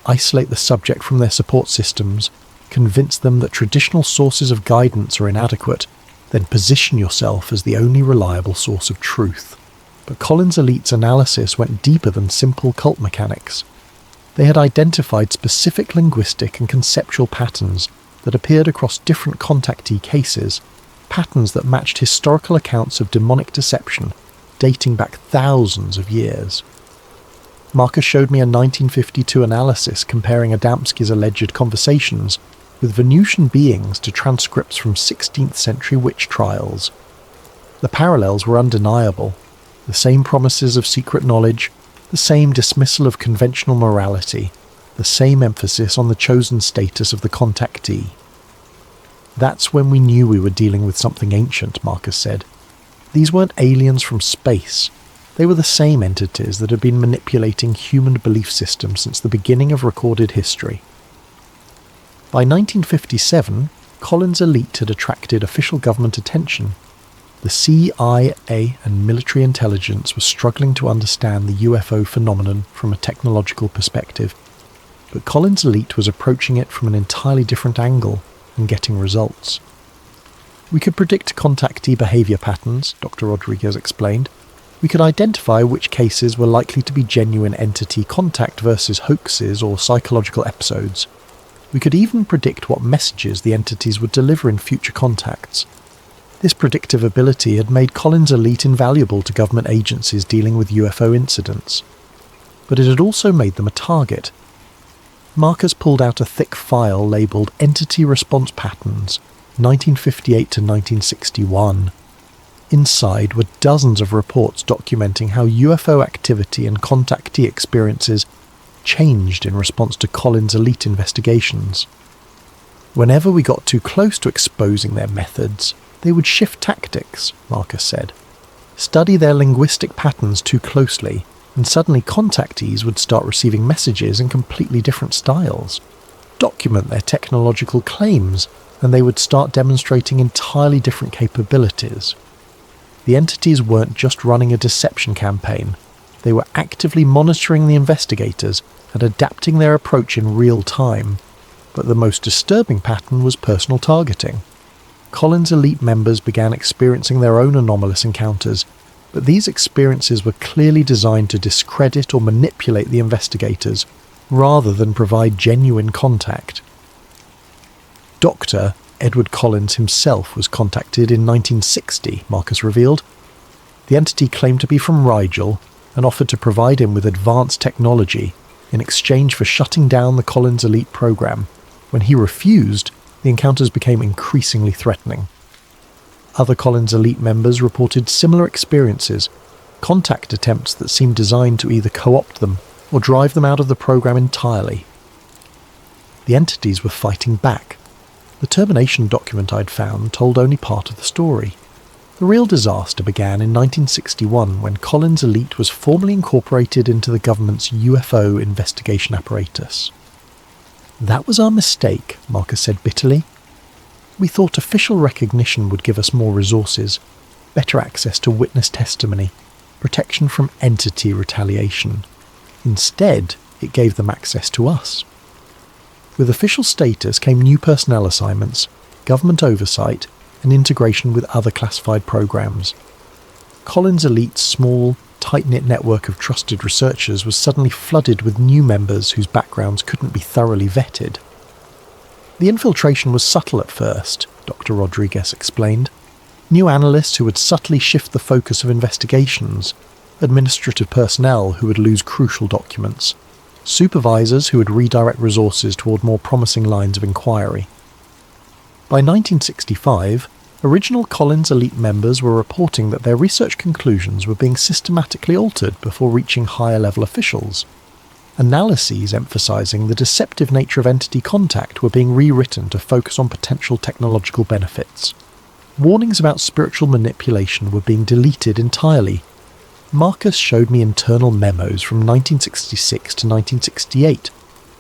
Isolate the subject from their support systems, convince them that traditional sources of guidance are inadequate, then position yourself as the only reliable source of truth. But Collins Elite's analysis went deeper than simple cult mechanics. They had identified specific linguistic and conceptual patterns that appeared across different contactee cases, patterns that matched historical accounts of demonic deception dating back thousands of years. Marcus showed me a 1952 analysis comparing Adamski's alleged conversations with Venusian beings to transcripts from 16th century witch trials. The parallels were undeniable: the same promises of secret knowledge, the same dismissal of conventional morality, the same emphasis on the chosen status of the contactee. That's when we knew we were dealing with something ancient, Marcus said. These weren't aliens from space. They were the same entities that had been manipulating human belief systems since the beginning of recorded history. By 1957, Collins Elite had attracted official government attention. The CIA and military intelligence were struggling to understand the UFO phenomenon from a technological perspective, but Collins Elite was approaching it from an entirely different angle and getting results. We could predict contactee behaviour patterns, Dr. Rodriguez explained. We could identify which cases were likely to be genuine entity contact versus hoaxes or psychological episodes. We could even predict what messages the entities would deliver in future contacts. This predictive ability had made Collins Elite invaluable to government agencies dealing with UFO incidents. But it had also made them a target. Marcus pulled out a thick file labelled Entity Response Patterns, 1958 to 1961. Inside were dozens of reports documenting how UFO activity and contactee experiences changed in response to Collins Elite investigations. Whenever we got too close to exposing their methods, they would shift tactics, Marcus said. Study their linguistic patterns too closely, and suddenly contactees would start receiving messages in completely different styles. Document their technological claims, and they would start demonstrating entirely different capabilities. The entities weren't just running a deception campaign. They were actively monitoring the investigators and adapting their approach in real time. But the most disturbing pattern was personal targeting. Collins elite members began experiencing their own anomalous encounters, but these experiences were clearly designed to discredit or manipulate the investigators, rather than provide genuine contact. Dr. Edward Collins himself was contacted in 1960, Marcus revealed. The entity claimed to be from Rigel and offered to provide him with advanced technology in exchange for shutting down the Collins Elite program. When he refused, the encounters became increasingly threatening. Other Collins Elite members reported similar experiences, contact attempts that seemed designed to either co-opt them or drive them out of the program entirely. The entities were fighting back. The termination document I'd found told only part of the story. The real disaster began in 1961 when Collins Elite was formally incorporated into the government's UFO investigation apparatus. "That was our mistake," Marcus said bitterly. "We thought official recognition would give us more resources, better access to witness testimony, protection from entity retaliation. Instead, it gave them access to us." With official status came new personnel assignments, government oversight, and integration with other classified programs. Collins Elite's small, tight-knit network of trusted researchers was suddenly flooded with new members whose backgrounds couldn't be thoroughly vetted. The infiltration was subtle at first, Dr. Rodriguez explained. New analysts who would subtly shift the focus of investigations, administrative personnel who would lose crucial documents, supervisors who would redirect resources toward more promising lines of inquiry. By 1965, original Collins Elite members were reporting that their research conclusions were being systematically altered before reaching higher-level officials. Analyses emphasizing the deceptive nature of entity contact were being rewritten to focus on potential technological benefits. Warnings about spiritual manipulation were being deleted entirely. Marcus showed me internal memos from 1966 to 1968,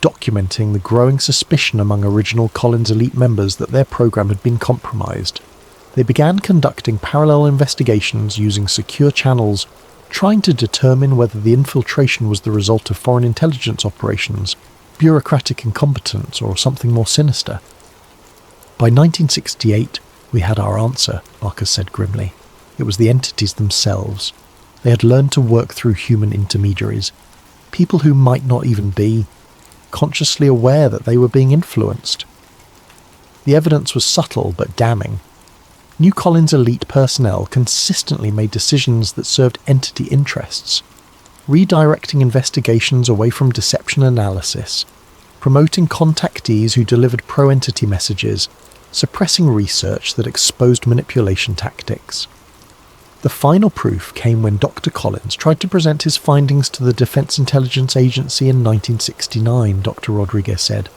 documenting the growing suspicion among original Collins Elite members that their program had been compromised. They began conducting parallel investigations using secure channels, trying to determine whether the infiltration was the result of foreign intelligence operations, bureaucratic incompetence, or something more sinister. By 1968, we had our answer, Marcus said grimly. It was the entities themselves. They had learned to work through human intermediaries, people who might not even be consciously aware that they were being influenced. The evidence was subtle but damning. New Collins Elite personnel consistently made decisions that served entity interests, redirecting investigations away from deception analysis, promoting contactees who delivered pro-entity messages, suppressing research that exposed manipulation tactics. The final proof came when Dr. Collins tried to present his findings to the Defense Intelligence Agency in 1969, Dr. Rodriguez said.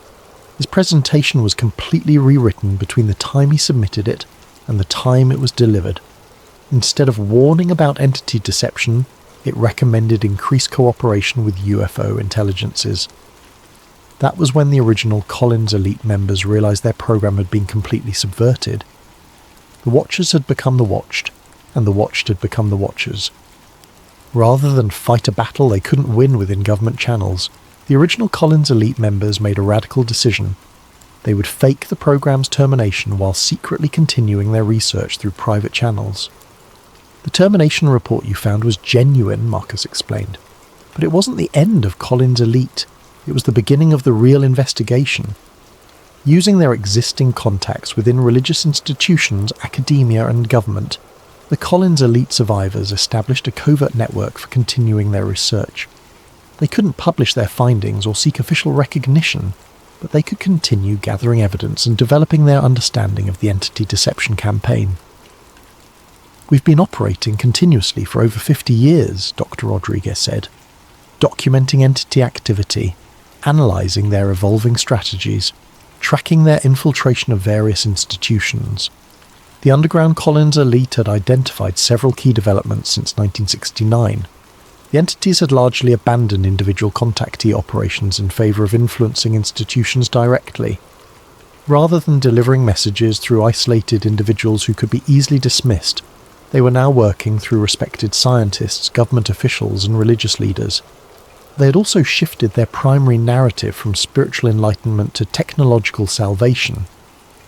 His presentation was completely rewritten between the time he submitted it and the time it was delivered. Instead of warning about entity deception, it recommended increased cooperation with UFO intelligences. That was when the original Collins Elite members realized their program had been completely subverted. The Watchers had become the Watched, and the Watched had become the Watchers. Rather than fight a battle they couldn't win within government channels, the original Collins Elite members made a radical decision. They would fake the program's termination while secretly continuing their research through private channels. The termination report you found was genuine, Marcus explained, but it wasn't the end of Collins Elite. It was the beginning of the real investigation. Using their existing contacts within religious institutions, academia and government, the Collins Elite survivors established a covert network for continuing their research. They couldn't publish their findings or seek official recognition, but they could continue gathering evidence and developing their understanding of the entity deception campaign. We've been operating continuously for over 50 years, Dr. Rodriguez said, documenting entity activity, analysing their evolving strategies, tracking their infiltration of various institutions. The underground Collins Elite had identified several key developments since 1969. The entities had largely abandoned individual contactee operations in favour of influencing institutions directly. Rather than delivering messages through isolated individuals who could be easily dismissed, they were now working through respected scientists, government officials and religious leaders. They had also shifted their primary narrative from spiritual enlightenment to technological salvation.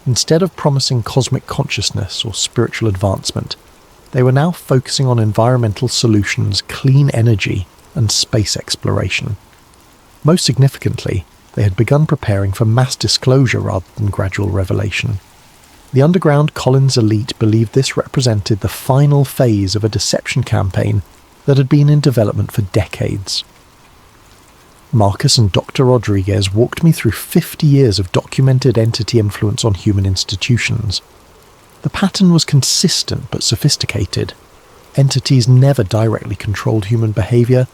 Instead of promising cosmic consciousness or spiritual advancement, they were now focusing on environmental solutions, clean energy, and space exploration. Most significantly, they had begun preparing for mass disclosure rather than gradual revelation. The underground Collins elite believed this represented the final phase of a deception campaign that had been in development for decades. Marcus and Dr. Rodriguez walked me through 50 years of documented entity influence on human institutions. The pattern was consistent but sophisticated. Entities never directly controlled human behaviour,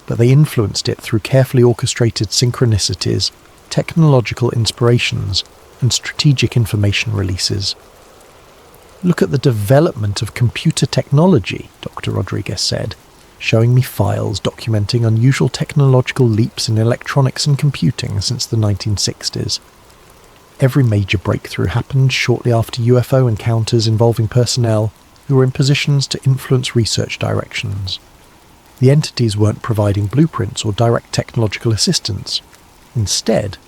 but they influenced it through carefully orchestrated synchronicities, technological inspirations, and strategic information releases. "Look at the development of computer technology," Dr. Rodriguez said, showing me files documenting unusual technological leaps in electronics and computing since the 1960s. Every major breakthrough happened shortly after UFO encounters involving personnel who were in positions to influence research directions. The entities weren't providing blueprints or direct technological assistance. Instead,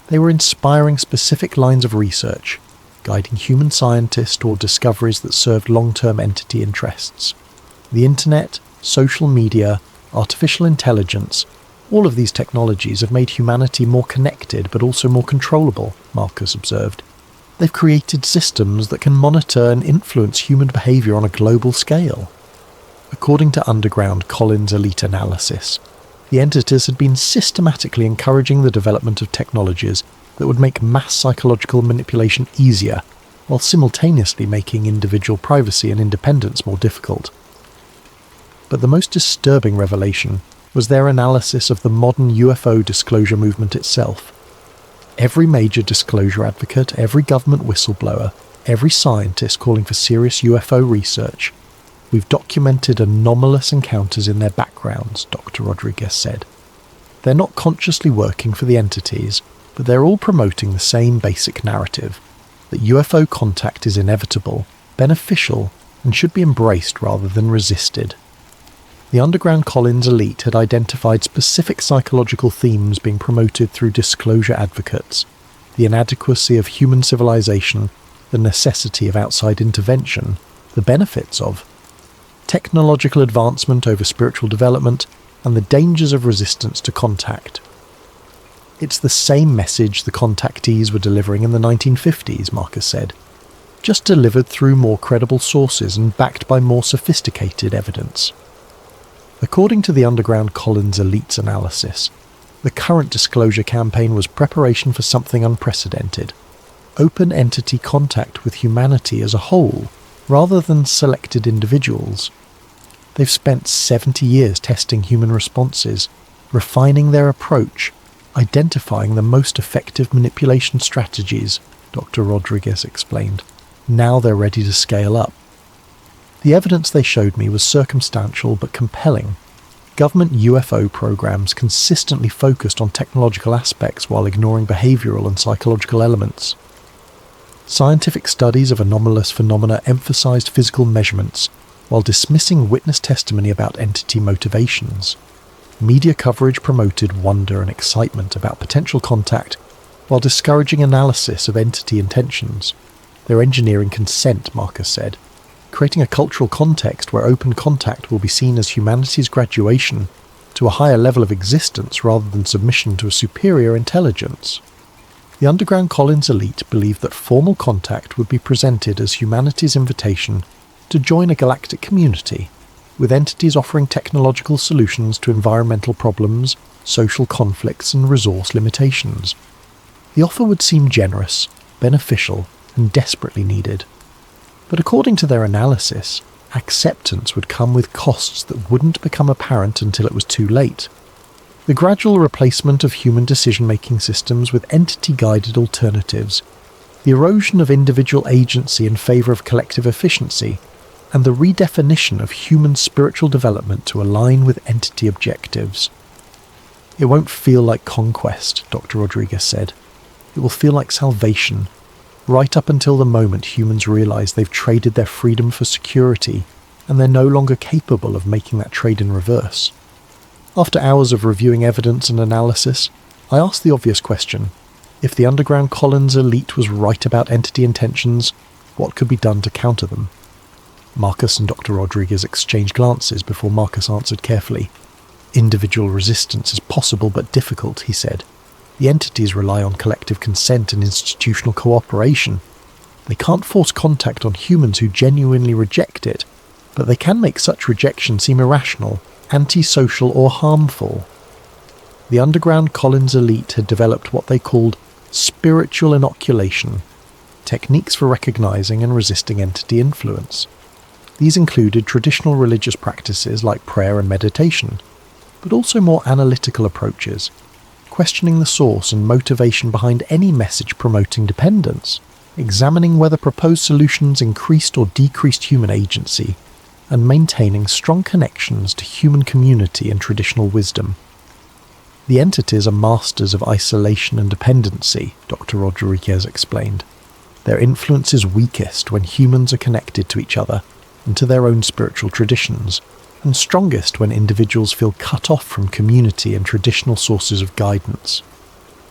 they were inspiring specific lines of research, guiding human scientists toward discoveries that served long-term entity interests. The internet, social media, artificial intelligence, all of these technologies have made humanity more connected but also more controllable, Marcus observed. They've created systems that can monitor and influence human behaviour on a global scale. According to underground Collins elite analysis, the entities had been systematically encouraging the development of technologies that would make mass psychological manipulation easier, while simultaneously making individual privacy and independence more difficult. But the most disturbing revelation was their analysis of the modern UFO disclosure movement itself. Every major disclosure advocate, every government whistleblower, every scientist calling for serious UFO research, we've documented anomalous encounters in their backgrounds, Dr. Rodriguez said. They're not consciously working for the entities, but they're all promoting the same basic narrative, that UFO contact is inevitable, beneficial, and should be embraced rather than resisted. The underground Collins elite had identified specific psychological themes being promoted through disclosure advocates: the inadequacy of human civilization, the necessity of outside intervention, the benefits of technological advancement over spiritual development, and the dangers of resistance to contact. It's the same message the contactees were delivering in the 1950s, Marcus said, just delivered through more credible sources and backed by more sophisticated evidence. According to the underground Collins elite's analysis, the current disclosure campaign was preparation for something unprecedented: open entity contact with humanity as a whole, rather than selected individuals. They've spent 70 years testing human responses, refining their approach, identifying the most effective manipulation strategies, Dr. Rodriguez explained. Now they're ready to scale up. The evidence they showed me was circumstantial but compelling. Government UFO programs consistently focused on technological aspects while ignoring behavioral and psychological elements. Scientific studies of anomalous phenomena emphasized physical measurements, while dismissing witness testimony about entity motivations. Media coverage promoted wonder and excitement about potential contact, while discouraging analysis of entity intentions. They're engineering consent, Marcus said, creating a cultural context where open contact will be seen as humanity's graduation to a higher level of existence rather than submission to a superior intelligence. The underground Collins elite believed that formal contact would be presented as humanity's invitation to join a galactic community, with entities offering technological solutions to environmental problems, social conflicts, and resource limitations. The offer would seem generous, beneficial, and desperately needed. But according to their analysis, acceptance would come with costs that wouldn't become apparent until it was too late. The gradual replacement of human decision-making systems with entity-guided alternatives, the erosion of individual agency in favour of collective efficiency, and the redefinition of human spiritual development to align with entity objectives. It won't feel like conquest, Dr. Rodriguez said. It will feel like salvation, right up until the moment humans realise they've traded their freedom for security, and they're no longer capable of making that trade in reverse. After hours of reviewing evidence and analysis, I asked the obvious question: if the underground Collins elite was right about entity intentions, what could be done to counter them? Marcus and Dr. Rodriguez exchanged glances before Marcus answered carefully. Individual resistance is possible but difficult, he said. The entities rely on collective consent and institutional cooperation. They can't force contact on humans who genuinely reject it, but they can make such rejection seem irrational, antisocial or harmful. The underground Collins elite had developed what they called spiritual inoculation, techniques for recognizing and resisting entity influence. These included traditional religious practices like prayer and meditation, but also more analytical approaches, questioning the source and motivation behind any message promoting dependence, examining whether proposed solutions increased or decreased human agency, and maintaining strong connections to human community and traditional wisdom. The entities are masters of isolation and dependency, Dr. Rodriguez explained. Their influence is weakest when humans are connected to each other and to their own spiritual traditions, and strongest when individuals feel cut off from community and traditional sources of guidance.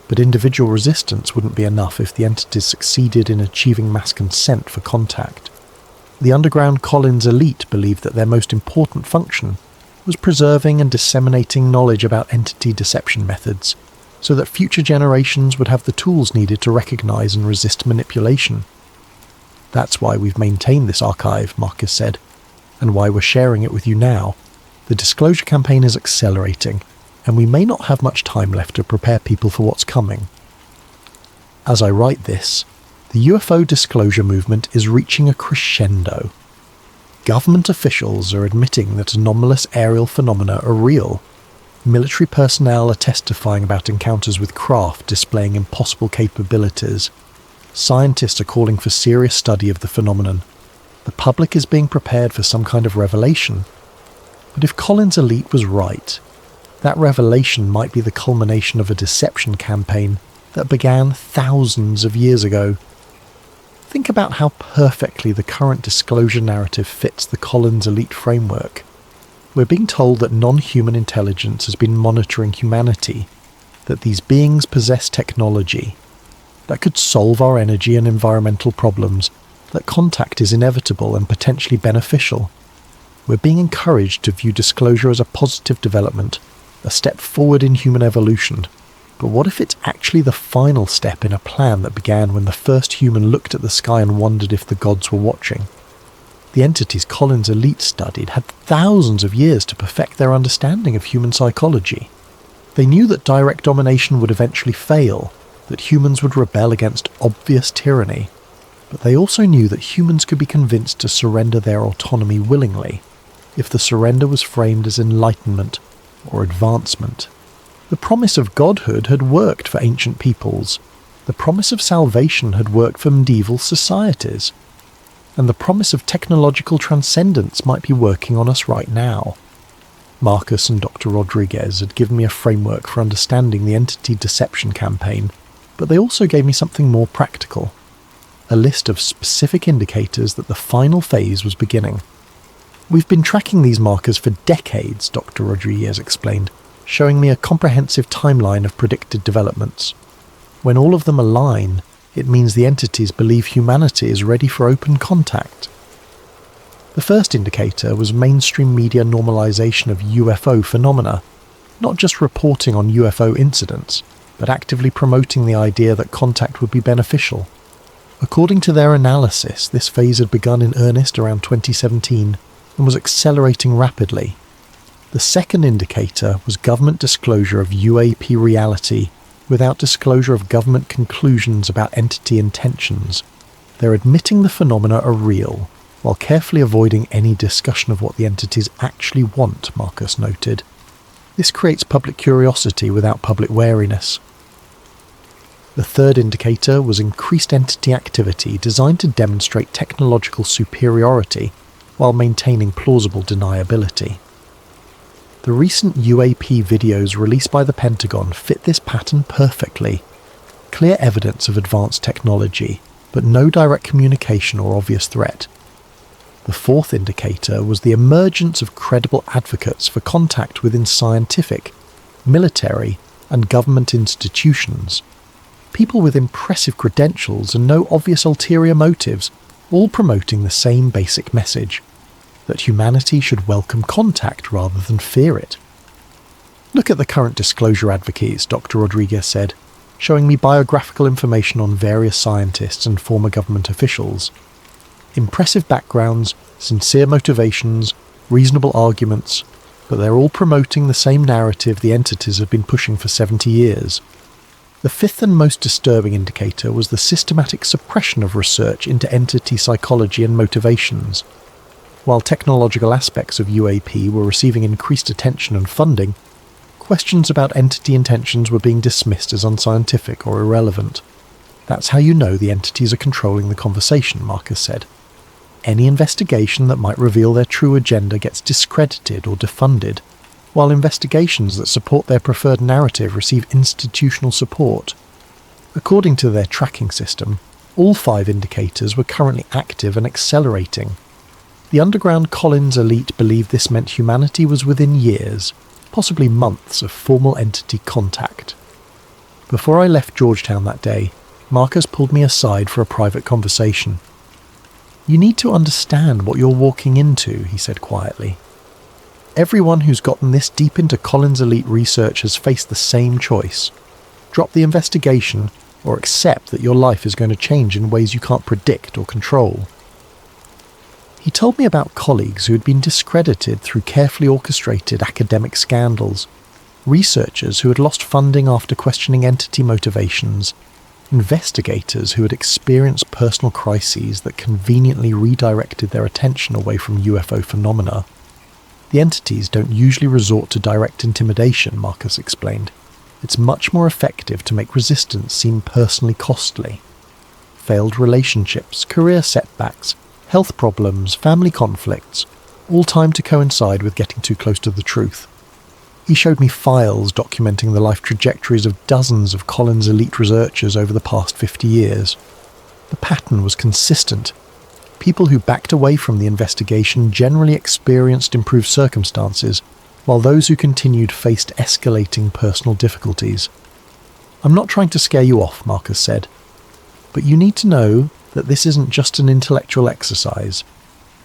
But individual resistance wouldn't be enough if the entities succeeded in achieving mass consent for contact. The underground Collins elite believed that their most important function was preserving and disseminating knowledge about entity deception methods, so that future generations would have the tools needed to recognize and resist manipulation. That's why we've maintained this archive, Marcus said, and why we're sharing it with you now. The disclosure campaign is accelerating, and we may not have much time left to prepare people for what's coming. As I write this, the UFO disclosure movement is reaching a crescendo. Government officials are admitting that anomalous aerial phenomena are real. Military personnel are testifying about encounters with craft displaying impossible capabilities. Scientists are calling for serious study of the phenomenon. The public is being prepared for some kind of revelation. But if Collins' elite was right, that revelation might be the culmination of a deception campaign that began thousands of years ago. Think about how perfectly the current disclosure narrative fits the Collins elite framework. We're being told that non-human intelligence has been monitoring humanity, that these beings possess technology that could solve our energy and environmental problems, that contact is inevitable and potentially beneficial. We're being encouraged to view disclosure as a positive development, a step forward in human evolution. But what if it's actually the final step in a plan that began when the first human looked at the sky and wondered if the gods were watching? The entities Collins' elite studied had thousands of years to perfect their understanding of human psychology. They knew that direct domination would eventually fail, that humans would rebel against obvious tyranny, but they also knew that humans could be convinced to surrender their autonomy willingly, if the surrender was framed as enlightenment or advancement. The promise of godhood had worked for ancient peoples, the promise of salvation had worked for medieval societies, and the promise of technological transcendence might be working on us right now. Marcus and Dr. Rodriguez had given me a framework for understanding the entity deception campaign, but they also gave me something more practical, a list of specific indicators that the final phase was beginning. We've been tracking these markers for decades, Dr. Rodriguez explained, showing me a comprehensive timeline of predicted developments. When all of them align, it means the entities believe humanity is ready for open contact. The first indicator was mainstream media normalization of UFO phenomena, not just reporting on UFO incidents, but actively promoting the idea that contact would be beneficial. According to their analysis, this phase had begun in earnest around 2017 and was accelerating rapidly. The second indicator was government disclosure of UAP reality without disclosure of government conclusions about entity intentions. They're admitting the phenomena are real, while carefully avoiding any discussion of what the entities actually want, Marcus noted. This creates public curiosity without public wariness. The third indicator was increased entity activity designed to demonstrate technological superiority while maintaining plausible deniability. The recent UAP videos released by the Pentagon fit this pattern perfectly. Clear evidence of advanced technology, but no direct communication or obvious threat. The fourth indicator was the emergence of credible advocates for contact within scientific, military, and government institutions. People with impressive credentials and no obvious ulterior motives, all promoting the same basic message, that humanity should welcome contact rather than fear it. "Look at the current disclosure advocates," Dr. Rodriguez said, showing me biographical information on various scientists and former government officials. Impressive backgrounds, sincere motivations, reasonable arguments, but they're all promoting the same narrative the entities have been pushing for 70 years. The fifth and most disturbing indicator was the systematic suppression of research into entity psychology and motivations. While technological aspects of UAP were receiving increased attention and funding, questions about entity intentions were being dismissed as unscientific or irrelevant. "That's how you know the entities are controlling the conversation," Marcus said. "Any investigation that might reveal their true agenda gets discredited or defunded, while investigations that support their preferred narrative receive institutional support. According to their tracking system, all 5 indicators were currently active and accelerating. The underground Collins elite believed this meant humanity was within years, possibly months, of formal entity contact. Before I left Georgetown that day, Marcus pulled me aside for a private conversation. "You need to understand what you're walking into," he said quietly. "Everyone who's gotten this deep into Collins elite research has faced the same choice. Drop the investigation or accept that your life is going to change in ways you can't predict or control." He told me about colleagues who had been discredited through carefully orchestrated academic scandals, researchers who had lost funding after questioning entity motivations, investigators who had experienced personal crises that conveniently redirected their attention away from UFO phenomena. "The entities don't usually resort to direct intimidation," Marcus explained. "It's much more effective to make resistance seem personally costly. Failed relationships, career setbacks, health problems, family conflicts, all timed to coincide with getting too close to the truth." He showed me files documenting the life trajectories of dozens of Collins elite researchers over the past 50 years. The pattern was consistent. People who backed away from the investigation generally experienced improved circumstances, while those who continued faced escalating personal difficulties. "I'm not trying to scare you off," Marcus said, "but you need to know that this isn't just an intellectual exercise.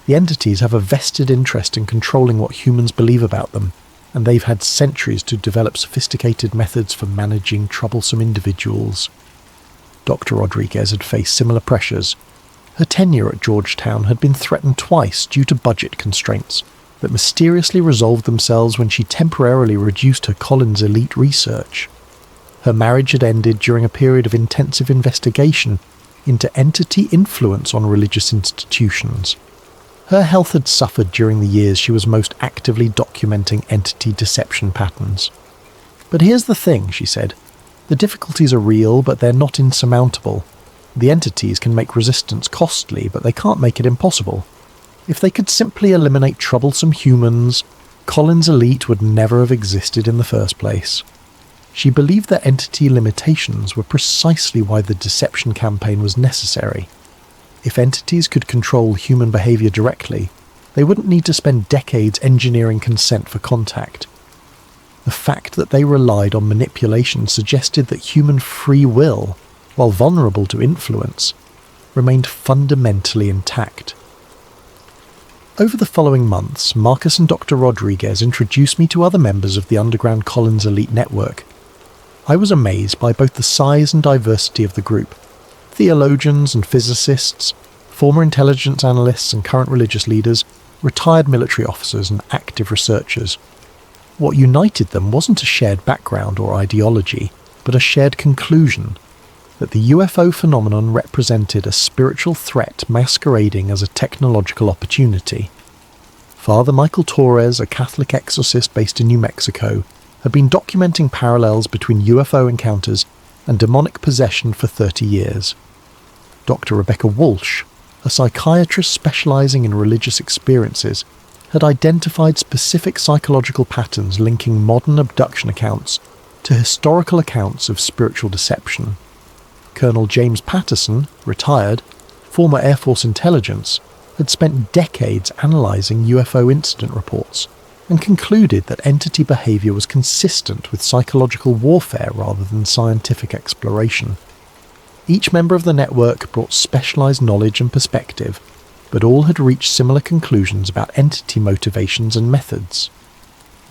The entities have a vested interest in controlling what humans believe about them, and they've had centuries to develop sophisticated methods for managing troublesome individuals." Dr. Rodriguez had faced similar pressures. Her tenure at Georgetown had been threatened twice due to budget constraints that mysteriously resolved themselves when she temporarily reduced her Collins elite research. Her marriage had ended during a period of intensive investigation into entity influence on religious institutions. Her health had suffered during the years she was most actively documenting entity deception patterns. "But here's the thing," she said. "The difficulties are real, but they're not insurmountable. The entities can make resistance costly, but they can't make it impossible. If they could simply eliminate troublesome humans, Collins elite would never have existed in the first place." She believed that entity limitations were precisely why the deception campaign was necessary. If entities could control human behavior directly, they wouldn't need to spend decades engineering consent for contact. The fact that they relied on manipulation suggested that human free will, while vulnerable to influence, remained fundamentally intact. Over the following months, Marcus and Dr. Rodriguez introduced me to other members of the underground Collins elite network. I was amazed by both the size and diversity of the group. Theologians and physicists, former intelligence analysts and current religious leaders, retired military officers and active researchers. What united them wasn't a shared background or ideology, but a shared conclusion that the UFO phenomenon represented a spiritual threat masquerading as a technological opportunity. Father Michael Torres, a Catholic exorcist based in New Mexico, had been documenting parallels between UFO encounters and demonic possession for 30 years. Dr. Rebecca Walsh, a psychiatrist specializing in religious experiences, had identified specific psychological patterns linking modern abduction accounts to historical accounts of spiritual deception. Colonel James Patterson, retired, former Air Force intelligence, had spent decades analysing UFO incident reports and concluded that entity behaviour was consistent with psychological warfare rather than scientific exploration. Each member of the network brought specialised knowledge and perspective, but all had reached similar conclusions about entity motivations and methods.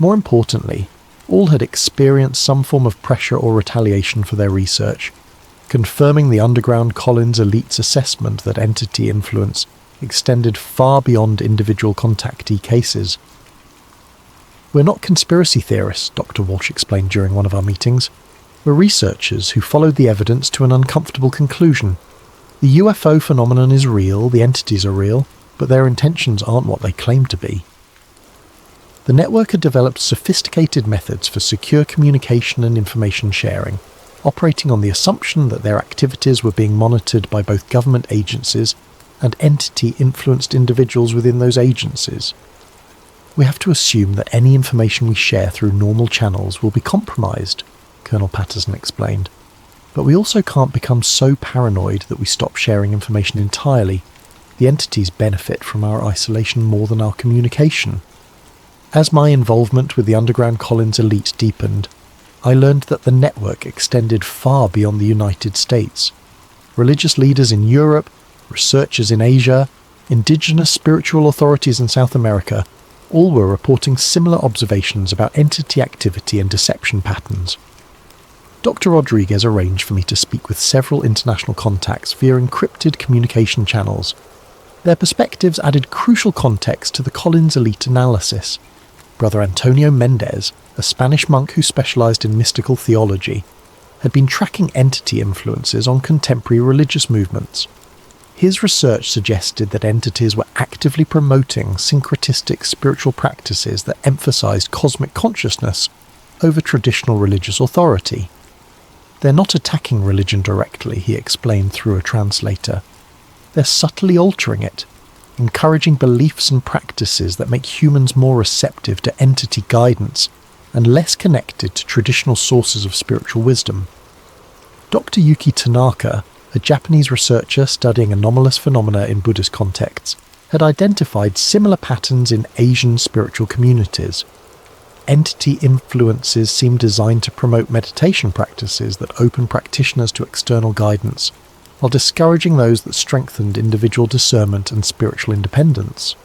More importantly, all had experienced some form of pressure or retaliation for their research, confirming the underground Collins elite's assessment that entity influence extended far beyond individual contactee cases. "We're not conspiracy theorists," Dr. Walsh explained during one of our meetings. "We're researchers who followed the evidence to an uncomfortable conclusion. The UFO phenomenon is real, the entities are real, but their intentions aren't what they claim to be." The network had developed sophisticated methods for secure communication and information sharing, operating on the assumption that their activities were being monitored by both government agencies and entity-influenced individuals within those agencies. "We have to assume that any information we share through normal channels will be compromised," Colonel Patterson explained. "But we also can't become so paranoid that we stop sharing information entirely. The entities benefit from our isolation more than our communication." As my involvement with the underground Collins elite deepened, I learned that the network extended far beyond the United States. Religious leaders in Europe, researchers in Asia, indigenous spiritual authorities in South America all were reporting similar observations about entity activity and deception patterns. Dr. Rodriguez arranged for me to speak with several international contacts via encrypted communication channels. Their perspectives added crucial context to the Collins elite analysis. Brother Antonio Mendez, a Spanish monk who specialised in mystical theology, had been tracking entity influences on contemporary religious movements. His research suggested that entities were actively promoting syncretistic spiritual practices that emphasised cosmic consciousness over traditional religious authority. "They're not attacking religion directly," he explained through a translator. "They're subtly altering it, encouraging beliefs and practices that make humans more receptive to entity guidance and less connected to traditional sources of spiritual wisdom." Dr. Yuki Tanaka, a Japanese researcher studying anomalous phenomena in Buddhist contexts, had identified similar patterns in Asian spiritual communities. Entity influences seem designed to promote meditation practices that open practitioners to external guidance, while discouraging those that strengthened individual discernment and spiritual independence.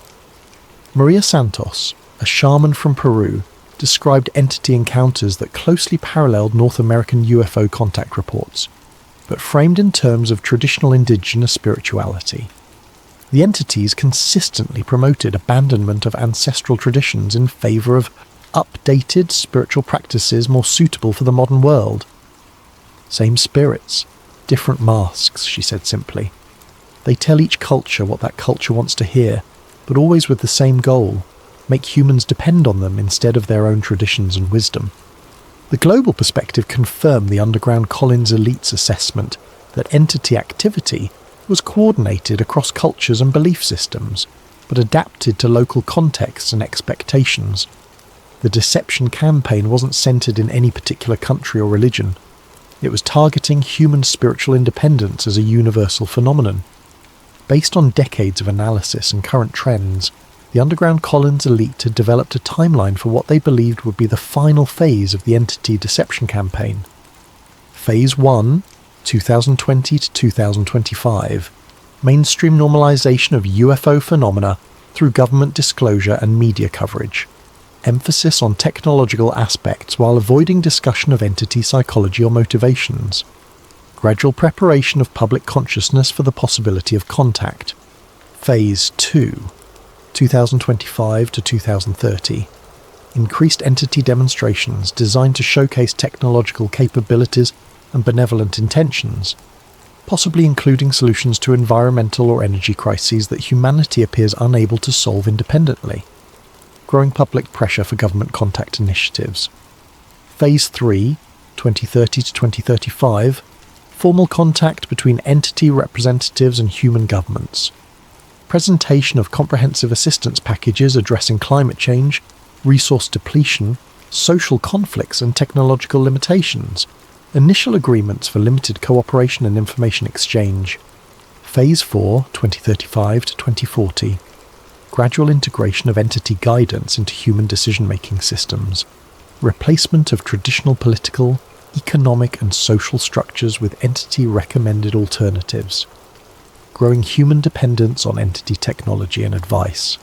Maria Santos, a shaman from Peru, described entity encounters that closely paralleled North American UFO contact reports, but framed in terms of traditional indigenous spirituality. The entities consistently promoted abandonment of ancestral traditions in favour of updated spiritual practices more suitable for the modern world. "Same spirits, different masks," she said simply. "They tell each culture what that culture wants to hear, but always with the same goal: make humans depend on them instead of their own traditions and wisdom." The global perspective confirmed the underground Collins elite's assessment that entity activity was coordinated across cultures and belief systems, but adapted to local contexts and expectations. The deception campaign wasn't centred in any particular country or religion. It was targeting human spiritual independence as a universal phenomenon. Based on decades of analysis and current trends, the underground Collins elite had developed a timeline for what they believed would be the final phase of the entity deception campaign. Phase 1, 2020 to 2025, mainstream normalisation of UFO phenomena through government disclosure and media coverage. Emphasis on technological aspects while avoiding discussion of entity psychology or motivations. Gradual preparation of public consciousness for the possibility of contact. Phase 2, 2025 to 2030. Increased entity demonstrations designed to showcase technological capabilities and benevolent intentions, possibly including solutions to environmental or energy crises that humanity appears unable to solve independently. Growing public pressure for government contact initiatives. Phase 3, 2030 to 2035, formal contact between entity representatives and human governments. Presentation of comprehensive assistance packages addressing climate change, resource depletion, social conflicts and technological limitations. Initial agreements for limited cooperation and information exchange. Phase 4, 2035 to 2040, gradual integration of entity guidance into human decision-making systems, replacement of traditional political, economic and social structures with entity-recommended alternatives, growing human dependence on entity technology and advice.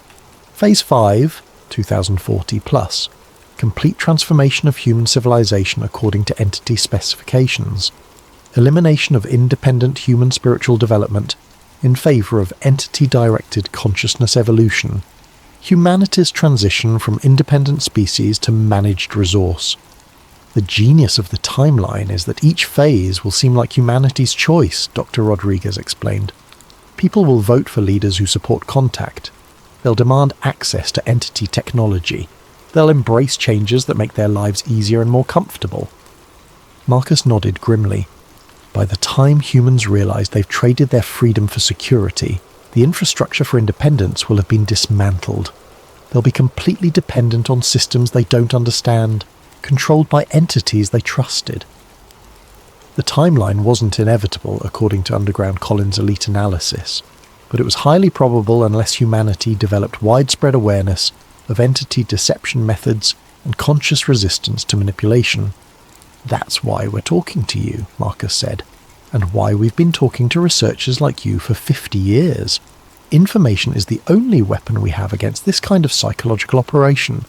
Phase 5, 2040 plus, complete transformation of human civilization according to entity specifications, elimination of independent human spiritual development in favour of entity-directed consciousness evolution, humanity's transition from independent species to managed resource. The genius of the timeline is that each phase will seem like humanity's choice, Dr. Rodriguez explained. People will vote for leaders who support contact. They'll demand access to entity technology. They'll embrace changes that make their lives easier and more comfortable. Marcus nodded grimly. By the time humans realise they've traded their freedom for security, the infrastructure for independence will have been dismantled. They'll be completely dependent on systems they don't understand, controlled by entities they trusted. The timeline wasn't inevitable, according to Underground Collins' elite analysis, but it was highly probable unless humanity developed widespread awareness of entity deception methods and conscious resistance to manipulation. That's why we're talking to you, Marcus said, and why we've been talking to researchers like you for 50 years. Information is the only weapon we have against this kind of psychological operation.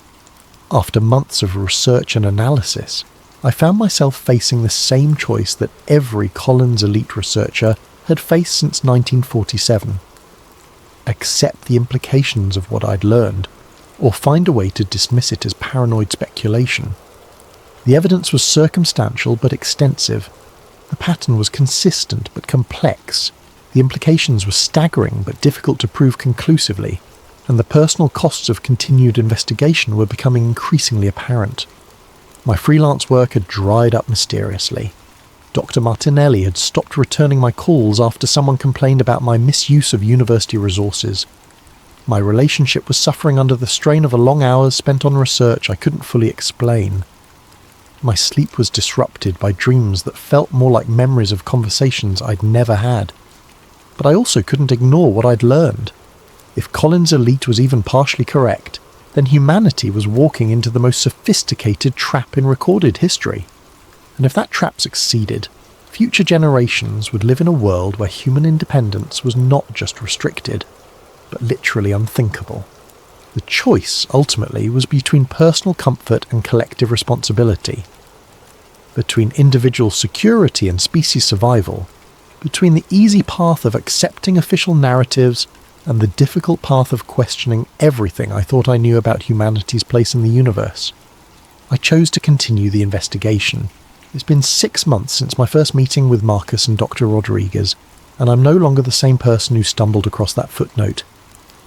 After months of research and analysis, I found myself facing the same choice that every Collins elite researcher had faced since 1947. Accept the implications of what I'd learned, or find a way to dismiss it as paranoid speculation. The evidence was circumstantial but extensive. The pattern was consistent but complex. The implications were staggering but difficult to prove conclusively, and the personal costs of continued investigation were becoming increasingly apparent. My freelance work had dried up mysteriously. Dr. Martinelli had stopped returning my calls after someone complained about my misuse of university resources. My relationship was suffering under the strain of long hours spent on research I couldn't fully explain. My sleep was disrupted by dreams that felt more like memories of conversations I'd never had. But I also couldn't ignore what I'd learned. If Collins' elite was even partially correct, then humanity was walking into the most sophisticated trap in recorded history. And if that trap succeeded, future generations would live in a world where human independence was not just restricted, but literally unthinkable. The choice, ultimately, was between personal comfort and collective responsibility, between individual security and species survival, between the easy path of accepting official narratives and the difficult path of questioning everything I thought I knew about humanity's place in the universe. I chose to continue the investigation. It's been 6 months since my first meeting with Marcus and Dr. Rodriguez, and I'm no longer the same person who stumbled across that footnote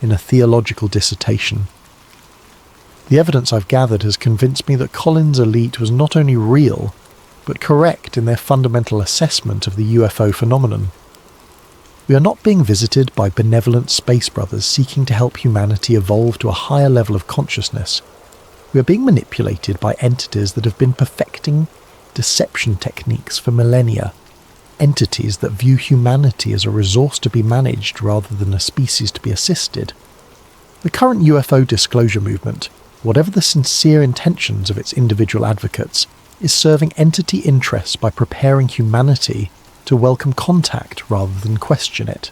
in a theological dissertation. The evidence I've gathered has convinced me that Collins' elite was not only real, but correct in their fundamental assessment of the UFO phenomenon. We are not being visited by benevolent space brothers seeking to help humanity evolve to a higher level of consciousness. We are being manipulated by entities that have been perfecting deception techniques for millennia, entities that view humanity as a resource to be managed rather than a species to be assisted. The current UFO disclosure movement, whatever the sincere intentions of its individual advocates, is serving entity interests by preparing humanity to welcome contact rather than question it.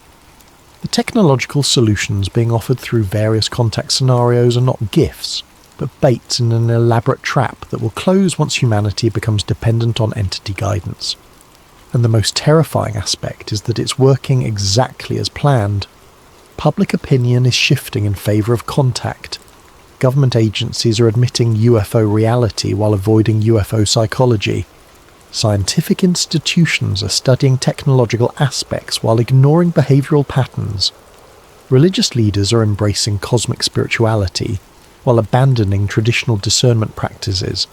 The technological solutions being offered through various contact scenarios are not gifts, but baits in an elaborate trap that will close once humanity becomes dependent on entity guidance. And the most terrifying aspect is that it's working exactly as planned. Public opinion is shifting in favour of contact. Government agencies are admitting UFO reality while avoiding UFO psychology. Scientific institutions are studying technological aspects while ignoring behavioural patterns. Religious leaders are embracing cosmic spirituality while abandoning traditional discernment practices.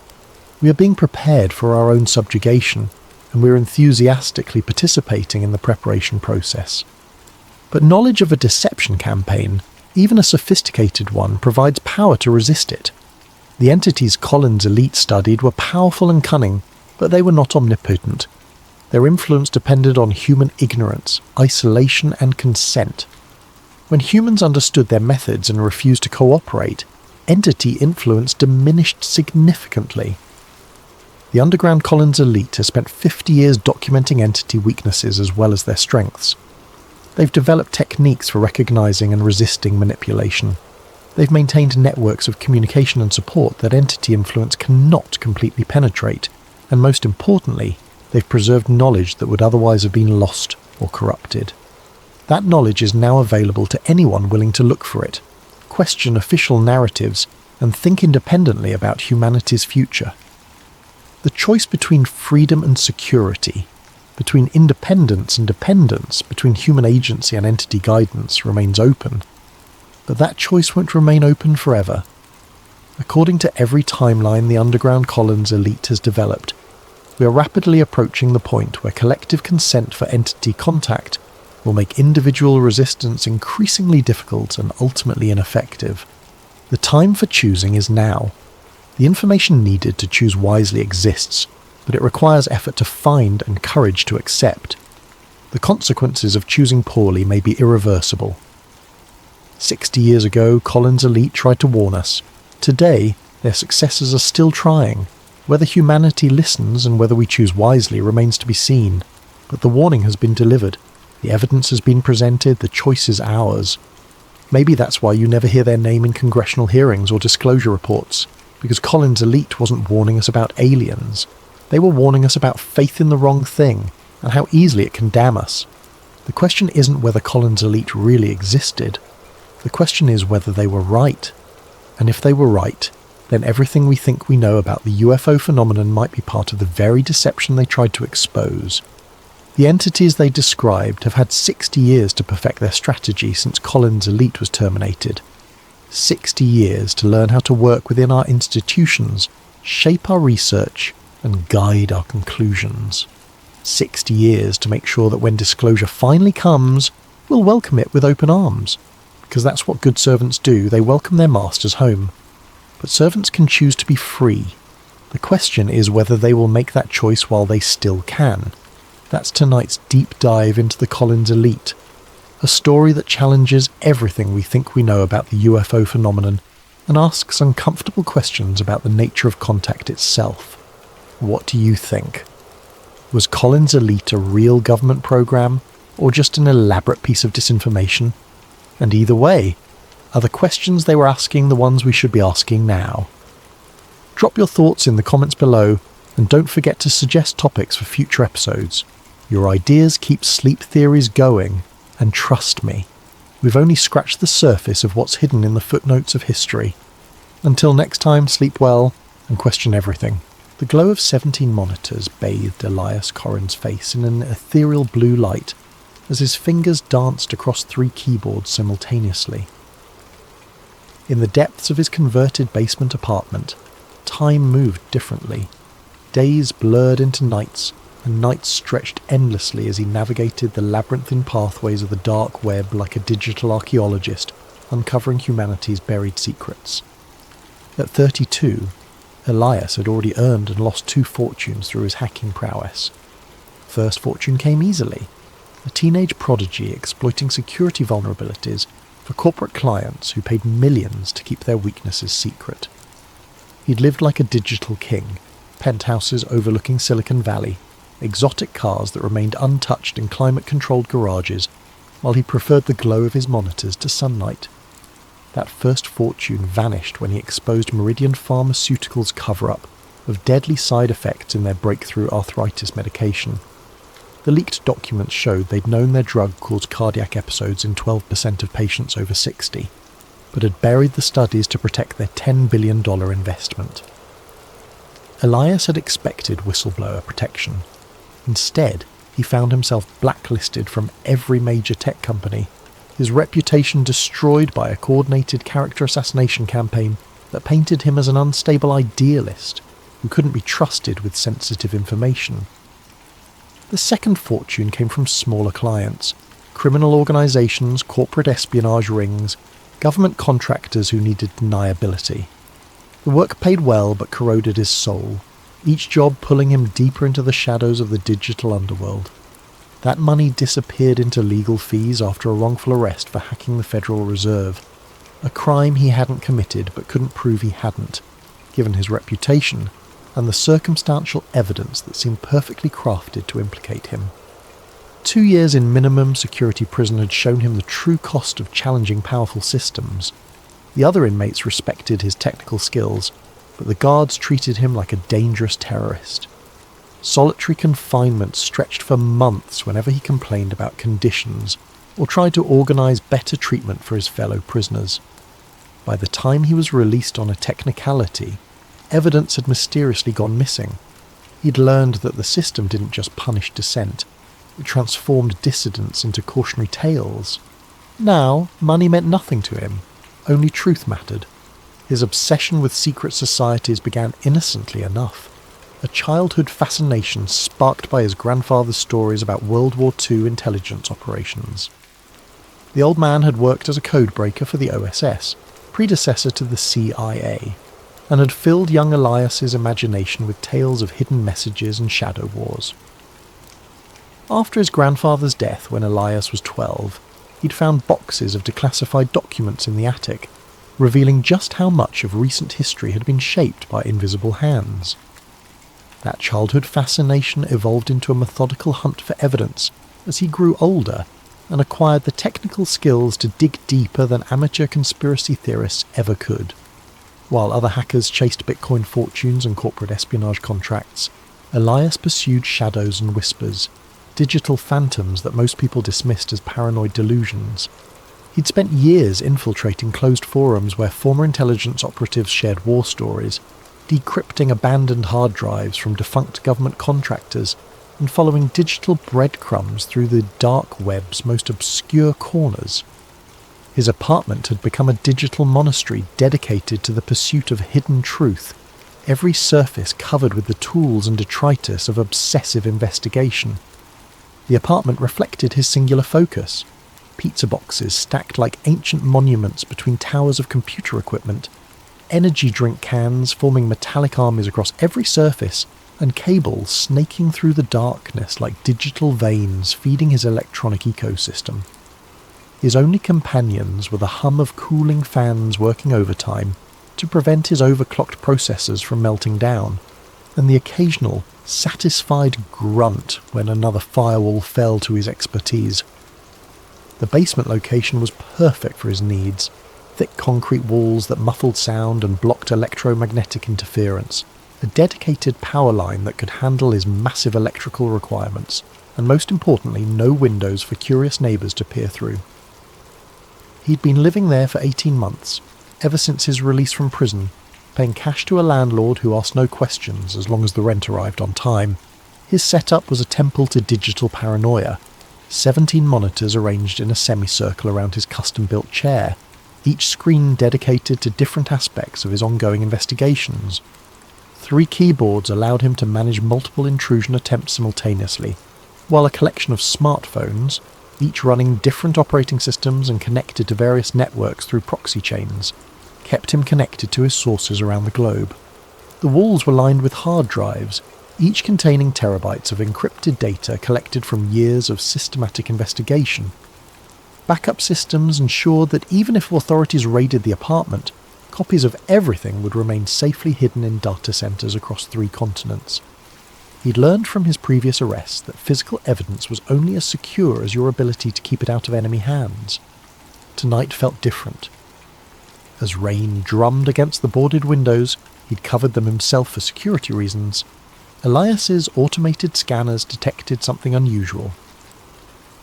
We are being prepared for our own subjugation, and we are enthusiastically participating in the preparation process. But knowledge of a deception campaign, even a sophisticated one, provides power to resist it. The entities Collins' elite studied were powerful and cunning, but they were not omnipotent. Their influence depended on human ignorance, isolation, and consent. When humans understood their methods and refused to cooperate, entity influence diminished significantly. The underground Collins elite has spent 50 years documenting entity weaknesses as well as their strengths. They've developed techniques for recognizing and resisting manipulation. They've maintained networks of communication and support that entity influence cannot completely penetrate, and most importantly, they've preserved knowledge that would otherwise have been lost or corrupted. That knowledge is now available to anyone willing to look for it, question official narratives, and think independently about humanity's future. The choice between freedom and security, between independence and dependence, between human agency and entity guidance remains open. But that choice won't remain open forever. According to every timeline the underground Collins elite has developed, we are rapidly approaching the point where collective consent for entity contact will make individual resistance increasingly difficult and ultimately ineffective. The time for choosing is now. The information needed to choose wisely exists, but it requires effort to find and courage to accept. The consequences of choosing poorly may be irreversible. 60 years ago, Collins' elite tried to warn us. Today, their successors are still trying. Whether humanity listens and whether we choose wisely remains to be seen. But the warning has been delivered. The evidence has been presented. The choice is ours. Maybe that's why you never hear their name in congressional hearings or disclosure reports. Because Collins' elite wasn't warning us about aliens. They were warning us about faith in the wrong thing, and how easily it can damn us. The question isn't whether Collins' elite really existed. The question is whether they were right. And if they were right, then everything we think we know about the UFO phenomenon might be part of the very deception they tried to expose. The entities they described have had 60 years to perfect their strategy since Collins' elite was terminated. 60 years to learn how to work within our institutions, shape our research, and guide our conclusions. 60 years to make sure that when disclosure finally comes, we'll welcome it with open arms. Because that's what good servants do, they welcome their masters home. But servants can choose to be free. The question is whether they will make that choice while they still can. That's tonight's deep dive into the Collins elite. A story that challenges everything we think we know about the UFO phenomenon and asks uncomfortable questions about the nature of contact itself. What do you think? Was Collins' elite a real government program, or just an elaborate piece of disinformation? And either way, are the questions they were asking the ones we should be asking now? Drop your thoughts in the comments below, and don't forget to suggest topics for future episodes. Your ideas keep sleep theories going, and trust me, we've only scratched the surface of what's hidden in the footnotes of history. Until next time, sleep well, and question everything. The glow of 17 monitors bathed Elias Corrin's face in an ethereal blue light as his fingers danced across 3 keyboards simultaneously. In the depths of his converted basement apartment, time moved differently. Days blurred into nights, and nights stretched endlessly as he navigated the labyrinthine pathways of the dark web like a digital archaeologist, uncovering humanity's buried secrets. At 32, Elias had already earned and lost 2 fortunes through his hacking prowess. First fortune came easily. A teenage prodigy exploiting security vulnerabilities for corporate clients who paid millions to keep their weaknesses secret. He'd lived like a digital king, penthouses overlooking Silicon Valley, exotic cars that remained untouched in climate-controlled garages, while he preferred the glow of his monitors to sunlight. That first fortune vanished when he exposed Meridian Pharmaceuticals' cover-up of deadly side effects in their breakthrough arthritis medication. The leaked documents showed they'd known their drug caused cardiac episodes in 12% of patients over 60, but had buried the studies to protect their $10 billion investment. Elias had expected whistleblower protection. Instead, he found himself blacklisted from every major tech company, his reputation destroyed by a coordinated character assassination campaign that painted him as an unstable idealist who couldn't be trusted with sensitive information. The second fortune came from smaller clients, criminal organisations, corporate espionage rings, government contractors who needed deniability. The work paid well but corroded his soul. each job pulling him deeper into the shadows of the digital underworld. That money disappeared into legal fees after a wrongful arrest for hacking the Federal Reserve, a crime he hadn't committed but couldn't prove he hadn't, given his reputation and the circumstantial evidence that seemed perfectly crafted to implicate him. 2 years in minimum security prison had shown him the true cost of challenging powerful systems. The other inmates respected his technical skills, but the guards treated him like a dangerous terrorist. Solitary confinement stretched for months whenever he complained about conditions or tried to organise better treatment for his fellow prisoners. By the time he was released on a technicality, evidence had mysteriously gone missing. He'd learned that the system didn't just punish dissent, it transformed dissidents into cautionary tales. Now, money meant nothing to him, only truth mattered. His obsession with secret societies began innocently enough, a childhood fascination sparked by his grandfather's stories about World War II intelligence operations. The old man had worked as a codebreaker for the OSS, predecessor to the CIA, and had filled young Elias's imagination with tales of hidden messages and shadow wars. After his grandfather's death when Elias was 12, he'd found boxes of declassified documents in the attic, revealing just how much of recent history had been shaped by invisible hands. That childhood fascination evolved into a methodical hunt for evidence as he grew older and acquired the technical skills to dig deeper than amateur conspiracy theorists ever could. While other hackers chased Bitcoin fortunes and corporate espionage contracts, Elias pursued shadows and whispers, digital phantoms that most people dismissed as paranoid delusions. He'd spent years infiltrating closed forums where former intelligence operatives shared war stories, decrypting abandoned hard drives from defunct government contractors, and following digital breadcrumbs through the dark web's most obscure corners. His apartment had become a digital monastery dedicated to the pursuit of hidden truth, every surface covered with the tools and detritus of obsessive investigation. The apartment reflected his singular focus. Pizza boxes stacked like ancient monuments between towers of computer equipment, energy drink cans forming metallic armies across every surface, and cables snaking through the darkness like digital veins feeding his electronic ecosystem. His only companions were the hum of cooling fans working overtime to prevent his overclocked processors from melting down, and the occasional satisfied grunt when another firewall fell to his expertise. The basement location was perfect for his needs, thick concrete walls that muffled sound and blocked electromagnetic interference, a dedicated power line that could handle his massive electrical requirements, and most importantly, no windows for curious neighbours to peer through. He'd been living there for 18 months, ever since his release from prison, paying cash to a landlord who asked no questions as long as the rent arrived on time. His setup was a temple to digital paranoia, 17 monitors arranged in a semicircle around his custom-built chair, each screen dedicated to different aspects of his ongoing investigations. 3 keyboards allowed him to manage multiple intrusion attempts simultaneously, while a collection of smartphones, each running different operating systems and connected to various networks through proxy chains, kept him connected to his sources around the globe. The walls were lined with hard drives, each containing terabytes of encrypted data collected from years of systematic investigation. Backup systems ensured that even if authorities raided the apartment, copies of everything would remain safely hidden in data centers across 3 continents. He'd learned from his previous arrests that physical evidence was only as secure as your ability to keep it out of enemy hands. Tonight felt different. As rain drummed against the boarded windows, he'd covered them himself for security reasons, Elias's automated scanners detected something unusual.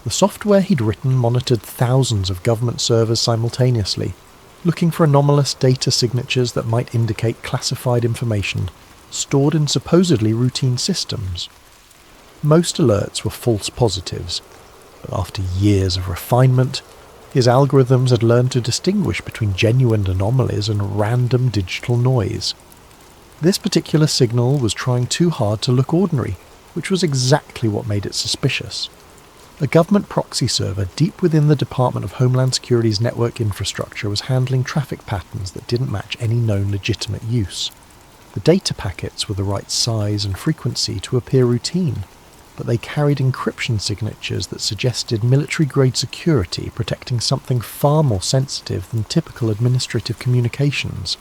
The software he'd written monitored thousands of government servers simultaneously, looking for anomalous data signatures that might indicate classified information stored in supposedly routine systems. Most alerts were false positives, but after years of refinement, his algorithms had learned to distinguish between genuine anomalies and random digital noise. This particular signal was trying too hard to look ordinary, which was exactly what made it suspicious. A government proxy server deep within the Department of Homeland Security's network infrastructure was handling traffic patterns that didn't match any known legitimate use. The data packets were the right size and frequency to appear routine, but they carried encryption signatures that suggested military-grade security protecting something far more sensitive than typical administrative communications.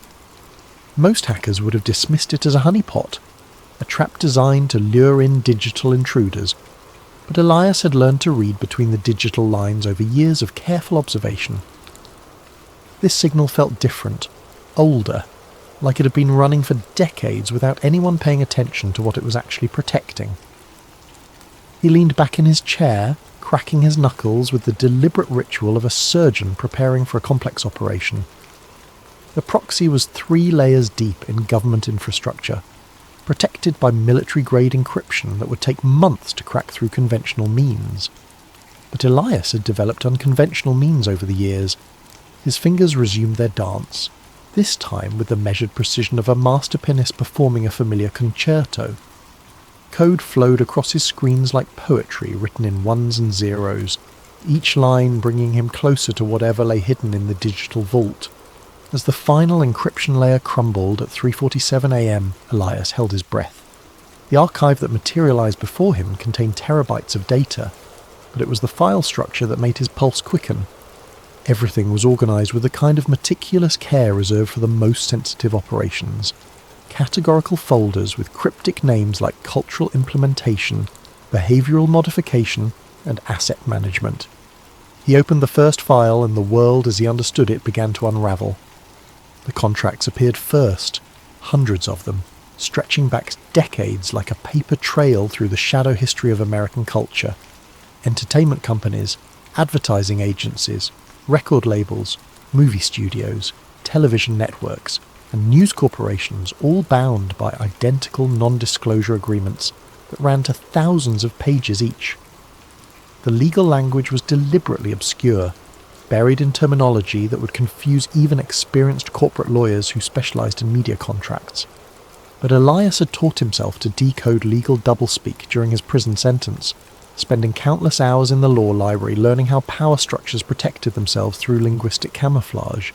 Most hackers would have dismissed it as a honeypot, a trap designed to lure in digital intruders, but Elias had learned to read between the digital lines over years of careful observation. This signal felt different, older, like it had been running for decades without anyone paying attention to what it was actually protecting. He leaned back in his chair, cracking his knuckles with the deliberate ritual of a surgeon preparing for a complex operation. The proxy was 3 layers deep in government infrastructure, protected by military-grade encryption that would take months to crack through conventional means. But Elias had developed unconventional means over the years. His fingers resumed their dance, this time with the measured precision of a master pianist performing a familiar concerto. Code flowed across his screens like poetry written in ones and zeros, each line bringing him closer to whatever lay hidden in the digital vault. As the final encryption layer crumbled at 3:47 a.m, Elias held his breath. The archive that materialized before him contained terabytes of data, but it was the file structure that made his pulse quicken. Everything was organized with the kind of meticulous care reserved for the most sensitive operations. Categorical folders with cryptic names like cultural implementation, behavioral modification, and asset management. He opened the first file and the world as he understood it began to unravel. The contracts appeared first, hundreds of them, stretching back decades like a paper trail through the shadow history of American culture. Entertainment companies, advertising agencies, record labels, movie studios, television networks, and news corporations, all bound by identical non-disclosure agreements that ran to thousands of pages each. The legal language was deliberately obscure, buried in terminology that would confuse even experienced corporate lawyers who specialized in media contracts. But Elias had taught himself to decode legal doublespeak during his prison sentence, spending countless hours in the law library learning how power structures protected themselves through linguistic camouflage.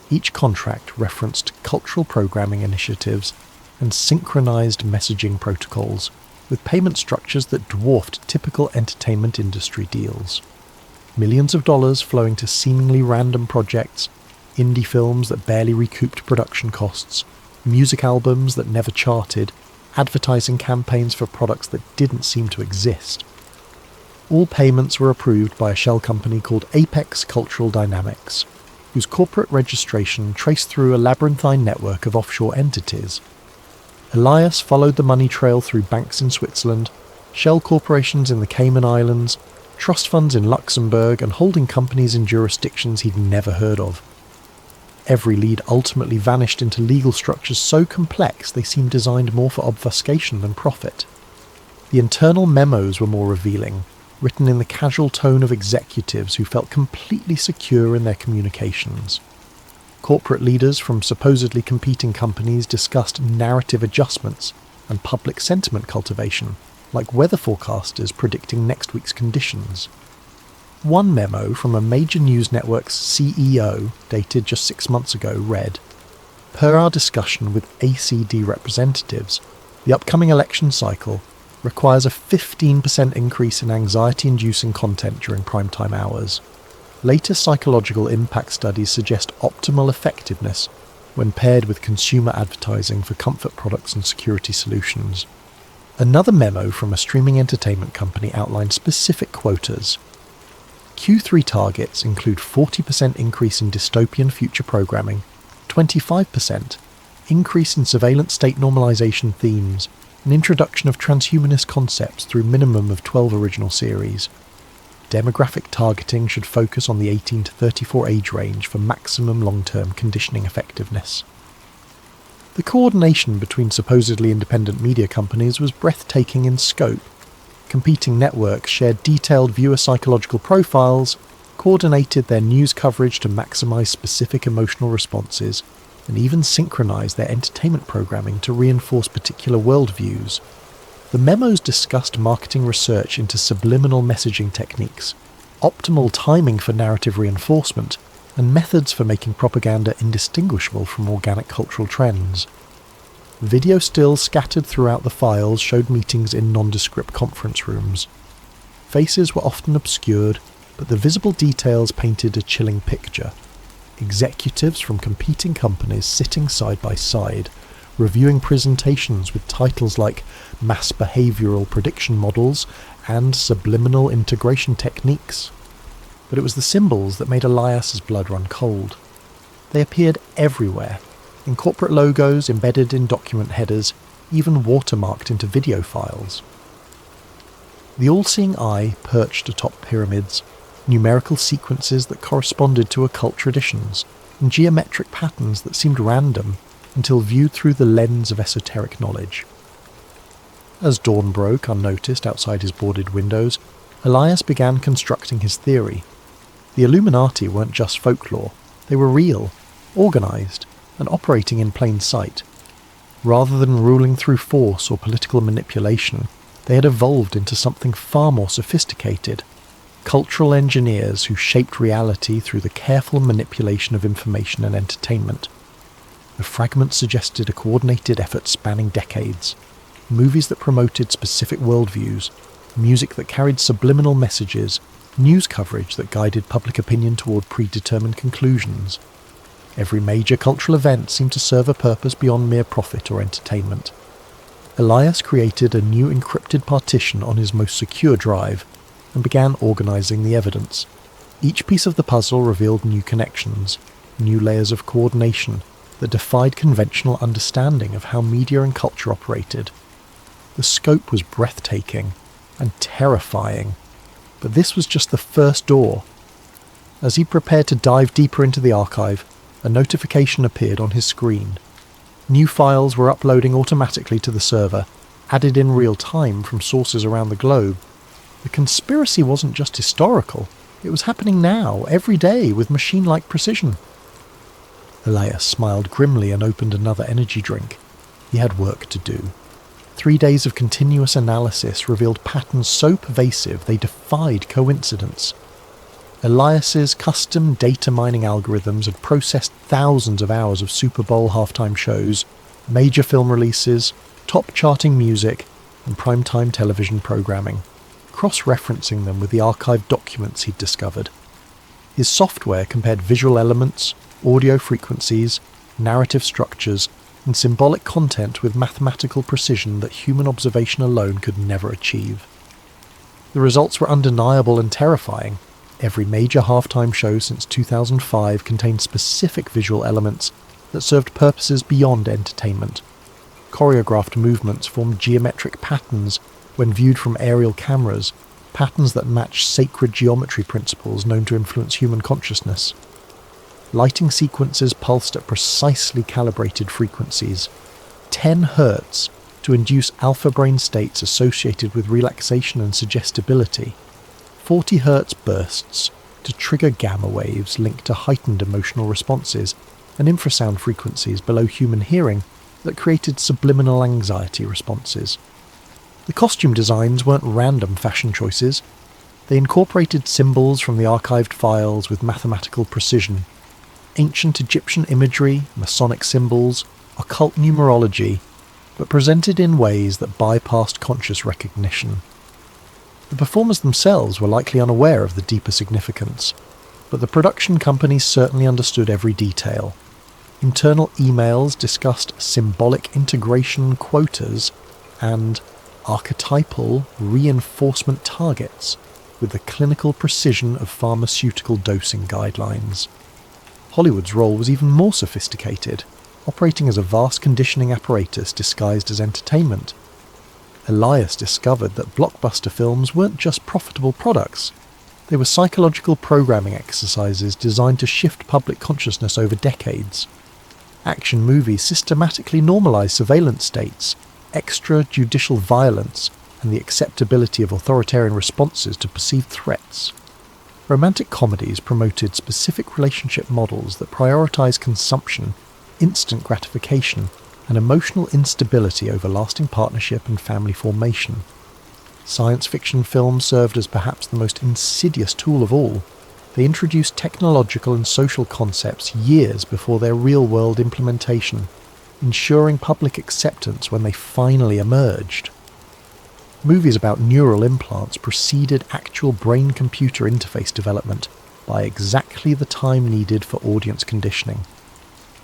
Each contract referenced cultural programming initiatives and synchronized messaging protocols, with payment structures that dwarfed typical entertainment industry deals. Millions of dollars flowing to seemingly random projects, indie films that barely recouped production costs, music albums that never charted, advertising campaigns for products that didn't seem to exist. All payments were approved by a shell company called Apex Cultural Dynamics, whose corporate registration traced through a labyrinthine network of offshore entities. Elias followed the money trail through banks in Switzerland, shell corporations in the Cayman Islands, trust funds in Luxembourg, and holding companies in jurisdictions he'd never heard of. Every lead ultimately vanished into legal structures so complex they seemed designed more for obfuscation than profit. The internal memos were more revealing, written in the casual tone of executives who felt completely secure in their communications. Corporate leaders from supposedly competing companies discussed narrative adjustments and public sentiment cultivation, like weather forecasters predicting next week's conditions. One memo from a major news network's CEO, dated just 6 months ago, read, "Per our discussion with ACD representatives, the upcoming election cycle requires a 15% increase in anxiety-inducing content during primetime hours. Latest psychological impact studies suggest optimal effectiveness when paired with consumer advertising for comfort products and security solutions." Another memo from a streaming entertainment company outlined specific quotas. Q3 targets include 40% increase in dystopian future programming, 25% increase in surveillance state normalization themes, an introduction of transhumanist concepts through minimum of 12 original series. Demographic targeting should focus on the 18 to 34 age range for maximum long-term conditioning effectiveness. The coordination between supposedly independent media companies was breathtaking in scope. Competing networks shared detailed viewer psychological profiles, coordinated their news coverage to maximize specific emotional responses, and even synchronized their entertainment programming to reinforce particular worldviews. The memos discussed marketing research into subliminal messaging techniques, optimal timing for narrative reinforcement, and methods for making propaganda indistinguishable from organic cultural trends. Video stills scattered throughout the files showed meetings in nondescript conference rooms. Faces were often obscured, but the visible details painted a chilling picture. Executives from competing companies sitting side by side, reviewing presentations with titles like Mass Behavioural Prediction Models and Subliminal Integration Techniques. But it was the symbols that made Elias's blood run cold. They appeared everywhere, in corporate logos embedded in document headers, even watermarked into video files. The all-seeing eye perched atop pyramids, numerical sequences that corresponded to occult traditions, and geometric patterns that seemed random until viewed through the lens of esoteric knowledge. As dawn broke unnoticed outside his boarded windows, Elias began constructing his theory. The Illuminati weren't just folklore, they were real, organised, and operating in plain sight. Rather than ruling through force or political manipulation, they had evolved into something far more sophisticated. Cultural engineers who shaped reality through the careful manipulation of information and entertainment. The fragments suggested a coordinated effort spanning decades. Movies that promoted specific worldviews, music that carried subliminal messages, news coverage that guided public opinion toward predetermined conclusions. Every major cultural event seemed to serve a purpose beyond mere profit or entertainment. Elias created a new encrypted partition on his most secure drive and began organising the evidence. Each piece of the puzzle revealed new connections, new layers of coordination that defied conventional understanding of how media and culture operated. The scope was breathtaking and terrifying, but this was just the first door. As he prepared to dive deeper into the archive, a notification appeared on his screen. New files were uploading automatically to the server, added in real time from sources around the globe. The conspiracy wasn't just historical, it was happening now, every day, with machine-like precision. Elias smiled grimly and opened another energy drink. He had work to do. 3 days of continuous analysis revealed patterns so pervasive they defied coincidence. Elias's custom data mining algorithms had processed thousands of hours of Super Bowl halftime shows, major film releases, top-charting music, and primetime television programming, cross-referencing them with the archived documents he'd discovered. His software compared visual elements, audio frequencies, narrative structures, and symbolic content with mathematical precision that human observation alone could never achieve. The results were undeniable and terrifying. Every major halftime show since 2005 contained specific visual elements that served purposes beyond entertainment. Choreographed movements formed geometric patterns when viewed from aerial cameras, patterns that matched sacred geometry principles known to influence human consciousness. Lighting sequences pulsed at precisely calibrated frequencies, 10 Hz to induce alpha brain states associated with relaxation and suggestibility, 40 Hz bursts to trigger gamma waves linked to heightened emotional responses, and infrasound frequencies below human hearing that created subliminal anxiety responses. The costume designs weren't random fashion choices. They incorporated symbols from the archived files with mathematical precision. Ancient Egyptian imagery, Masonic symbols, occult numerology, but presented in ways that bypassed conscious recognition. The performers themselves were likely unaware of the deeper significance, but the production companies certainly understood every detail. Internal emails discussed symbolic integration quotas and archetypal reinforcement targets with the clinical precision of pharmaceutical dosing guidelines. Hollywood's role was even more sophisticated, operating as a vast conditioning apparatus disguised as entertainment. Elias discovered that blockbuster films weren't just profitable products. They were psychological programming exercises designed to shift public consciousness over decades. Action movies systematically normalized surveillance states, extrajudicial violence, and the acceptability of authoritarian responses to perceived threats. Romantic comedies promoted specific relationship models that prioritize consumption, instant gratification, and emotional instability over lasting partnership and family formation. Science fiction films served as perhaps the most insidious tool of all. They introduced technological and social concepts years before their real-world implementation. ensuring public acceptance when they finally emerged. Movies about neural implants preceded actual brain-computer interface development by exactly the time needed for audience conditioning.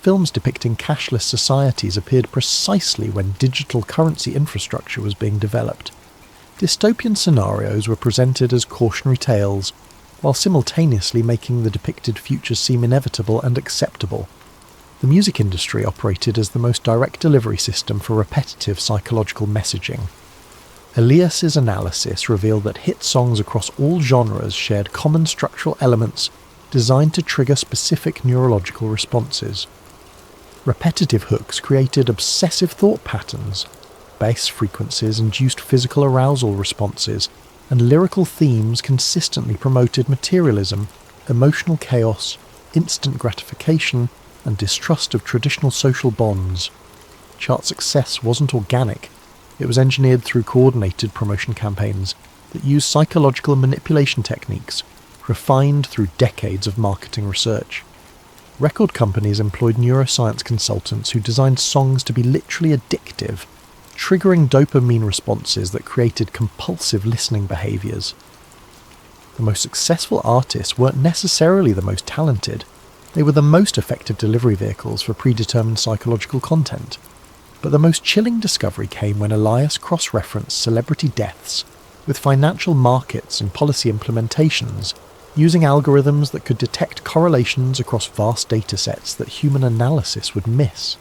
Films depicting cashless societies appeared precisely when digital currency infrastructure was being developed. Dystopian scenarios were presented as cautionary tales, while simultaneously making the depicted futures seem inevitable and acceptable. The music industry operated as the most direct delivery system for repetitive psychological messaging. Elias's analysis revealed that hit songs across all genres shared common structural elements designed to trigger specific neurological responses. Repetitive hooks created obsessive thought patterns, bass frequencies induced physical arousal responses, and lyrical themes consistently promoted materialism, emotional chaos, instant gratification, and distrust of traditional social bonds. Chart success wasn't organic. It was engineered through coordinated promotion campaigns that used psychological manipulation techniques, refined through decades of marketing research. Record companies employed neuroscience consultants who designed songs to be literally addictive, triggering dopamine responses that created compulsive listening behaviours. The most successful artists weren't necessarily the most talented. They were the most effective delivery vehicles for predetermined psychological content. But the most chilling discovery came when Elias cross-referenced celebrity deaths with financial markets and policy implementations, using algorithms that could detect correlations across vast datasets that human analysis would miss.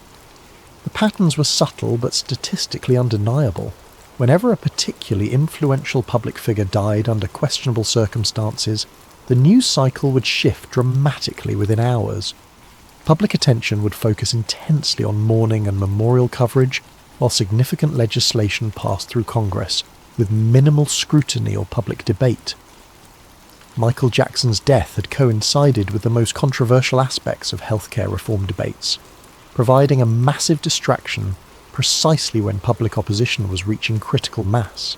The patterns were subtle but statistically undeniable. Whenever a particularly influential public figure died under questionable circumstances, the news cycle would shift dramatically within hours. Public attention would focus intensely on mourning and memorial coverage, while significant legislation passed through Congress, with minimal scrutiny or public debate. Michael Jackson's death had coincided with the most controversial aspects of healthcare reform debates, providing a massive distraction precisely when public opposition was reaching critical mass.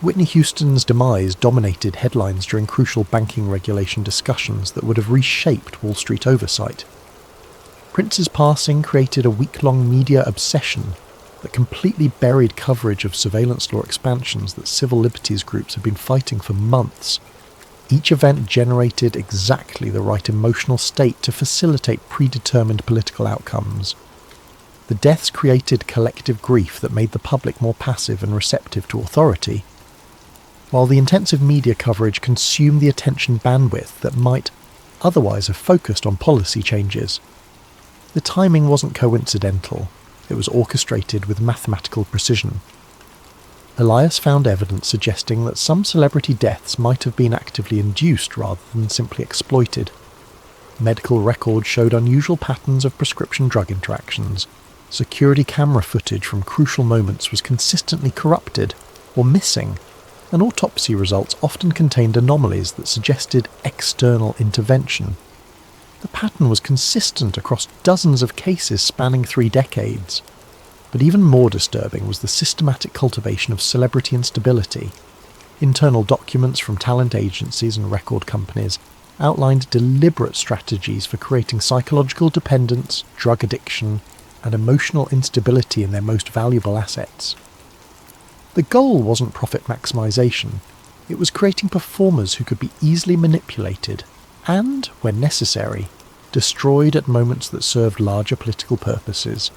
Whitney Houston's demise dominated headlines during crucial banking regulation discussions that would have reshaped Wall Street oversight. Prince's passing created a week-long media obsession that completely buried coverage of surveillance law expansions that civil liberties groups had been fighting for months. Each event generated exactly the right emotional state to facilitate predetermined political outcomes. The deaths created collective grief that made the public more passive and receptive to authority, while the intensive media coverage consumed the attention bandwidth that might otherwise have focused on policy changes. The timing wasn't coincidental, it was orchestrated with mathematical precision. Elias found evidence suggesting that some celebrity deaths might have been actively induced rather than simply exploited. Medical records showed unusual patterns of prescription drug interactions. Security camera footage from crucial moments was consistently corrupted or missing, and autopsy results often contained anomalies that suggested external intervention. The pattern was consistent across dozens of cases spanning 3 decades. But even more disturbing was the systematic cultivation of celebrity instability. Internal documents from talent agencies and record companies outlined deliberate strategies for creating psychological dependence, drug addiction, and emotional instability in their most valuable assets. The goal wasn't profit maximization, it was creating performers who could be easily manipulated and, when necessary, destroyed at moments that served larger political purposes.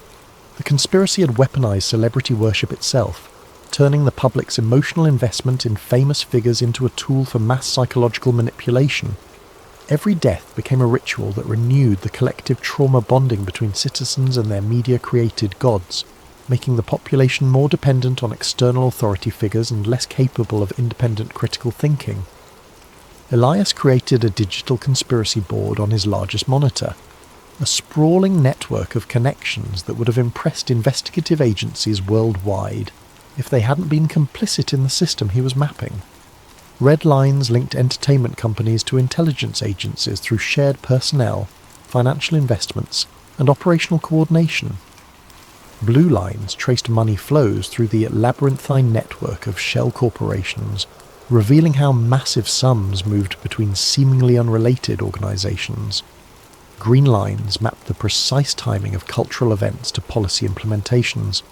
The conspiracy had weaponized celebrity worship itself, turning the public's emotional investment in famous figures into a tool for mass psychological manipulation. Every death became a ritual that renewed the collective trauma bonding between citizens and their media-created gods, making the population more dependent on external authority figures and less capable of independent critical thinking. Elias created a digital conspiracy board on his largest monitor, a sprawling network of connections that would have impressed investigative agencies worldwide if they hadn't been complicit in the system he was mapping. Red lines linked entertainment companies to intelligence agencies through shared personnel, financial investments, and operational coordination. Blue lines traced money flows through the labyrinthine network of shell corporations, revealing how massive sums moved between seemingly unrelated organizations. Green lines mapped the precise timing of cultural events to policy implementations,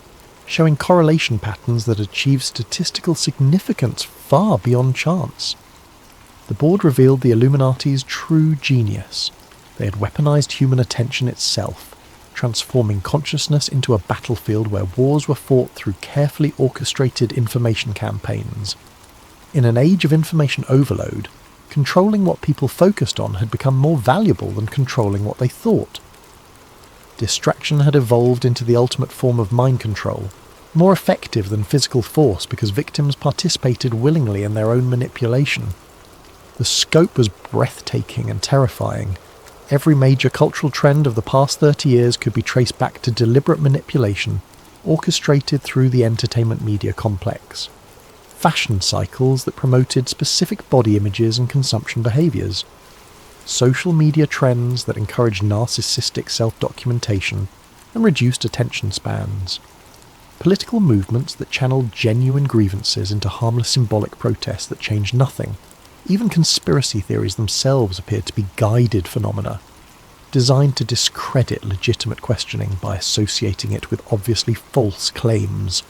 showing correlation patterns that achieve statistical significance far beyond chance. The board revealed the Illuminati's true genius. They had weaponized human attention itself, transforming consciousness into a battlefield where wars were fought through carefully orchestrated information campaigns. In an age of information overload, controlling what people focused on had become more valuable than controlling what they thought. Distraction had evolved into the ultimate form of mind control, more effective than physical force because victims participated willingly in their own manipulation. The scope was breathtaking and terrifying. Every major cultural trend of the past 30 years could be traced back to deliberate manipulation, orchestrated through the entertainment media complex. Fashion cycles that promoted specific body images and consumption behaviours. Social media trends that encouraged narcissistic self-documentation and reduced attention spans. Political movements that channeled genuine grievances into harmless symbolic protests that changed nothing. Even conspiracy theories themselves appeared to be guided phenomena, designed to discredit legitimate questioning by associating it with obviously false claims.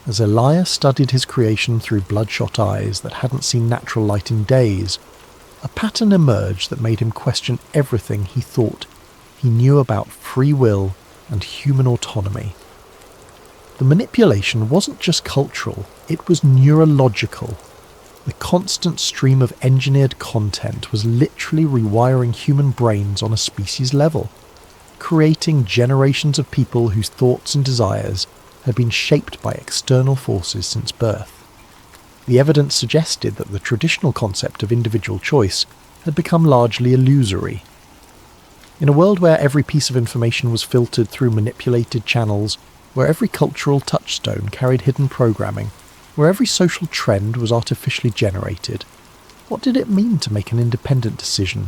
As Elias studied his creation through bloodshot eyes that hadn't seen natural light in days, a pattern emerged that made him question everything he thought he knew about free will and human autonomy. The manipulation wasn't just cultural, it was neurological. The constant stream of engineered content was literally rewiring human brains on a species level, creating generations of people whose thoughts and desires had been shaped by external forces since birth. The evidence suggested that the traditional concept of individual choice had become largely illusory. In a world where every piece of information was filtered through manipulated channels, where every cultural touchstone carried hidden programming, where every social trend was artificially generated, what did it mean to make an independent decision?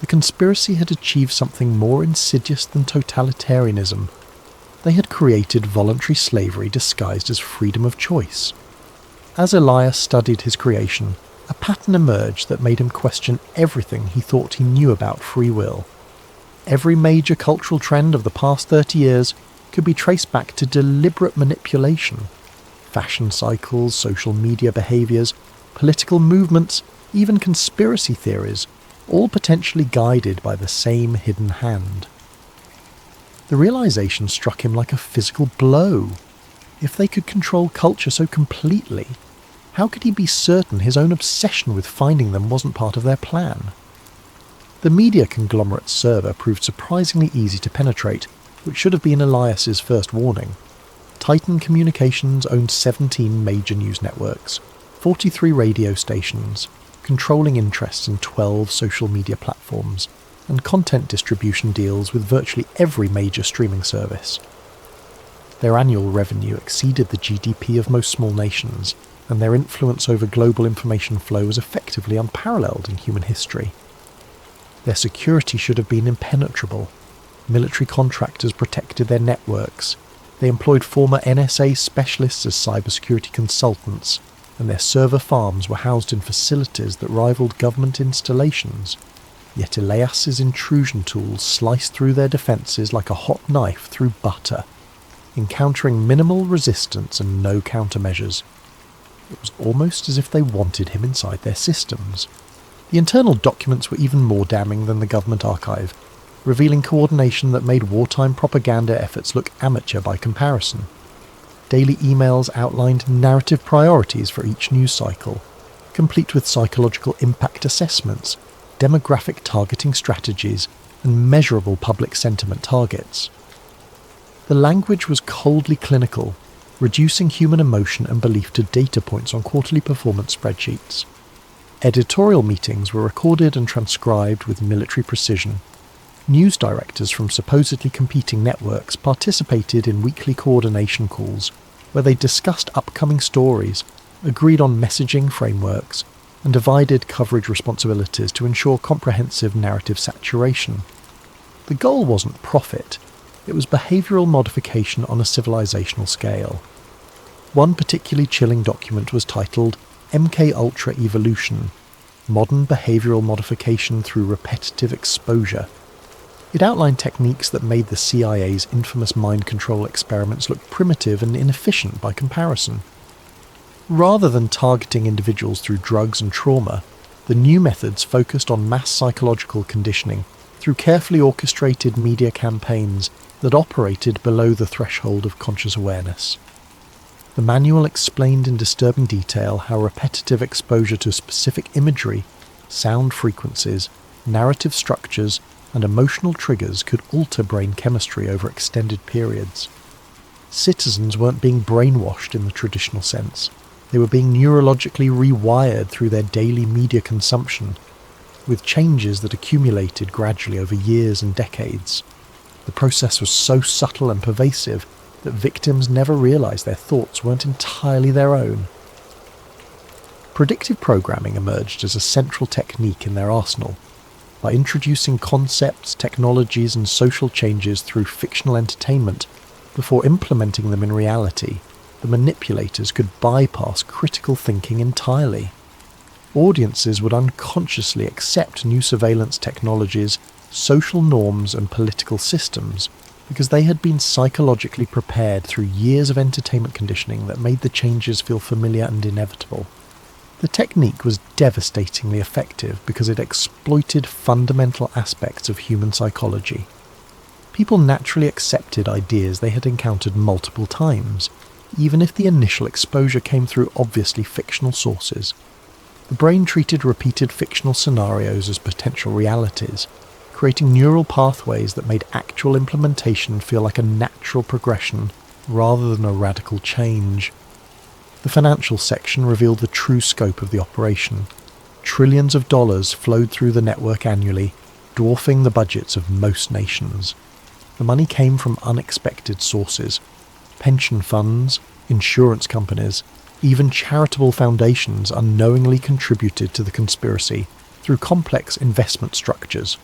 The conspiracy had achieved something more insidious than totalitarianism. They had created voluntary slavery disguised as freedom of choice. As Elias studied his creation, a pattern emerged that made him question everything he thought he knew about free will. Every major cultural trend of the past 30 years could be traced back to deliberate manipulation. Fashion cycles, social media behaviours, political movements, even conspiracy theories, all potentially guided by the same hidden hand. The realization struck him like a physical blow. If they could control culture so completely, how could he be certain his own obsession with finding them wasn't part of their plan? The media conglomerate's server proved surprisingly easy to penetrate, which should have been Elias's first warning. Titan Communications owned 17 major news networks, 43 radio stations, controlling interests in 12 social media platforms, and content distribution deals with virtually every major streaming service. Their annual revenue exceeded the GDP of most small nations, and their influence over global information flow was effectively unparalleled in human history. Their security should have been impenetrable. Military contractors protected their networks. They employed former NSA specialists as cybersecurity consultants, and their server farms were housed in facilities that rivaled government installations. Yet Elias's intrusion tools sliced through their defences like a hot knife through butter, encountering minimal resistance and no countermeasures. It was almost as if they wanted him inside their systems. The internal documents were even more damning than the government archive, revealing coordination that made wartime propaganda efforts look amateur by comparison. Daily emails outlined narrative priorities for each news cycle, complete with psychological impact assessments, demographic targeting strategies, and measurable public sentiment targets. The language was coldly clinical, reducing human emotion and belief to data points on quarterly performance spreadsheets. Editorial meetings were recorded and transcribed with military precision. News directors from supposedly competing networks participated in weekly coordination calls, where they discussed upcoming stories, agreed on messaging frameworks, and divided coverage responsibilities to ensure comprehensive narrative saturation. The goal wasn't profit, it was behavioural modification on a civilizational scale. One particularly chilling document was titled MK Ultra Evolution, Modern Behavioural Modification Through Repetitive Exposure. It outlined techniques that made the CIA's infamous mind control experiments look primitive and inefficient by comparison. Rather than targeting individuals through drugs and trauma, the new methods focused on mass psychological conditioning through carefully orchestrated media campaigns that operated below the threshold of conscious awareness. The manual explained in disturbing detail how repetitive exposure to specific imagery, sound frequencies, narrative structures, and emotional triggers could alter brain chemistry over extended periods. Citizens weren't being brainwashed in the traditional sense. They were being neurologically rewired through their daily media consumption, with changes that accumulated gradually over years and decades. The process was so subtle and pervasive that victims never realized their thoughts weren't entirely their own. Predictive programming emerged as a central technique in their arsenal. By introducing concepts, technologies, and social changes through fictional entertainment before implementing them in reality, the manipulators could bypass critical thinking entirely. Audiences would unconsciously accept new surveillance technologies, social norms, and political systems because they had been psychologically prepared through years of entertainment conditioning that made the changes feel familiar and inevitable. The technique was devastatingly effective because it exploited fundamental aspects of human psychology. People naturally accepted ideas they had encountered multiple times, even if the initial exposure came through obviously fictional sources. The brain treated repeated fictional scenarios as potential realities, creating neural pathways that made actual implementation feel like a natural progression rather than a radical change. The financial section revealed the true scope of the operation. Trillions of dollars flowed through the network annually, dwarfing the budgets of most nations. The money came from unexpected sources: pension funds, insurance companies, even charitable foundations unknowingly contributed to the conspiracy through complex investment structures.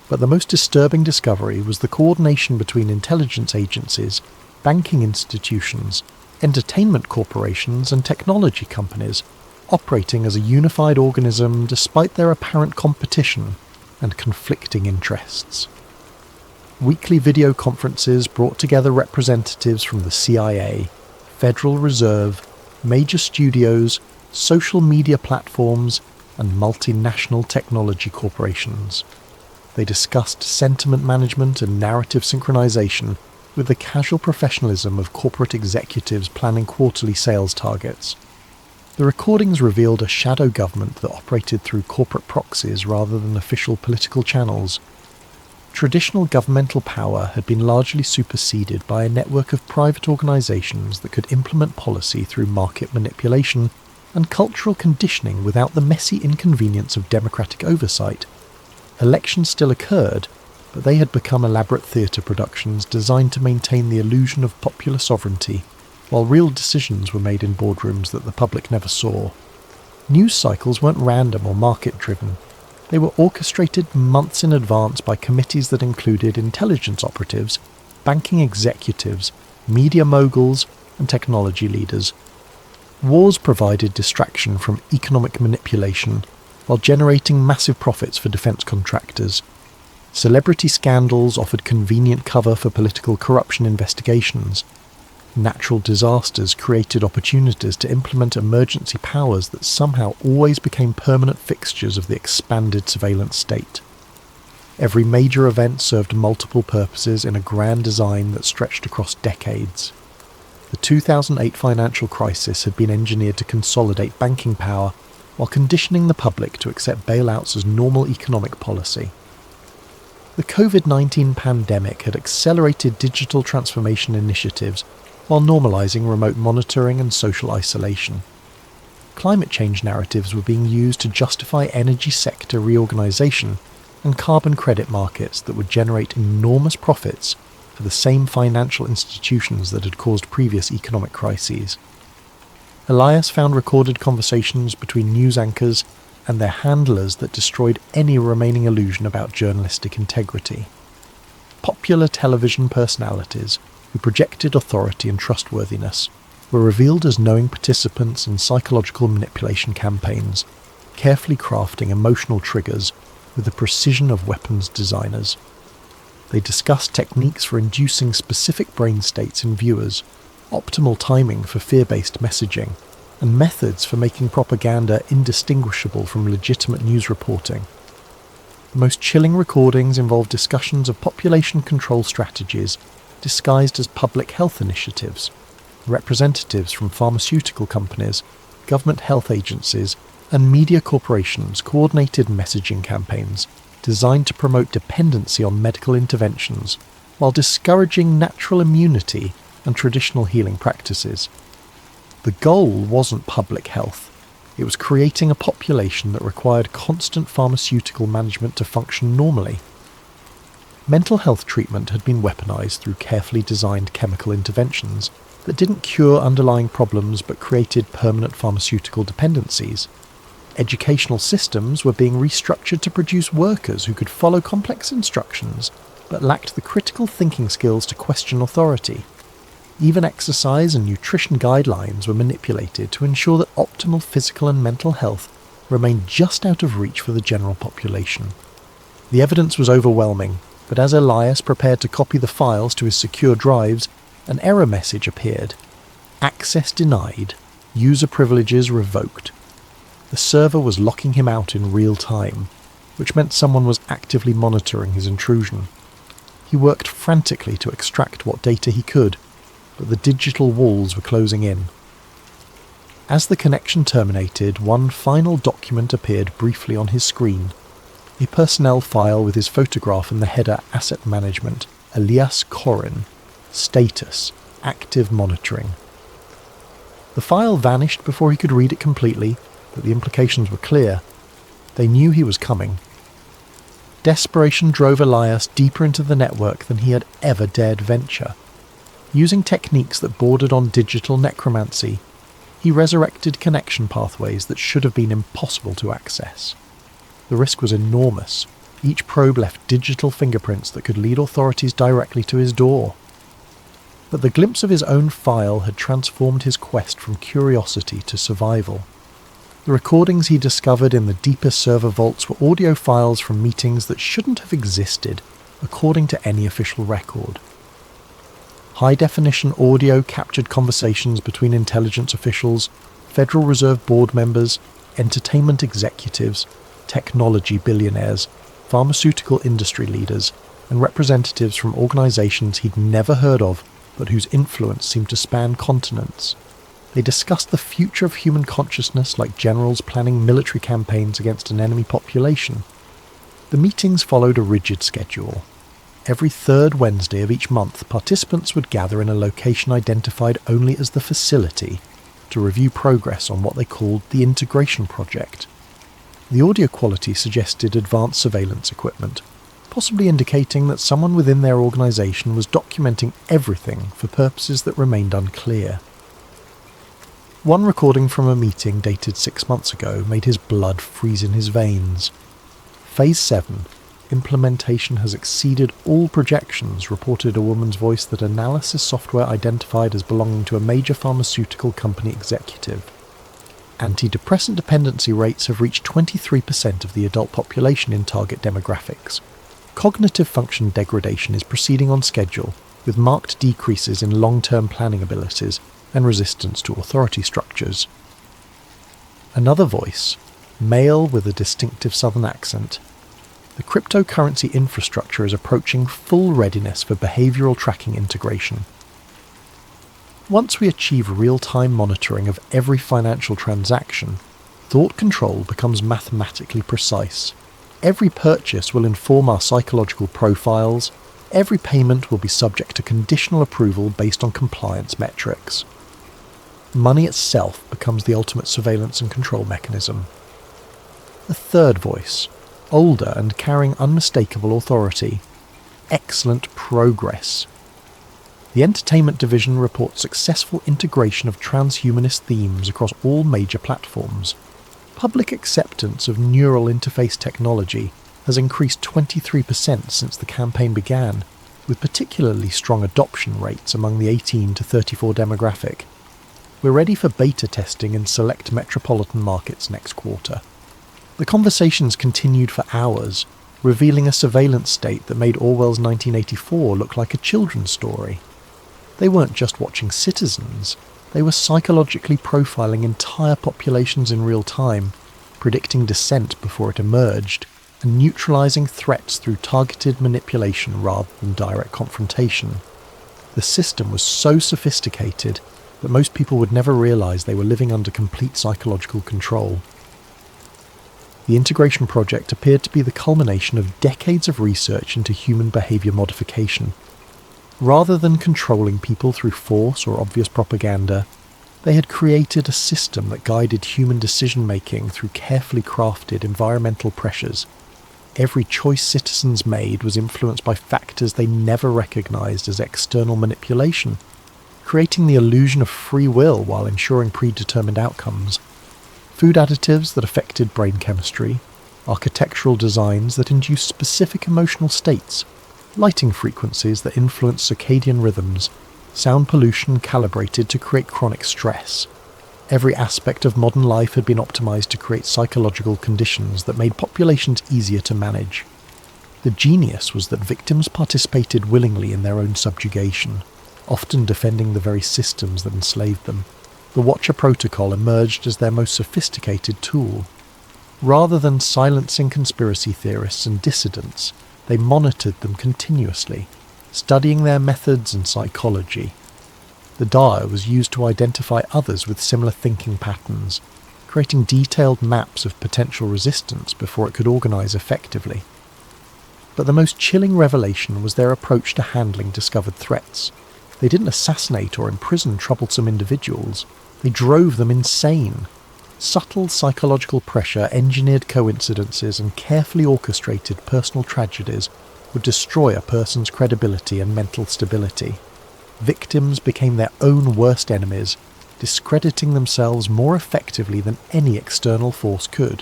But the most disturbing discovery was the coordination between intelligence agencies, banking institutions, entertainment corporations, and technology companies, operating as a unified organism despite their apparent competition and conflicting interests. Weekly video conferences brought together representatives from the CIA, Federal Reserve, major studios, social media platforms, and multinational technology corporations. They discussed sentiment management and narrative synchronization with the casual professionalism of corporate executives planning quarterly sales targets. The recordings revealed a shadow government that operated through corporate proxies rather than official political channels. Traditional governmental power had been largely superseded by a network of private organizations that could implement policy through market manipulation and cultural conditioning without the messy inconvenience of democratic oversight. Elections still occurred, but they had become elaborate theatre productions designed to maintain the illusion of popular sovereignty, while real decisions were made in boardrooms that the public never saw. News cycles weren't random or market-driven. They were orchestrated months in advance by committees that included intelligence operatives, banking executives, media moguls, and technology leaders. Wars provided distraction from economic manipulation while generating massive profits for defense contractors. Celebrity scandals offered convenient cover for political corruption investigations. Natural disasters created opportunities to implement emergency powers that somehow always became permanent fixtures of the expanded surveillance state. Every major event served multiple purposes in a grand design that stretched across decades. The 2008 financial crisis had been engineered to consolidate banking power while conditioning the public to accept bailouts as normal economic policy. The COVID-19 pandemic had accelerated digital transformation initiatives while normalizing remote monitoring and social isolation. Climate change narratives were being used to justify energy sector reorganization and carbon credit markets that would generate enormous profits for the same financial institutions that had caused previous economic crises. Elias found recorded conversations between news anchors and their handlers that destroyed any remaining illusion about journalistic integrity. Popular television personalities who projected authority and trustworthiness were revealed as knowing participants in psychological manipulation campaigns, carefully crafting emotional triggers with the precision of weapons designers. They discussed techniques for inducing specific brain states in viewers, optimal timing for fear-based messaging, and methods for making propaganda indistinguishable from legitimate news reporting. The most chilling recordings involved discussions of population control strategies disguised as public health initiatives. Representatives from pharmaceutical companies, government health agencies, and media corporations coordinated messaging campaigns designed to promote dependency on medical interventions while discouraging natural immunity and traditional healing practices. The goal wasn't public health. It was creating a population that required constant pharmaceutical management to function normally. Mental health treatment had been weaponized through carefully designed chemical interventions that didn't cure underlying problems but created permanent pharmaceutical dependencies. Educational systems were being restructured to produce workers who could follow complex instructions but lacked the critical thinking skills to question authority. Even exercise and nutrition guidelines were manipulated to ensure that optimal physical and mental health remained just out of reach for the general population. The evidence was overwhelming, but as Elias prepared to copy the files to his secure drives, an error message appeared. Access denied. User privileges revoked. The server was locking him out in real time, which meant someone was actively monitoring his intrusion. He worked frantically to extract what data he could, but the digital walls were closing in. As the connection terminated, one final document appeared briefly on his screen. A personnel file with his photograph in the header Asset Management, Elias Corin. Status, Active Monitoring. The file vanished before he could read it completely, but the implications were clear. They knew he was coming. Desperation drove Elias deeper into the network than he had ever dared venture. Using techniques that bordered on digital necromancy, he resurrected connection pathways that should have been impossible to access. The risk was enormous. Each probe left digital fingerprints that could lead authorities directly to his door. But the glimpse of his own file had transformed his quest from curiosity to survival. The recordings he discovered in the deepest server vaults were audio files from meetings that shouldn't have existed, according to any official record. High-definition audio captured conversations between intelligence officials, Federal Reserve board members, entertainment executives, technology billionaires, pharmaceutical industry leaders, and representatives from organizations he'd never heard of, but whose influence seemed to span continents. They discussed the future of human consciousness like generals planning military campaigns against an enemy population. The meetings followed a rigid schedule. Every third Wednesday of each month, participants would gather in a location identified only as the facility to review progress on what they called the Integration Project. The audio quality suggested advanced surveillance equipment, possibly indicating that someone within their organization was documenting everything for purposes that remained unclear. One recording from a meeting dated 6 months ago made his blood freeze in his veins. Phase 7. Implementation has exceeded all projections, reported a woman's voice that analysis software identified as belonging to a major pharmaceutical company executive. Antidepressant dependency rates have reached 23% of the adult population in target demographics. Cognitive function degradation is proceeding on schedule, with marked decreases in long-term planning abilities and resistance to authority structures. Another voice, male with a distinctive southern accent. The cryptocurrency infrastructure is approaching full readiness for behavioral tracking integration. Once we achieve real-time monitoring of every financial transaction, thought control becomes mathematically precise. Every purchase will inform our psychological profiles. Every payment will be subject to conditional approval based on compliance metrics. Money itself becomes the ultimate surveillance and control mechanism. A third voice, older and carrying unmistakable authority. Excellent progress. The entertainment division reports successful integration of transhumanist themes across all major platforms. Public acceptance of neural interface technology has increased 23% since the campaign began, with particularly strong adoption rates among the 18 to 34 demographic. We're ready for beta testing in select metropolitan markets next quarter. The conversations continued for hours, revealing a surveillance state that made Orwell's 1984 look like a children's story. They weren't just watching citizens, they were psychologically profiling entire populations in real time, predicting dissent before it emerged, and neutralizing threats through targeted manipulation rather than direct confrontation. The system was so sophisticated that most people would never realize they were living under complete psychological control. The integration project appeared to be the culmination of decades of research into human behavior modification. Rather than controlling people through force or obvious propaganda, they had created a system that guided human decision-making through carefully crafted environmental pressures. Every choice citizens made was influenced by factors they never recognized as external manipulation, creating the illusion of free will while ensuring predetermined outcomes. Food additives that affected brain chemistry, architectural designs that induced specific emotional states, lighting frequencies that influenced circadian rhythms, sound pollution calibrated to create chronic stress. Every aspect of modern life had been optimized to create psychological conditions that made populations easier to manage. The genius was that victims participated willingly in their own subjugation, often defending the very systems that enslaved them. The Watcher Protocol emerged as their most sophisticated tool. Rather than silencing conspiracy theorists and dissidents, they monitored them continuously, studying their methods and psychology. The dye was used to identify others with similar thinking patterns, creating detailed maps of potential resistance before it could organize effectively. But the most chilling revelation was their approach to handling discovered threats. They didn't assassinate or imprison troublesome individuals, they drove them insane. Subtle psychological pressure, engineered coincidences, and carefully orchestrated personal tragedies would destroy a person's credibility and mental stability. Victims became their own worst enemies, discrediting themselves more effectively than any external force could.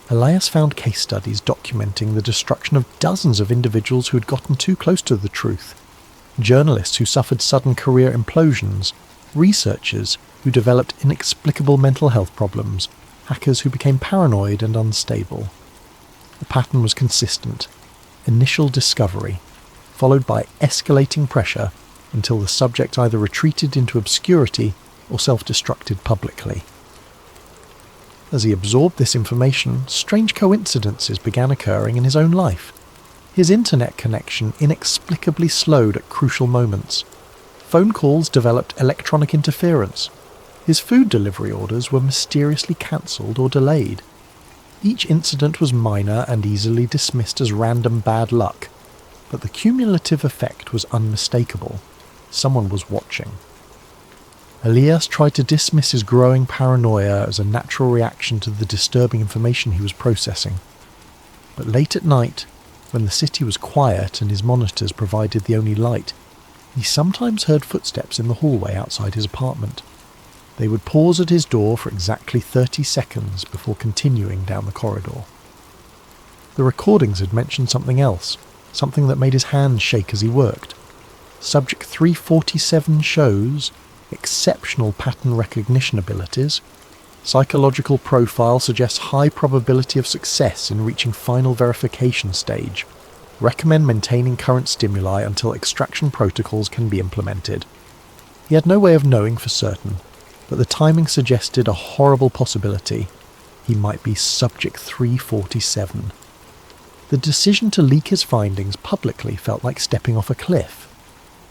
Elias found case studies documenting the destruction of dozens of individuals who had gotten too close to the truth, journalists who suffered sudden career implosions, researchers who developed inexplicable mental health problems, hackers who became paranoid and unstable. The pattern was consistent: initial discovery, followed by escalating pressure until the subject either retreated into obscurity or self-destructed publicly. As he absorbed this information, strange coincidences began occurring in his own life. His internet connection inexplicably slowed at crucial moments. Phone calls developed electronic interference. His food delivery orders were mysteriously cancelled or delayed. Each incident was minor and easily dismissed as random bad luck, but the cumulative effect was unmistakable. Someone was watching. Elias tried to dismiss his growing paranoia as a natural reaction to the disturbing information he was processing. But late at night, when the city was quiet and his monitors provided the only light, he sometimes heard footsteps in the hallway outside his apartment. They would pause at his door for exactly 30 seconds before continuing down the corridor. The recordings had mentioned something else, something that made his hands shake as he worked. Subject 347 shows exceptional pattern recognition abilities. Psychological profile suggests high probability of success in reaching final verification stage. Recommend maintaining current stimuli until extraction protocols can be implemented. He had no way of knowing for certain, but the timing suggested a horrible possibility. He might be Subject 347. The decision to leak his findings publicly felt like stepping off a cliff.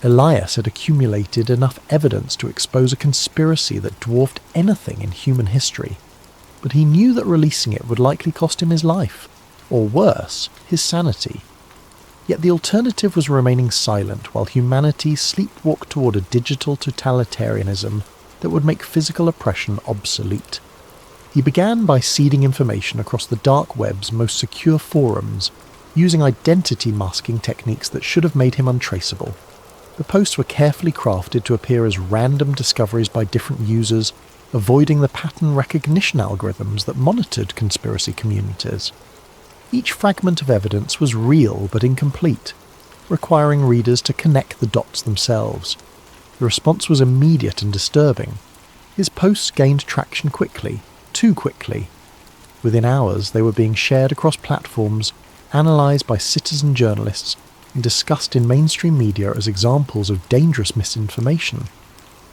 Elias had accumulated enough evidence to expose a conspiracy that dwarfed anything in human history, but he knew that releasing it would likely cost him his life, or worse, his sanity. Yet the alternative was remaining silent while humanity sleepwalked toward a digital totalitarianism that would make physical oppression obsolete. He began by seeding information across the dark web's most secure forums, using identity masking techniques that should have made him untraceable. The posts were carefully crafted to appear as random discoveries by different users, avoiding the pattern recognition algorithms that monitored conspiracy communities. Each fragment of evidence was real but incomplete, requiring readers to connect the dots themselves. The response was immediate and disturbing. His posts gained traction quickly, too quickly. Within hours, they were being shared across platforms, analysed by citizen journalists and discussed in mainstream media as examples of dangerous misinformation.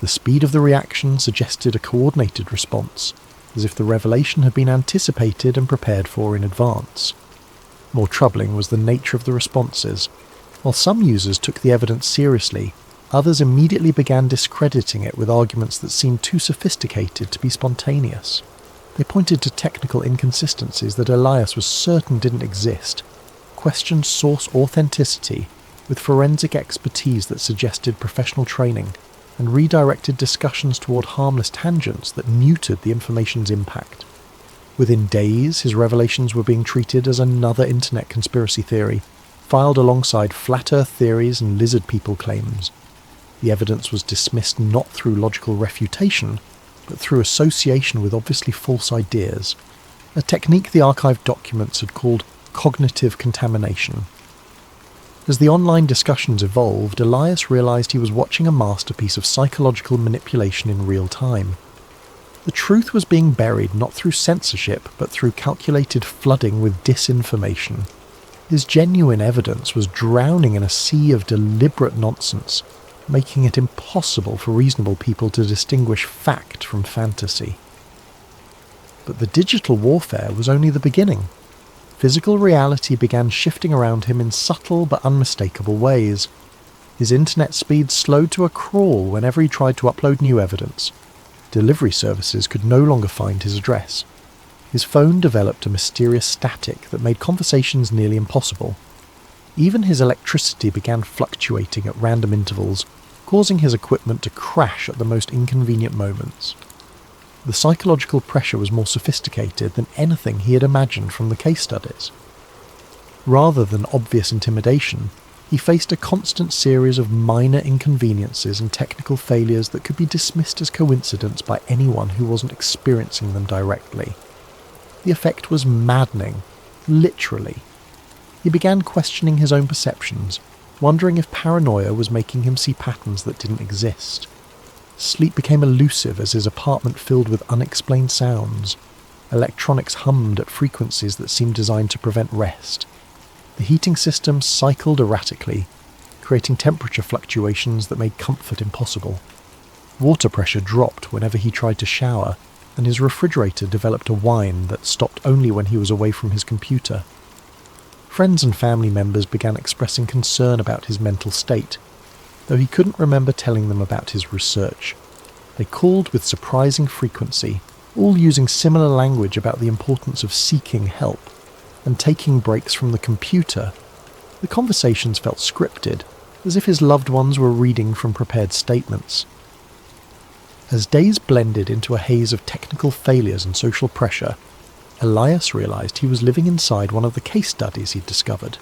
The speed of the reaction suggested a coordinated response, as if the revelation had been anticipated and prepared for in advance. More troubling was the nature of the responses. While some users took the evidence seriously, others immediately began discrediting it with arguments that seemed too sophisticated to be spontaneous. They pointed to technical inconsistencies that Elias was certain didn't exist, questioned source authenticity with forensic expertise that suggested professional training, and redirected discussions toward harmless tangents that muted the information's impact. Within days, his revelations were being treated as another internet conspiracy theory, filed alongside flat earth theories and lizard people claims. The evidence was dismissed not through logical refutation, but through association with obviously false ideas, a technique the archived documents had called cognitive contamination. As the online discussions evolved, Elias realised he was watching a masterpiece of psychological manipulation in real time. The truth was being buried not through censorship, but through calculated flooding with disinformation. His genuine evidence was drowning in a sea of deliberate nonsense, making it impossible for reasonable people to distinguish fact from fantasy. But the digital warfare was only the beginning. Physical reality began shifting around him in subtle but unmistakable ways. His internet speed slowed to a crawl whenever he tried to upload new evidence. Delivery services could no longer find his address. His phone developed a mysterious static that made conversations nearly impossible. Even his electricity began fluctuating at random intervals, causing his equipment to crash at the most inconvenient moments. The psychological pressure was more sophisticated than anything he had imagined from the case studies. Rather than obvious intimidation, he faced a constant series of minor inconveniences and technical failures that could be dismissed as coincidence by anyone who wasn't experiencing them directly. The effect was maddening, literally. He began questioning his own perceptions, wondering if paranoia was making him see patterns that didn't exist. Sleep became elusive as his apartment filled with unexplained sounds. Electronics hummed at frequencies that seemed designed to prevent rest. The heating system cycled erratically, creating temperature fluctuations that made comfort impossible. Water pressure dropped whenever he tried to shower, and his refrigerator developed a whine that stopped only when he was away from his computer. Friends and family members began expressing concern about his mental state, though he couldn't remember telling them about his research. They called with surprising frequency, all using similar language about the importance of seeking help and taking breaks from the computer. The conversations felt scripted, as if his loved ones were reading from prepared statements. As days blended into a haze of technical failures and social pressure, Elias realised he was living inside one of the case studies he'd discovered.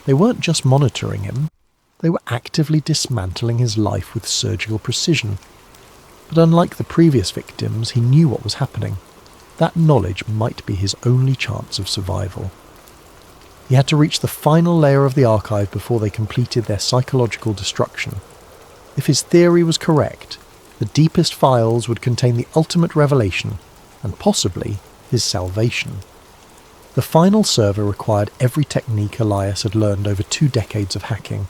They weren't just monitoring him, they were actively dismantling his life with surgical precision. But unlike the previous victims, he knew what was happening. That knowledge might be his only chance of survival. He had to reach the final layer of the archive before they completed their psychological destruction. If his theory was correct, the deepest files would contain the ultimate revelation, and possibly his salvation. The final server required every technique Elias had learned over 2 decades of hacking.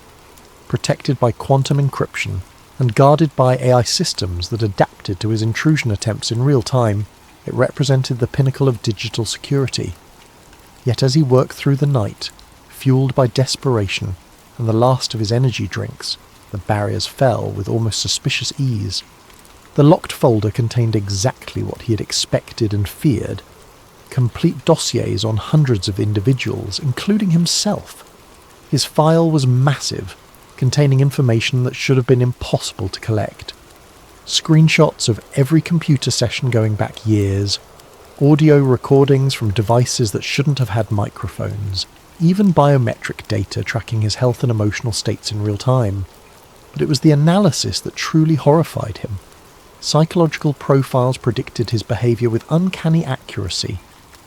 Protected by quantum encryption and guarded by AI systems that adapted to his intrusion attempts in real time, it represented the pinnacle of digital security. Yet as he worked through the night, fueled by desperation and the last of his energy drinks, the barriers fell with almost suspicious ease. The locked folder contained exactly what he had expected and feared: complete dossiers on hundreds of individuals, including himself. His file was massive, containing information that should have been impossible to collect. Screenshots of every computer session going back years, audio recordings from devices that shouldn't have had microphones, even biometric data tracking his health and emotional states in real time. But it was the analysis that truly horrified him. Psychological profiles predicted his behaviour with uncanny accuracy,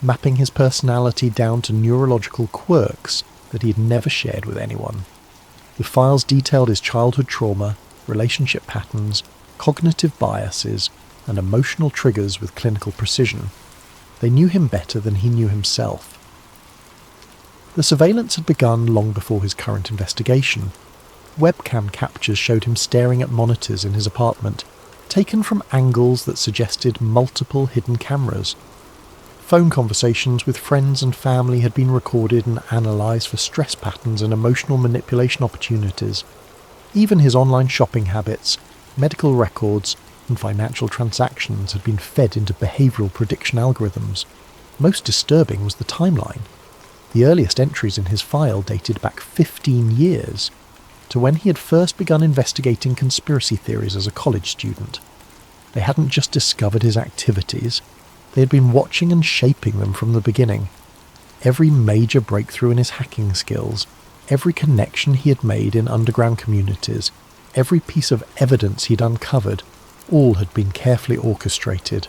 mapping his personality down to neurological quirks that he had never shared with anyone. The files detailed his childhood trauma, relationship patterns, cognitive biases, and emotional triggers with clinical precision. They knew him better than he knew himself. The surveillance had begun long before his current investigation. Webcam captures showed him staring at monitors in his apartment, taken from angles that suggested multiple hidden cameras. Phone conversations with friends and family had been recorded and analysed for stress patterns and emotional manipulation opportunities. Even his online shopping habits, medical records, and financial transactions had been fed into behavioural prediction algorithms. Most disturbing was the timeline. The earliest entries in his file dated back 15 years, to when he had first begun investigating conspiracy theories as a college student. They hadn't just discovered his activities, they had been watching and shaping them from the beginning. Every major breakthrough in his hacking skills, every connection he had made in underground communities, every piece of evidence he'd uncovered, all had been carefully orchestrated.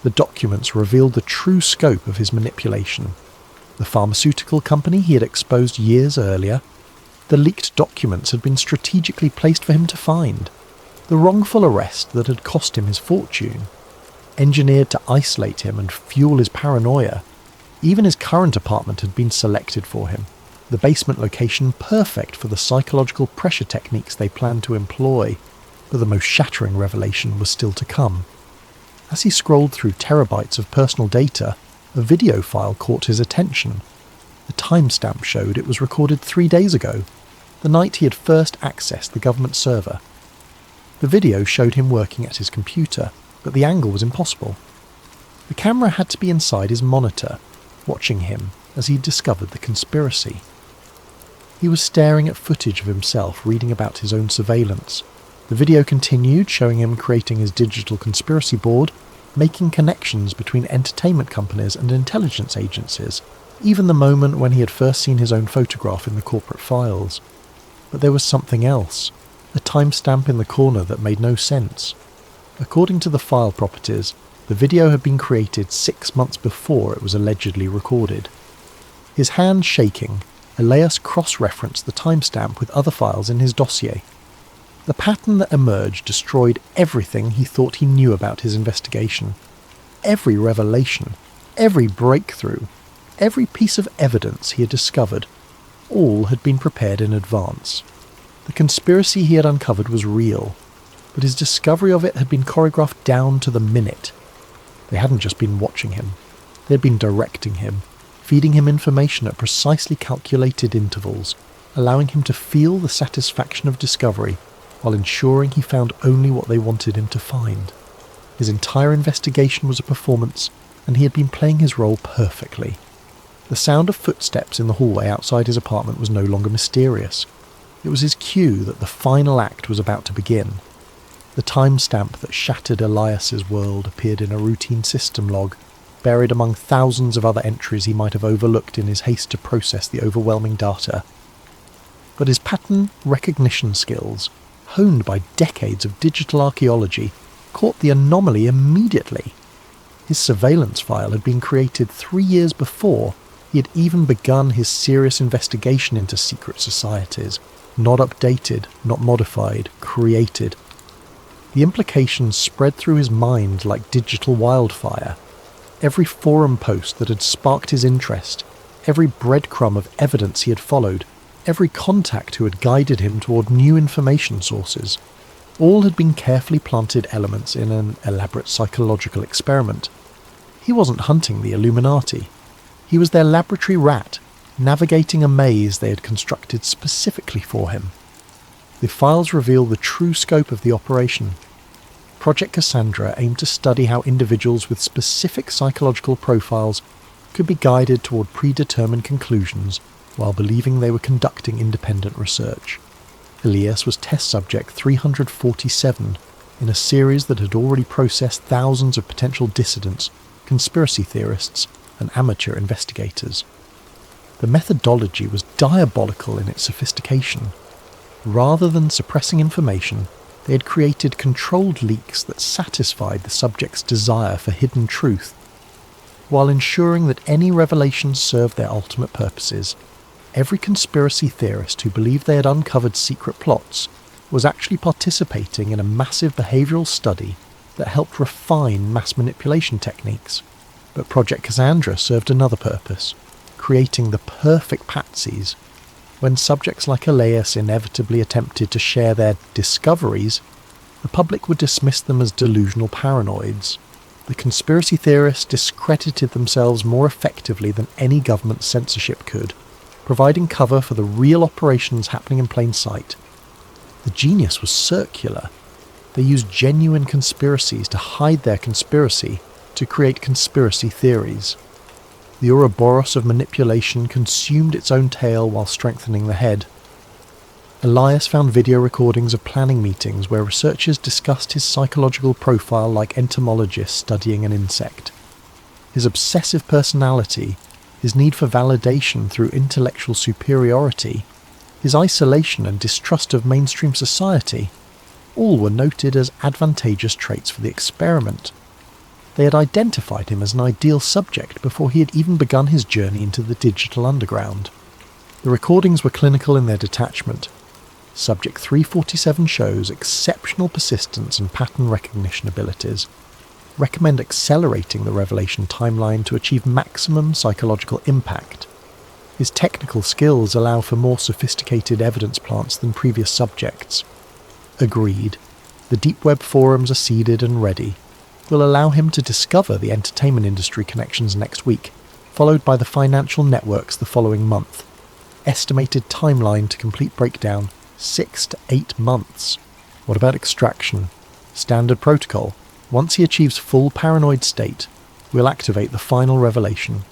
The documents revealed the true scope of his manipulation. The pharmaceutical company he had exposed years earlier, the leaked documents had been strategically placed for him to find. The wrongful arrest that had cost him his fortune, engineered to isolate him and fuel his paranoia. Even his current apartment had been selected for him, the basement location perfect for the psychological pressure techniques they planned to employ, but the most shattering revelation was still to come. As he scrolled through terabytes of personal data, a video file caught his attention. The timestamp showed it was recorded 3 days ago, the night he had first accessed the government server. The video showed him working at his computer, but the angle was impossible. The camera had to be inside his monitor, watching him as he discovered the conspiracy. He was staring at footage of himself reading about his own surveillance. The video continued, showing him creating his digital conspiracy board, making connections between entertainment companies and intelligence agencies, even the moment when he had first seen his own photograph in the corporate files. But there was something else, a timestamp in the corner that made no sense. According to the file properties, the video had been created 6 months before it was allegedly recorded. His hand shaking, Elias cross-referenced the timestamp with other files in his dossier. The pattern that emerged destroyed everything he thought he knew about his investigation. Every revelation, every breakthrough, every piece of evidence he had discovered, all had been prepared in advance. The conspiracy he had uncovered was real, but his discovery of it had been choreographed down to the minute. They hadn't just been watching him, they had been directing him, feeding him information at precisely calculated intervals, allowing him to feel the satisfaction of discovery while ensuring he found only what they wanted him to find. His entire investigation was a performance, and he had been playing his role perfectly. The sound of footsteps in the hallway outside his apartment was no longer mysterious. It was his cue that the final act was about to begin. The timestamp that shattered Elias's world appeared in a routine system log, buried among thousands of other entries he might have overlooked in his haste to process the overwhelming data. But his pattern recognition skills, honed by decades of digital archaeology, caught the anomaly immediately. His surveillance file had been created 3 years before he had even begun his serious investigation into secret societies. Not updated, not modified, created. The implications spread through his mind like digital wildfire. Every forum post that had sparked his interest, every breadcrumb of evidence he had followed, every contact who had guided him toward new information sources, all had been carefully planted elements in an elaborate psychological experiment. He wasn't hunting the Illuminati. He was their laboratory rat, navigating a maze they had constructed specifically for him. The files reveal the true scope of the operation. Project Cassandra aimed to study how individuals with specific psychological profiles could be guided toward predetermined conclusions while believing they were conducting independent research. Elias was test subject 347 in a series that had already processed thousands of potential dissidents, conspiracy theorists, and amateur investigators. The methodology was diabolical in its sophistication. Rather than suppressing information, they had created controlled leaks that satisfied the subject's desire for hidden truth, while ensuring that any revelations served their ultimate purposes. Every conspiracy theorist who believed they had uncovered secret plots was actually participating in a massive behavioural study that helped refine mass manipulation techniques. But Project Cassandra served another purpose: creating the perfect patsies, when subjects like Elias inevitably attempted to share their discoveries, the public would dismiss them as delusional paranoids. The conspiracy theorists discredited themselves more effectively than any government censorship could, providing cover for the real operations happening in plain sight. The genius was circular. They used genuine conspiracies to hide their conspiracy, to create conspiracy theories. The Ouroboros of manipulation consumed its own tail while strengthening the head. Elias found video recordings of planning meetings where researchers discussed his psychological profile like entomologists studying an insect. His obsessive personality, his need for validation through intellectual superiority, his isolation and distrust of mainstream society, all were noted as advantageous traits for the experiment. They had identified him as an ideal subject before he had even begun his journey into the digital underground. The recordings were clinical in their detachment. Subject 347 shows exceptional persistence and pattern recognition abilities. Recommend accelerating the revelation timeline to achieve maximum psychological impact. His technical skills allow for more sophisticated evidence plants than previous subjects. Agreed. The deep web forums are seeded and ready. Will allow him to discover the entertainment industry connections next week, followed by the financial networks the following month. Estimated timeline to complete breakdown, 6 to 8 months. What about extraction? Standard protocol. Once he achieves full paranoid state, we'll activate the final revelation.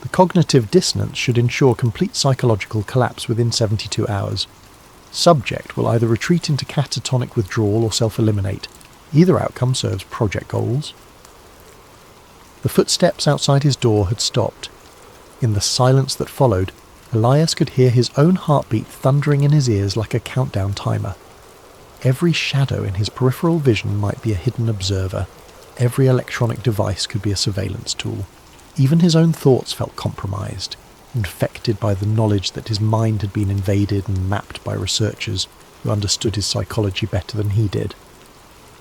The cognitive dissonance should ensure complete psychological collapse within 72 hours. Subject will either retreat into catatonic withdrawal or self-eliminate. Either outcome serves project goals. The footsteps outside his door had stopped. In the silence that followed, Elias could hear his own heartbeat thundering in his ears like a countdown timer. Every shadow in his peripheral vision might be a hidden observer. Every electronic device could be a surveillance tool. Even his own thoughts felt compromised, infected by the knowledge that his mind had been invaded and mapped by researchers who understood his psychology better than he did.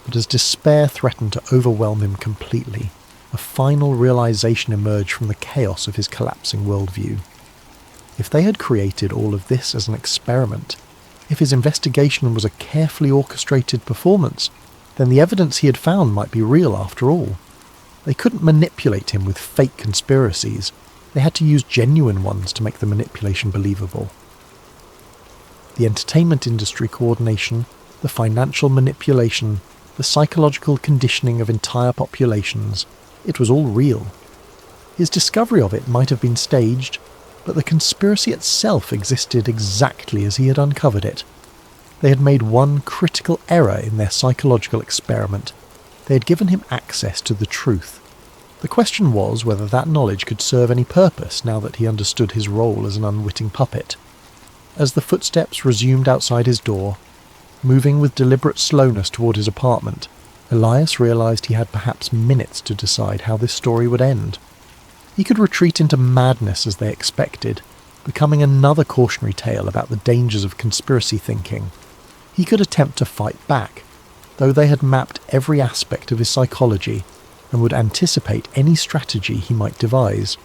But as despair threatened to overwhelm him completely, a final realization emerged from the chaos of his collapsing worldview. If they had created all of this as an experiment, if his investigation was a carefully orchestrated performance, then the evidence he had found might be real after all. They couldn't manipulate him with fake conspiracies. They had to use genuine ones to make the manipulation believable. The entertainment industry coordination, the financial manipulation, the psychological conditioning of entire populations, it was all real. His discovery of it might have been staged, but the conspiracy itself existed exactly as he had uncovered it. They had made one critical error in their psychological experiment. They had given him access to the truth. The question was whether that knowledge could serve any purpose now that he understood his role as an unwitting puppet. As the footsteps resumed outside his door, moving with deliberate slowness toward his apartment, Elias realized he had perhaps minutes to decide how this story would end. He could retreat into madness as they expected, becoming another cautionary tale about the dangers of conspiracy thinking. He could attempt to fight back, though they had mapped every aspect of his psychology and would anticipate any strategy he might devise.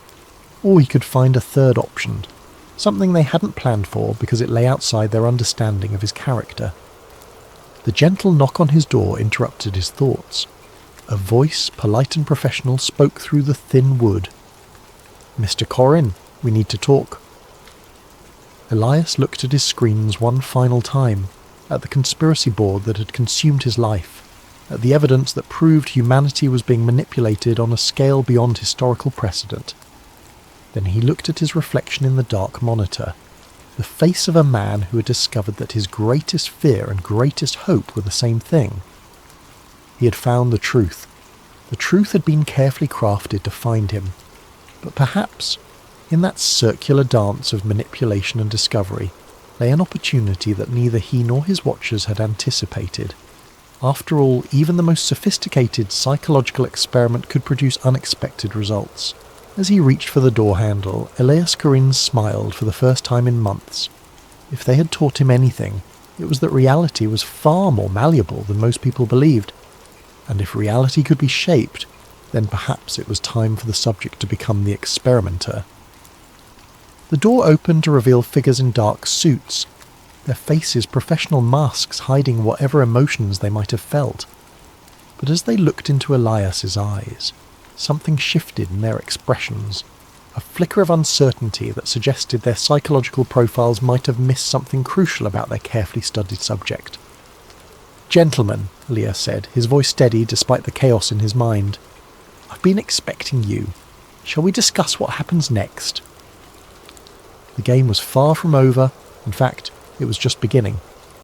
Or he could find a third option, something they hadn't planned for because it lay outside their understanding of his character. The gentle knock on his door interrupted his thoughts. A voice, polite and professional, spoke through the thin wood. "Mr. Corrin, we need to talk." Elias looked at his screens one final time, at the conspiracy board that had consumed his life, at the evidence that proved humanity was being manipulated on a scale beyond historical precedent. Then he looked at his reflection in the dark monitor, the face of a man who had discovered that his greatest fear and greatest hope were the same thing. He had found the truth. The truth had been carefully crafted to find him. But perhaps, in that circular dance of manipulation and discovery, lay an opportunity that neither he nor his watchers had anticipated. After all, even the most sophisticated psychological experiment could produce unexpected results. As he reached for the door handle, Elias Corrin smiled for the first time in months. If they had taught him anything, it was that reality was far more malleable than most people believed. And if reality could be shaped, then perhaps it was time for the subject to become the experimenter. The door opened to reveal figures in dark suits, their faces professional masks hiding whatever emotions they might have felt. But as they looked into Elias's eyes, something shifted in their expressions, a flicker of uncertainty that suggested their psychological profiles might have missed something crucial about their carefully studied subject. "Gentlemen," Elias said, his voice steady despite the chaos in his mind, "I've been expecting you. Shall we discuss what happens next?" The game was far from over. In fact, it was just beginning.